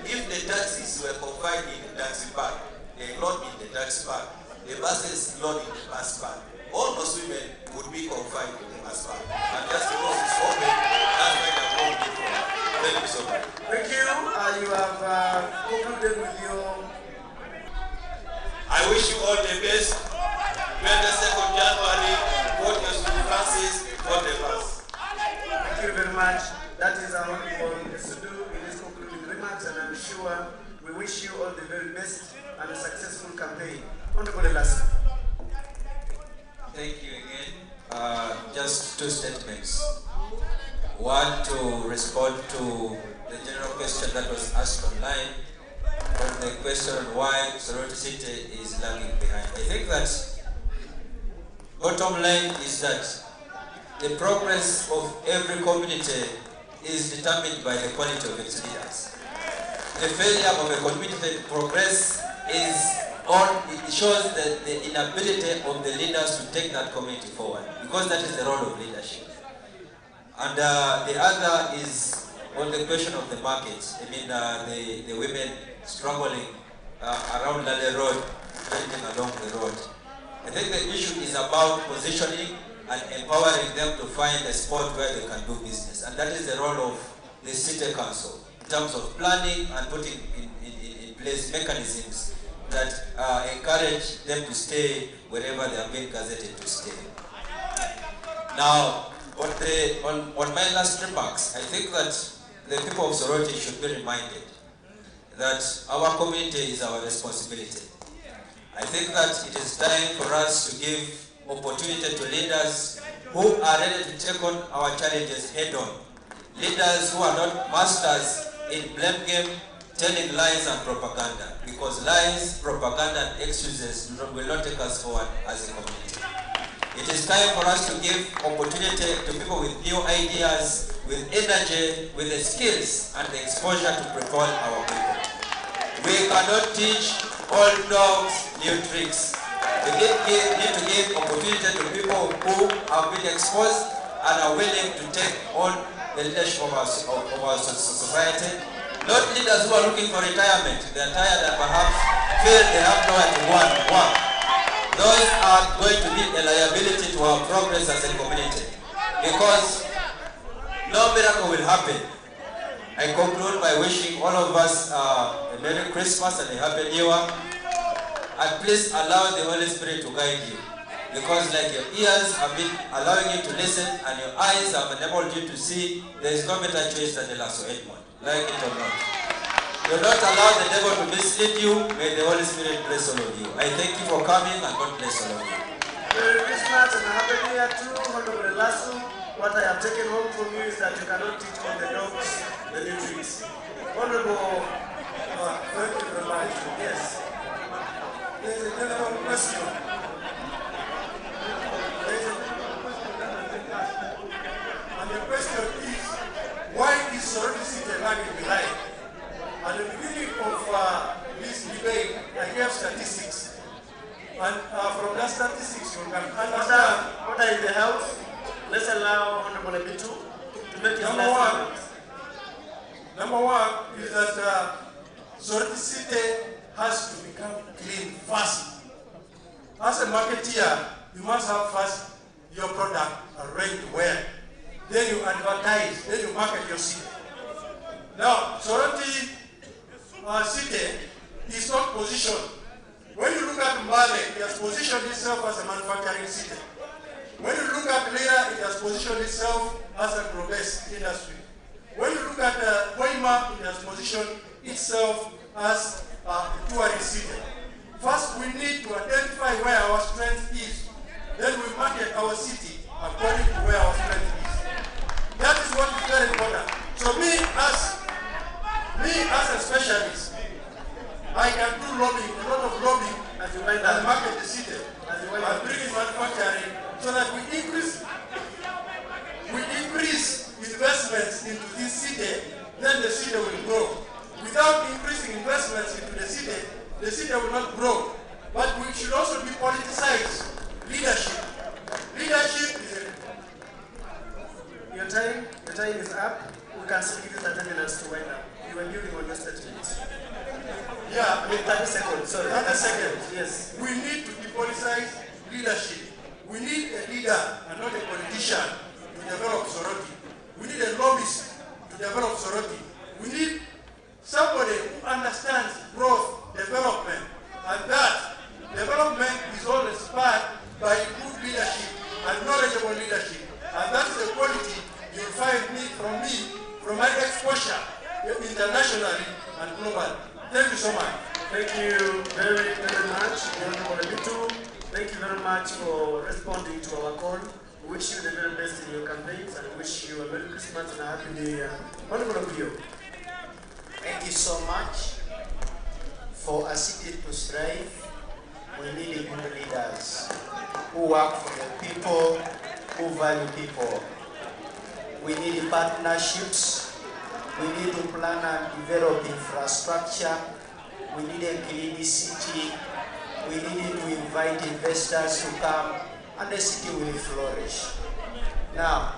S14: If the taxis were confined in the taxi park, they load in the taxi park, the buses load in the bus park, all those women would be confined in the bus park. And just because it's open, that's why they're going different. Thank you so much.
S12: Thank you. You have concluded with your...
S14: I wish you all the best. 22nd January, vote your Francis, vote the bus.
S12: Thank you very much. That is our honorable Sudu in his concluding remarks, and I'm sure we wish you all the very best and a successful campaign. Honorable Elasu.
S15: Thank you again. Just two statements. One, to respond to the general question that was asked online on the question on why Soroti City is lagging behind. I think that bottom line is that the progress of every community is determined by the quality of its leaders. The failure of a community to progress it shows the inability of the leaders to take that community forward, because that is the role of leadership. And the other is on the question of the markets. I mean, the women struggling around Lale Road, trending along the road. I think the issue is about positioning and empowering them to find a spot where they can do business. And that is the role of the city council in terms of planning and putting in place mechanisms that encourage them to stay wherever they are being gazetted to stay. Now, on my last remarks, I think that the people of Soroti should be reminded that our community is our responsibility. I think that it is time for us to give opportunity to leaders who are ready to take on our challenges head on. Leaders who are not masters in blame game, telling lies and propaganda, because lies, propaganda and excuses will not take us forward as a community. It is time for us to give opportunity to people with new ideas, with energy, with the skills and the exposure to propel our people. We cannot teach old dogs new tricks. We need to give opportunity to people who have been exposed and are willing to take on the leadership of our society. Not leaders who are looking for retirement. They are tired and perhaps feel they have nowhere to work. Those are going to be a liability to our progress as a community, because no miracle will happen. I conclude by wishing all of us a Merry Christmas and a Happy New Year. And please allow the Holy Spirit to guide you, because like your ears have been allowing you to listen and your eyes have enabled you to see, there is no better choice than the Lasso Edmond, like it or not. Do not allow the devil to mislead you. May the Holy Spirit bless all of you. I thank you for coming, and God bless all of you.
S12: Merry Christmas and a Happy New Year too, Honorable Elasu. What I have taken home from you is that you cannot teach all the dogs the new tricks. Honorable, thank you very much. Yes. There's a general question. And the question is, why is Soroti City lagging behind? At the beginning of this debate, I gave statistics. And from that statistics, you can understand. Order in the house. Let's allow Honorable Abitu to make his last. Number one is that Soroti City has to become clean fast. As a marketeer, you must have first your product arranged well. Then you advertise, then you market your city. Now, Soroti City is not positioned. When you look at Mbale, it has positioned itself as a manufacturing city. When you look at Lira, it has positioned itself as a progress industry. When you look at Koima, it has positioned itself as a tourism city. First, we need to identify where our strength is. Then we market our city according to where our strength is. That is what is very important. So me as a specialist, I can do lobbying, a lot of lobbying, and market the city. And bring in manufacturing so that we increase investments into this city, then the city will grow. Without increasing investments into the city will not grow. But we should also be politicized. Leadership. Leadership is your time is up.
S9: we can still give you 30 minutes to wind up. You were building on your statements.
S7: Yeah,
S9: I mean 30 seconds, sorry.
S7: 30 seconds.
S9: Yes.
S7: We need to depoliticize leadership. We need a leader and not a politician to develop Soroti. We need a lobbyist to develop Soroti. We need somebody who understands growth, development, and that development is all inspired by good leadership and knowledgeable leadership. And that is the quality you'll find from my exposure internationally and globally. Thank you so much.
S9: Thank you very, very much, Honorable Lebitu. Thank you very much for responding to our call. We wish you the very best in your campaigns and wish you a Merry Christmas and a Happy New Year. Honorable Pio.
S8: Thank you so much. For a city to strive, we need good leaders who work for the people, who value people. We need partnerships. We need to plan and develop infrastructure. We need a clean city. We need to invite investors to come, and the city will flourish. Now,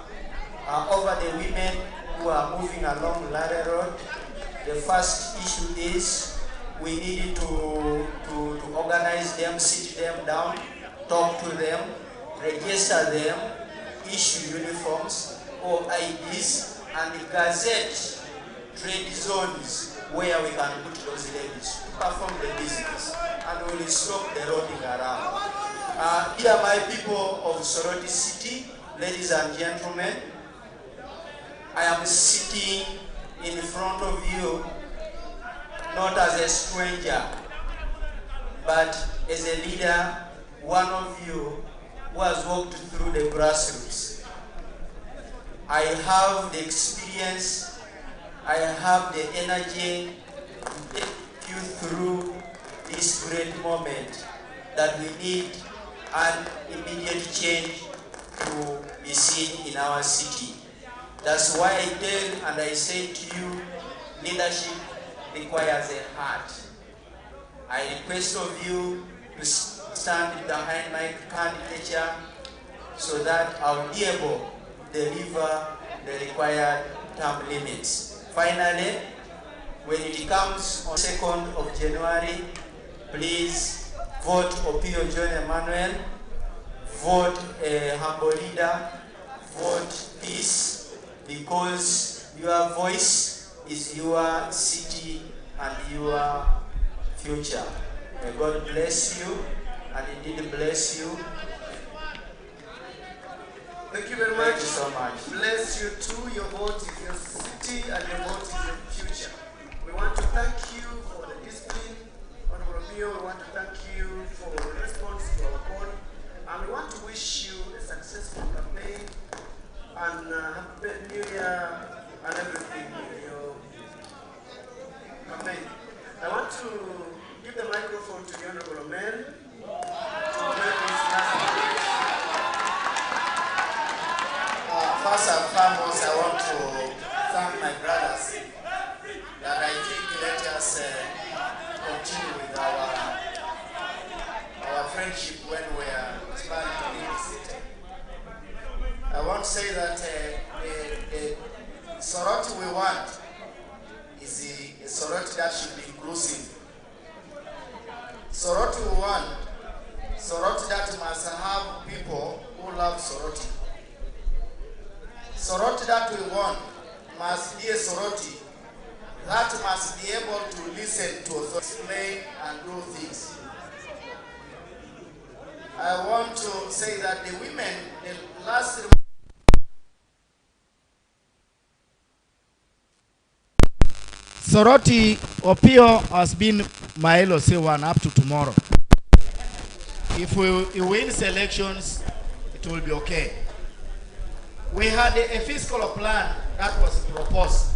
S8: over the women who are moving along Lare Road, the first issue is we need to organize them, sit them down, talk to them, register them, issue uniforms or IDs, and gazette trade zones where we can put those ladies to perform the business, and we will stop the roaming around. Dear my people of Soroti City, ladies and gentlemen, I am sitting in front of you not as a stranger, but as a leader, one of you who has walked through the grassroots. I have the experience, I have the energy to take you through this great moment that we need an immediate change to be seen in our city. That's why I tell and I say to you, leadership requires a heart. I request of you to stand behind my candidature so that I'll be able to deliver the required term limits. Finally, when it comes on 2nd of January, please vote Opio John Emmanuel, vote a humble leader, vote peace, because your voice is your city and your future. May God bless you and indeed bless you.
S9: Thank you very much.
S8: Thank you so much.
S9: Bless you too. Your vote is your city and your vote is your future. We want to thank you for the discipline, Honorable Pio. We want to thank you for the response to our call. And we want to wish you a successful campaign and happy New Year and everything in your campaign. I want to give the microphone to the Honorable Mayor to make his last speech.
S12: First and foremost, I want to thank my brothers that I think let us continue with our friendship when we are planning to leave the city. I want to say that Soroti we want is a Soroti that should be inclusive. Soroti we want, Soroti that must have people who love Soroti. Soroti that we want must be a Soroti that must be able to listen to us, explain and do things. I want to say that the women, the last Soroti Opio has been Mayoral C1 up to tomorrow. If we win elections, it will be okay. We had a fiscal plan that was proposed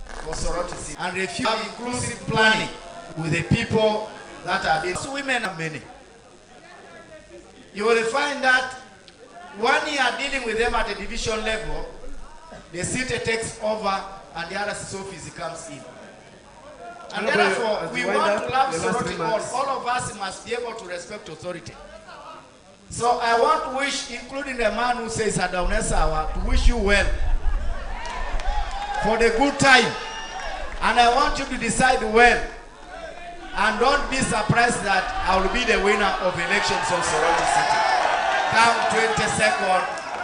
S12: for Soroti City and refuse inclusive planning with the people that are being. Women are many. You will find that 1 year dealing with them at a division level, the city takes over and the other office comes in. And therefore, we want to love Soroti. All of us must be able to respect authority. So I want to wish, including the man who says Adaunesawa, to wish you well. for the good time. And I want you to decide well. And don't be surprised that I will be the winner of elections of Soroti City. Come 22nd.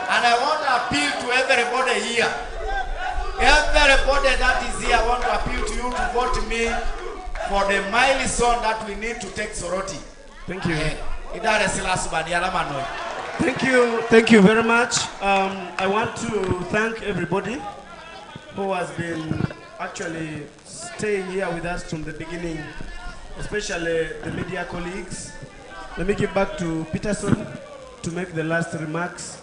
S12: And I want to appeal to everybody here. Everybody that is here, I want to appeal to you to vote me for the milestone that we need to take Soroti.
S6: Thank you.
S12: Thank
S6: you very much. I want to thank everybody who has been actually staying here with us from the beginning, especially the media colleagues. Let me give back to Peterson to make the last remarks.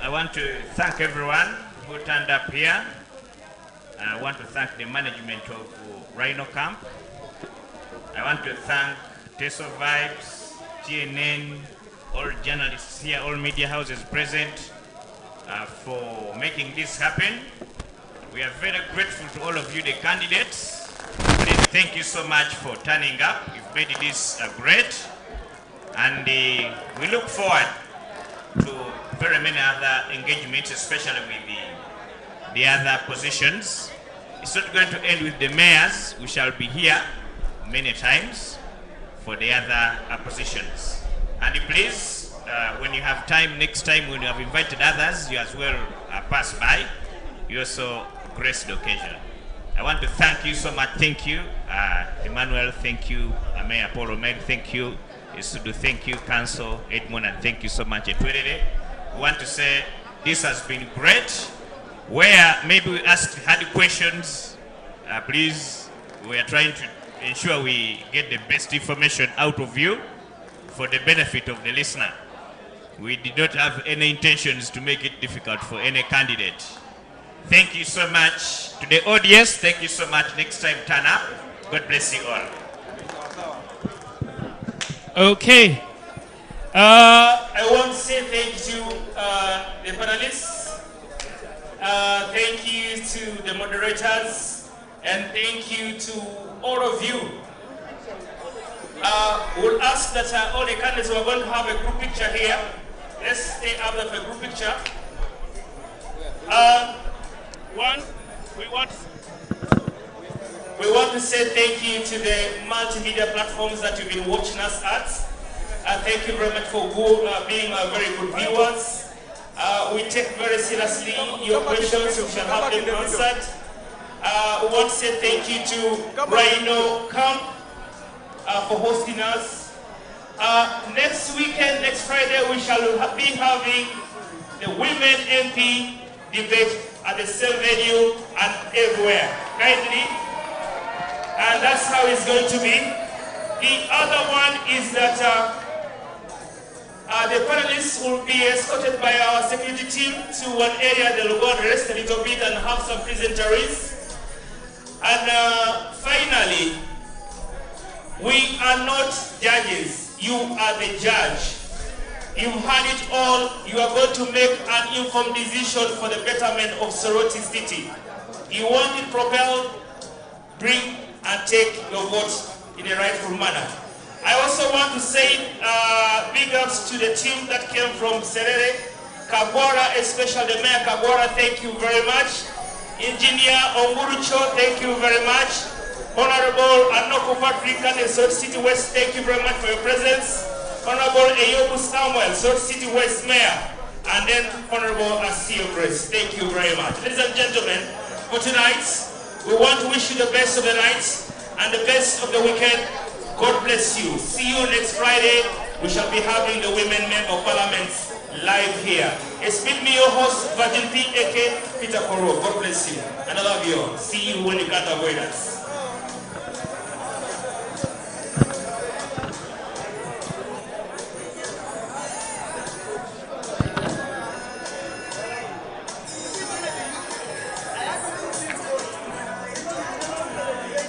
S11: I want to thank everyone who turned up here. I want to thank the management of Rhino Camp. I want to thank Teso Vibes, TNN, all journalists here, all media houses present for making this happen. We are very grateful to all of you, the candidates. Please, thank you so much for turning up. You've made this great. And we look forward to very many other engagements, especially with the other positions. It's not going to end with the mayors. We shall be here many times for the other positions. And please, when you have time, next time when you have invited others, you as well pass by. You also grace the occasion. I want to thank you so much. Thank you, Emmanuel. Thank you, Mayor Paul Omed. Thank you, Isudu. Thank you, Council Edmond, and thank you so much, Etwedede. We want to say this has been great. Where maybe we had questions, please, we are trying to ensure we get the best information out of you for the benefit of the listener. We did not have any intentions to make it difficult for any candidate. Thank you so much to the audience. Thank you so much. Next time, turn up. God bless you all.
S4: Okay. I want to say thank you to the panelists. Thank you to the moderators, and thank you to all of you. We'll ask that all the candidates who are going to have a group picture here. Let's stay up there for a group picture. We want to say thank you to the multimedia platforms that you've been watching us at. Thank you very much for being very good viewers. We take very seriously your questions. We shall have them answered. We want to say thank you to Rhino Camp for hosting us. Next weekend, next Friday, we shall be having the Women MP debate at the same venue and everywhere. Kindly. And that's how it's going to be. The other one is that the panelists will be escorted by our security team to one area. They'll go and rest a little bit and have some presentaries. And finally, we are not judges. You are the judge. You've had it all. You are going to make an informed decision for the betterment of Soroti City. You want it propelled, bring and take your vote in a rightful manner. I also want to say big ups to the team that came from Serere, Kagwara, especially the Mayor Kagwara, thank you very much. Engineer Ongurucho, thank you very much. Honorable Anoko Patrick and Soroti City West, thank you very much for your presence. Honorable Eyobu Samuel, Soroti City West Mayor, and then Honorable Asio Grace, thank you very much. Ladies and gentlemen, for tonight, we want to wish you the best of the night and the best of the weekend. God bless you. See you next Friday. We shall be having the Women Member of Parliament live here. It's been me, your host, Virgin P. A.K. Peter Koro. God bless you. And I love you all. See you when you can't avoid us.